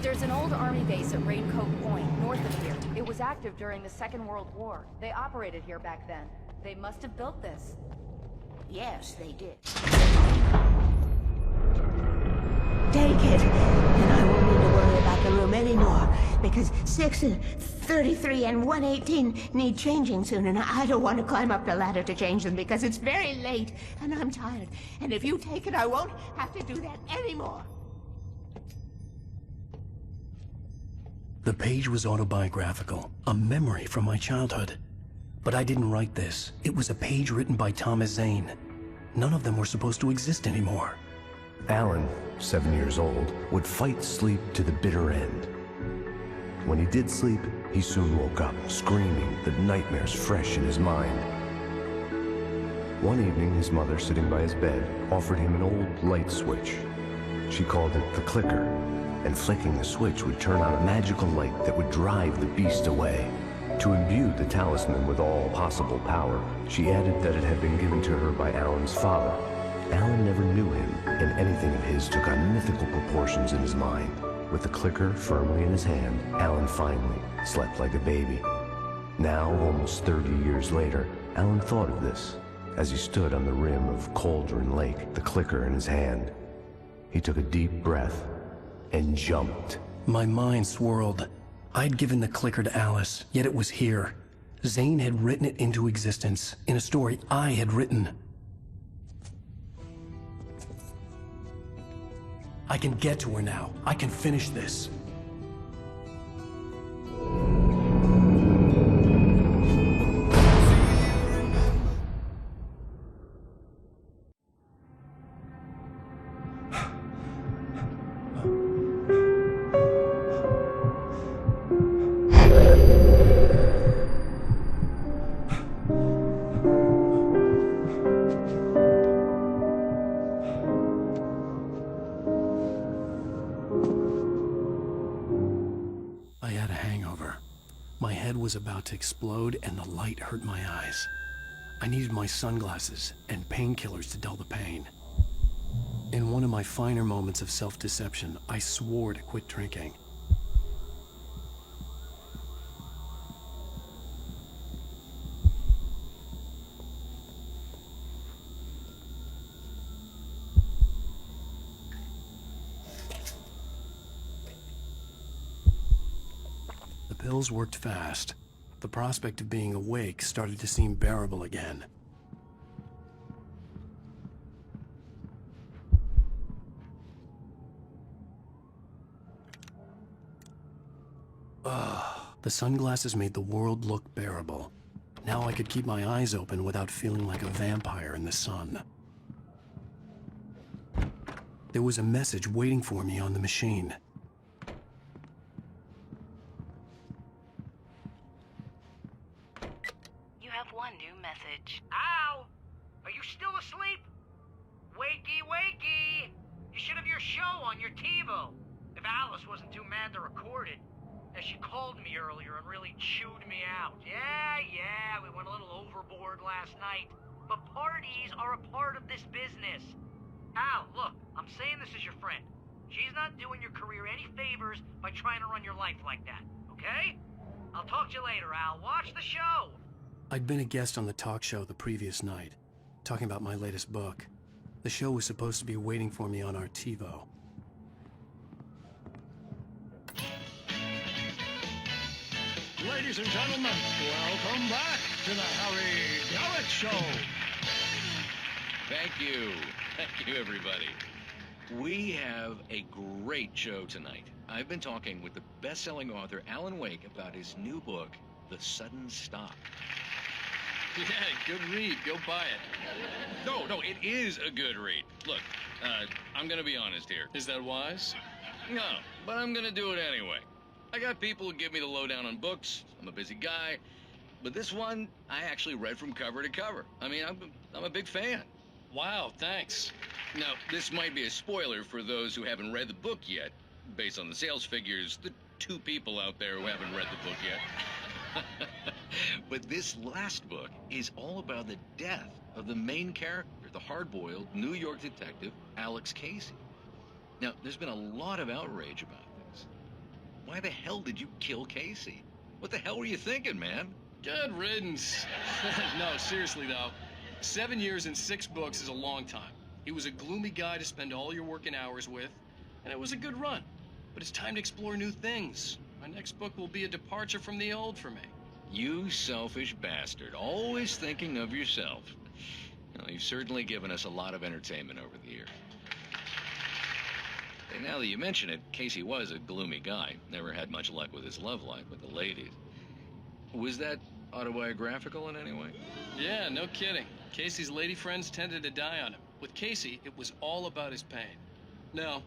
There's an old army base at Raincoat Point, north of here. It was active during the Second World War. They operated here back then. They must have built this. Yes, they did. Take it, and I won't need to worry about the room anymore, because 6 and 33 and 118 need changing soon, and I don't want to climb up the ladder to change them because it's very late, and I'm tired. And if you take it, I won't have to do that anymore. The page was autobiographical, a memory from my childhood. But I didn't write this. It was a page written by Thomas Zane. None of them were supposed to exist anymore. Alan, 7 years old, would fight sleep to the bitter end. When he did sleep, he soon woke up, screaming, the nightmares fresh in his mind. One evening, his mother, sitting by his bed, offered him an old light switch. She called it the clicker, and flicking the switch would turn on a magical light that would drive the beast away. To imbue the talisman with all possible power, she added that it had been given to her by Alan's father. Alan never knew him, and anything of his took on mythical proportions in his mind. With the clicker firmly in his hand, Alan finally slept like a baby. Now, almost 30 years later, Alan thought of this as he stood on the rim of Cauldron Lake, the clicker in his hand. He took a deep breath and jumped. My mind swirled. I'd given the clicker to Alice, yet it was here. Zane had written it into existence, in a story I had written. I can get to her now. I can finish this. Was about to explode and the light hurt my eyes. I needed my sunglasses and painkillers to dull the pain. In one of my finer moments of self-deception, I swore to quit drinking. pills worked fast. The prospect of being awake started to seem bearable again. The sunglasses made the world look bearable. Now I could keep my eyes open without feeling like a vampire in the sun. There was a message waiting for me on the machine. You have one new message. Al! Are you still asleep? Wakey, wakey! You should have your show on your TiVo. If Alice wasn't too mad to record it. As she called me earlier and really chewed me out. Yeah, we went a little overboard last night. But parties are a part of this business. Al, look, I'm saying this as your friend. She's not doing your career any favors by trying to run your life like that, okay? I'll talk to you later, Al. Watch the show! I'd been a guest on the talk show the previous night, talking about my latest book. The show was supposed to be waiting for me on our TiVo. Ladies and gentlemen, welcome back to the Harry Garrett Show. Thank you. Thank you, everybody. We have a great show tonight. I've been talking with the best-selling author AlanWake about his new book, The Sudden Stop. Yeah, good read. Go buy it. No, it is a good read. Look, I'm gonna be honest here. Is that wise? No, but I'm gonna do it anyway. I got people who give me the lowdown on books. I'm a busy guy. But this one, I actually read from cover to cover. I mean, I'm a big fan. Wow, thanks. Now, this might be a spoiler for those who haven't read the book yet. Based on the sales figures, the 2 people out there who haven't read the book yet. But this last book is all about the death of the main character, the hard-boiled New York detective, Alex Casey. Now, there's been a lot of outrage about this. Why the hell did you kill Casey? What the hell were you thinking, man? Good riddance. No, seriously, though. 7 years and 6 books is a long time. He was a gloomy guy to spend all your working hours with, and it was a good run. But it's time to explore new things. My next book will be a departure from the old for me. You selfish bastard, always thinking of yourself. Well, you've certainly given us a lot of entertainment over the years. And now that you mention it, Casey was a gloomy guy. Never had much luck with his love life with the ladies. Was that autobiographical in any way? Yeah, no kidding. Casey's lady friends tended to die on him. With Casey, it was all about his pain. No,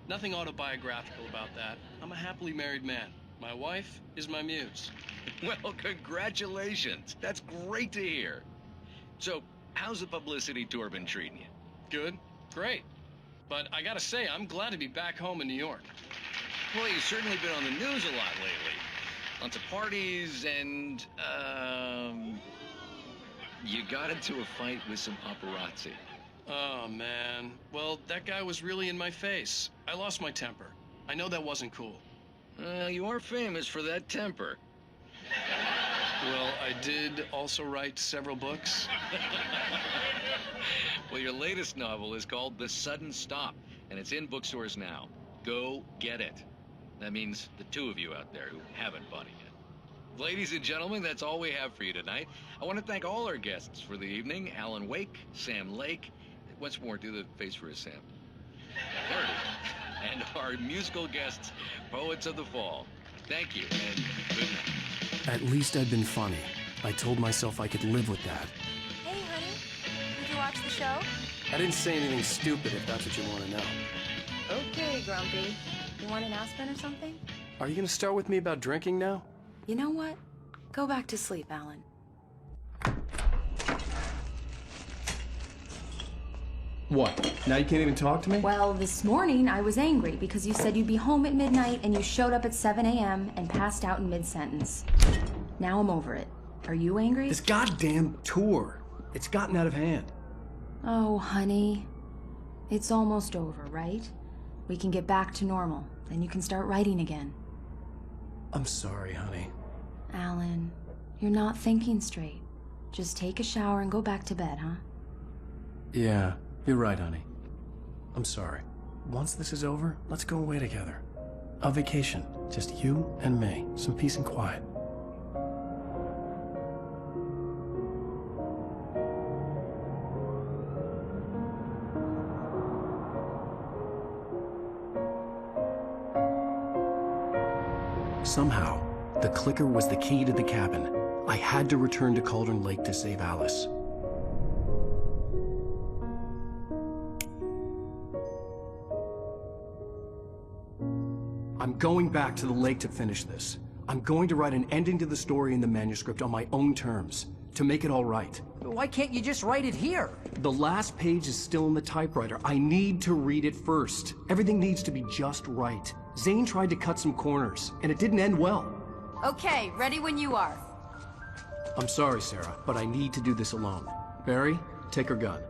nothing autobiographical about that. I'm a happily married man. My wife is my muse. Well, congratulations. That's great to hear. So, how's the publicity tour been treating you? Good. Great. But I gotta say, I'm glad to be back home in New York. Well, you've certainly been on the news a lot lately. Lots of parties and, you got into a fight with some paparazzi. Oh, man. Well, that guy was really in my face. I lost my temper. I know that wasn't cool. You are famous for that temper. Well, I did also write several books. Well, your latest novel is called The Sudden Stop, and it's in bookstores now. Go get it. That means the 2 of you out there who haven't bought it yet. Ladies and gentlemen, that's all we have for you tonight. I want to thank all our guests for the evening. AlanWake, Sam Lake. Once more, do the face for a Sam. There it is. And our musical guests, Poets of the Fall. Thank you, and good night. At least I'd been funny. I told myself I could live with that. Hey, honey. Did you watch the show? I didn't say anything stupid, if that's what you want to know. Okay, Grumpy. You want an aspirin or something? Are you going to start with me about drinking now? You know what? Go back to sleep, Alan. What? Now you can't even talk to me? Well, this morning I was angry because you said you'd be home at midnight and you showed up at 7 a.m. and passed out in mid-sentence. Now I'm over it. Are you angry? This goddamn tour. It's gotten out of hand. Oh, honey. It's almost over, right? We can get back to normal. Then you can start writing again. I'm sorry, honey. Alan, you're not thinking straight. Just take a shower and go back to bed, huh? Yeah, you're right, honey. I'm sorry. Once this is over, let's go away together. A vacation. Just you and me. Some peace and quiet. Somehow, the clicker was the key to the cabin. I had to return to Cauldron Lake to save Alice. I'm going back to the lake to finish this. I'm going to write an ending to the story in the manuscript on my own terms, to make it all right. Why can't you just write it here? The last page is still in the typewriter. I need to read it first. Everything needs to be just right. Zane tried to cut some corners, and it didn't end well. Okay, ready when you are. I'm sorry, Sarah, but I need to do this alone. Barry, take her gun.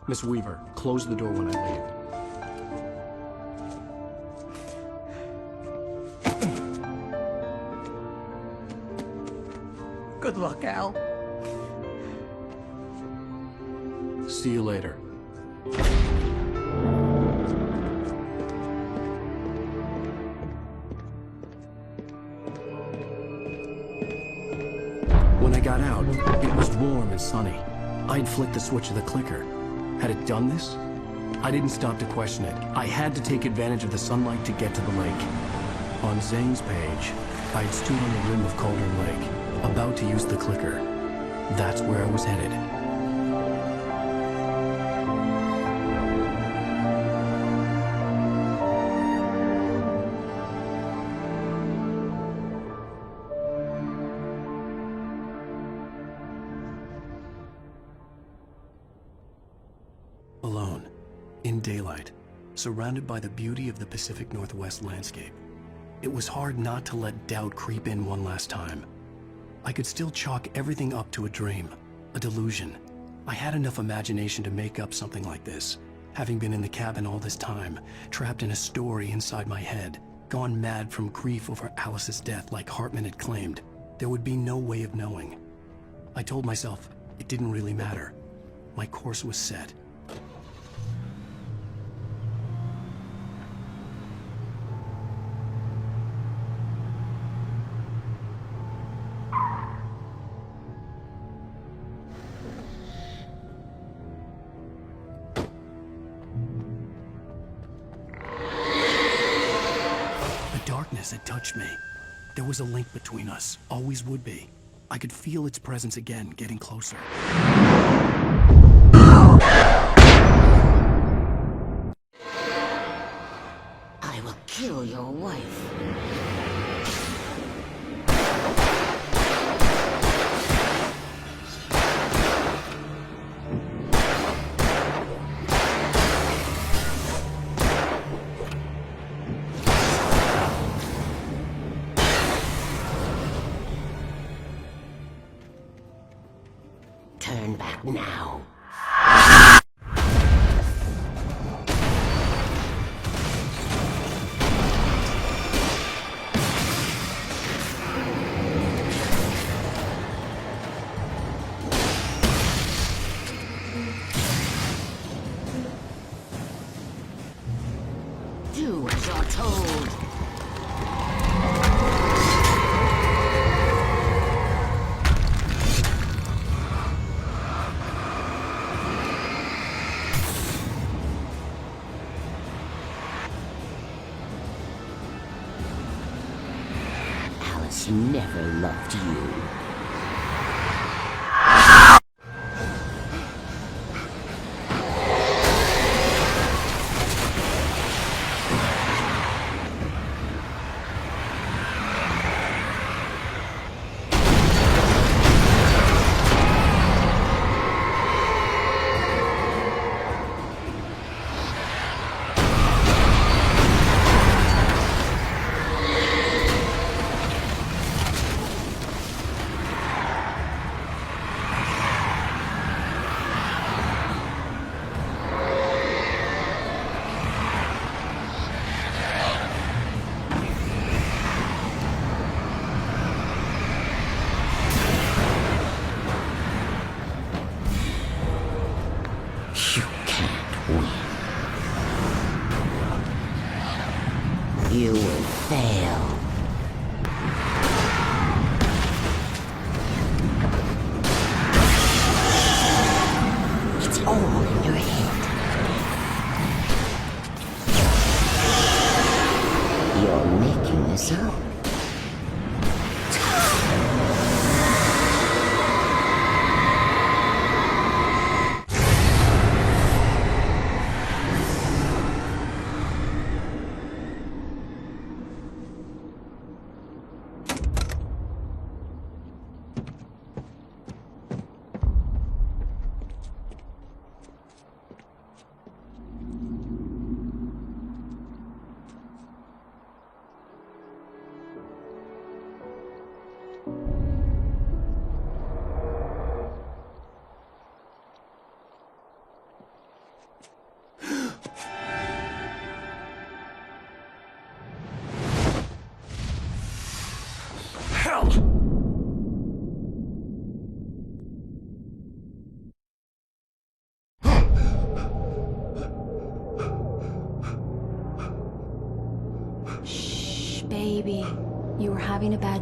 Miss Weaver, close the door when I leave. Good luck, Al. See you later. When I got out, it was warm and sunny. I'd flicked the switch of the clicker. Had it done this? I didn't stop to question it. I had to take advantage of the sunlight to get to the lake. On Zane's page, I'd stood on the rim of Cauldron Lake, about to use the clicker. That's where I was headed. Alone, in daylight, surrounded by the beauty of the Pacific Northwest landscape. It was hard not to let doubt creep in one last time. I could still chalk everything up to a dream, a delusion. I had enough imagination to make up something like this, having been in the cabin all this time, trapped in a story inside my head, gone mad from grief over Alice's death like Hartman had claimed. There would be no way of knowing. I told myself it didn't really matter. My course was set. It touched me. There was a link between us, always would be. I could feel its presence again, getting closer. I will kill your wife. Turn back now. Do as you're told. Alice never loved you.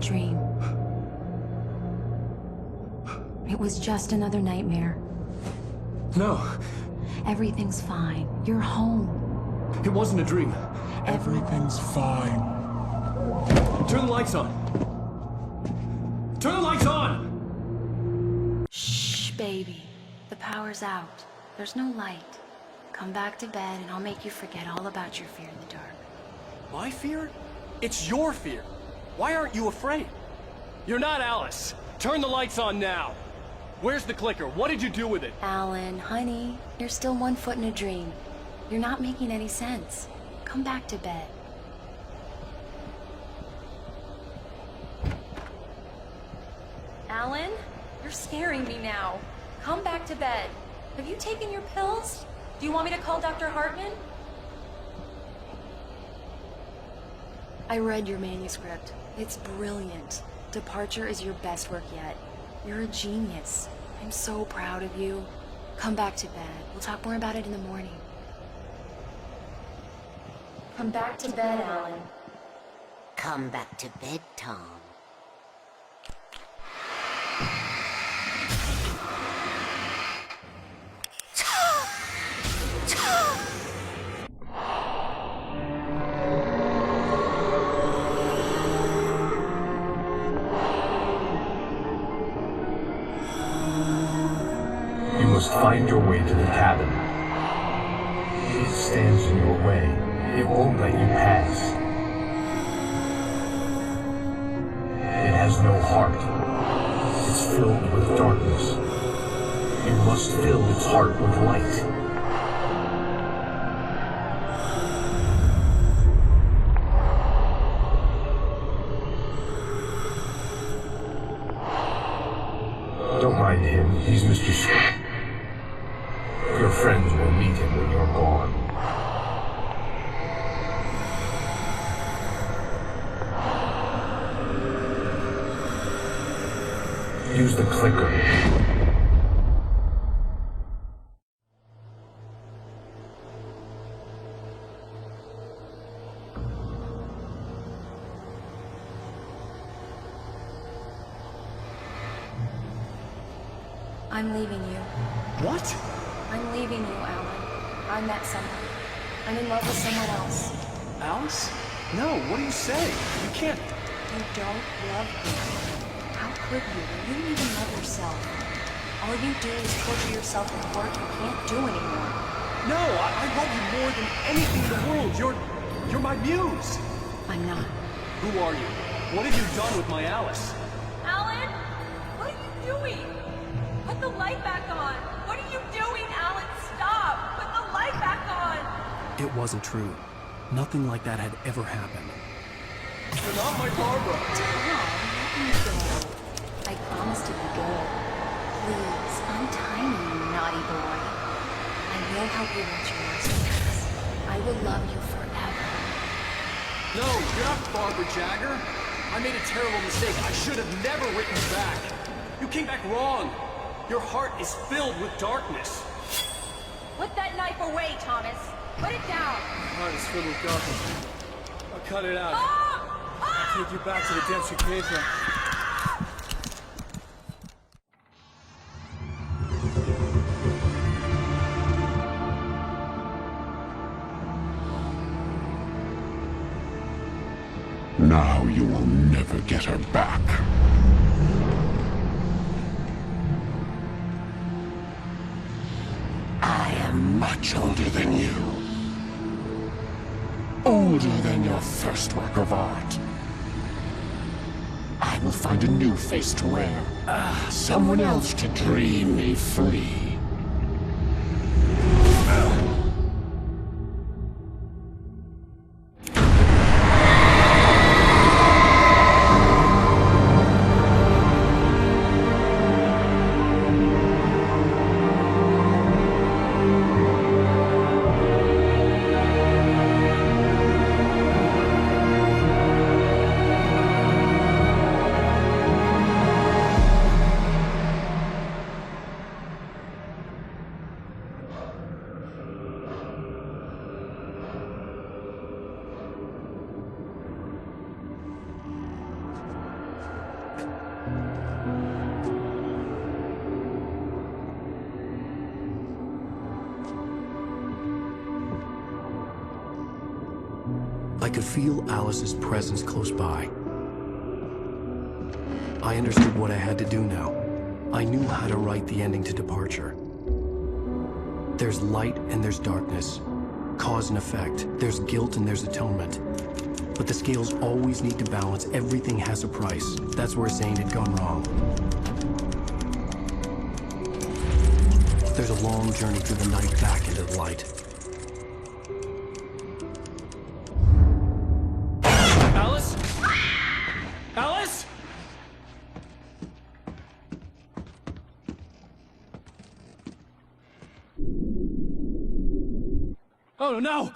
dream. It was just another nightmare. No, Everything's fine. You're home. it wasn't a dream. Everything's fine. Turn the lights on. Turn the lights on! Shh, baby. The power's out. There's no light. Come back to bed and I'll make you forget all about your fear in the dark. My fear? It's your fear. Why aren't you afraid? You're not Alice. Turn the lights on now. Where's the clicker? What did you do with it? Alan, honey, you're still 1 foot in a dream. You're not making any sense. Come back to bed. Alan, you're scaring me now. Come back to bed. Have you taken your pills? Do you want me to call Dr. Hartman? I read your manuscript. It's brilliant. Departure is your best work yet. You're a genius. I'm so proud of you. Come back to bed. We'll talk more about it in the morning. Come back to bed, Alan. Come back to bed, Tom. You must find your way to the cabin. It stands in your way. It won't let you pass. It has no heart. It's filled with darkness. You must fill its heart with light. Don't mind him. He's Mr. Scott. Your friends will meet him when you're gone. Use the clicker. I'm leaving you. What? I'm leaving you, Alan. I met someone. I'm in love with someone else. Alice? No, what do you say? You can't. You don't love me. How could you? You don't even love yourself. All you do is torture yourself with work you can't do anymore. No, I love you more than anything in the world. You're my muse. I'm not. Who are you? What have you done with my Alice? Alan? What are you doing? Put the light back on. What are you doing, Alan? Stop! Put the light back on! It wasn't true. Nothing like that had ever happened. You're not my Barbara. Tom, let me go. I promise to be good. Please, untie me, you naughty boy. I will help you reach your masterpiece. I will love you forever. No, you're not Barbara Jagger. I made a terrible mistake. I should have never written you back. You came back wrong. Your heart is filled with darkness. Put that knife away, Thomas. Put it down. My heart is filled with darkness. I'll cut it out. I'll take you back to the depths you came from. Now you will never get her back. I am much older than you. Older than your first work of art. I will find a new face to wear. Someone else to dream me free. could feel Alice's presence close by. I understood what I had to do now. I knew how to write the ending to Departure. There's light and there's darkness. Cause and effect. There's guilt and there's atonement. But the scales always need to balance. Everything has a price. That's where Zane had gone wrong. There's a long journey through the night back into the light. Alice? Alice? Oh no!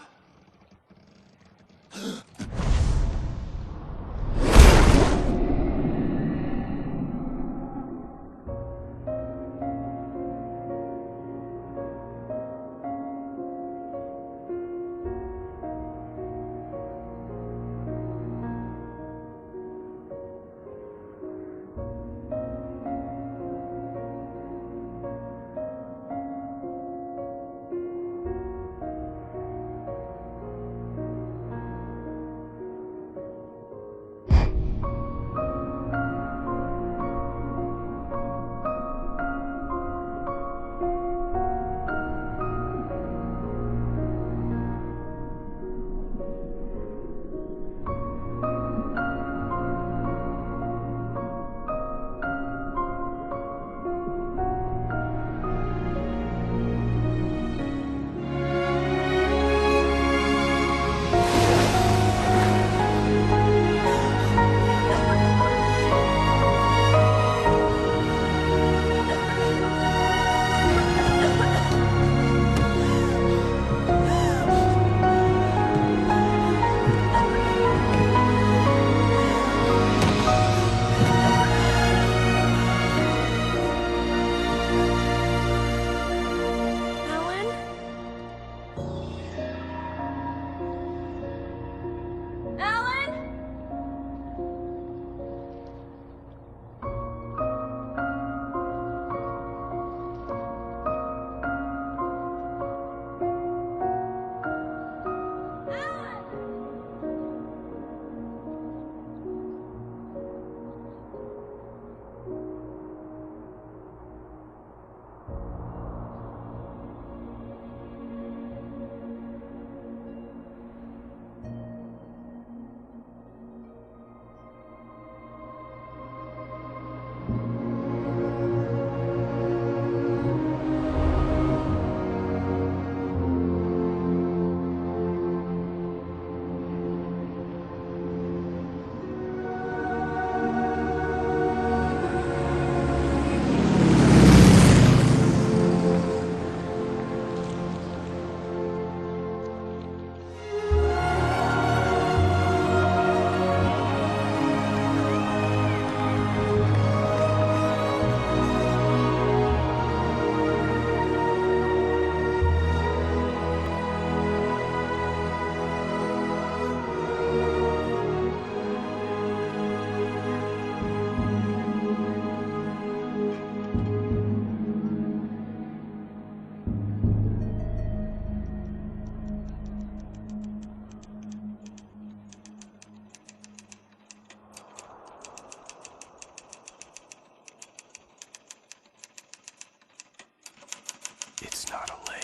It's not a lake.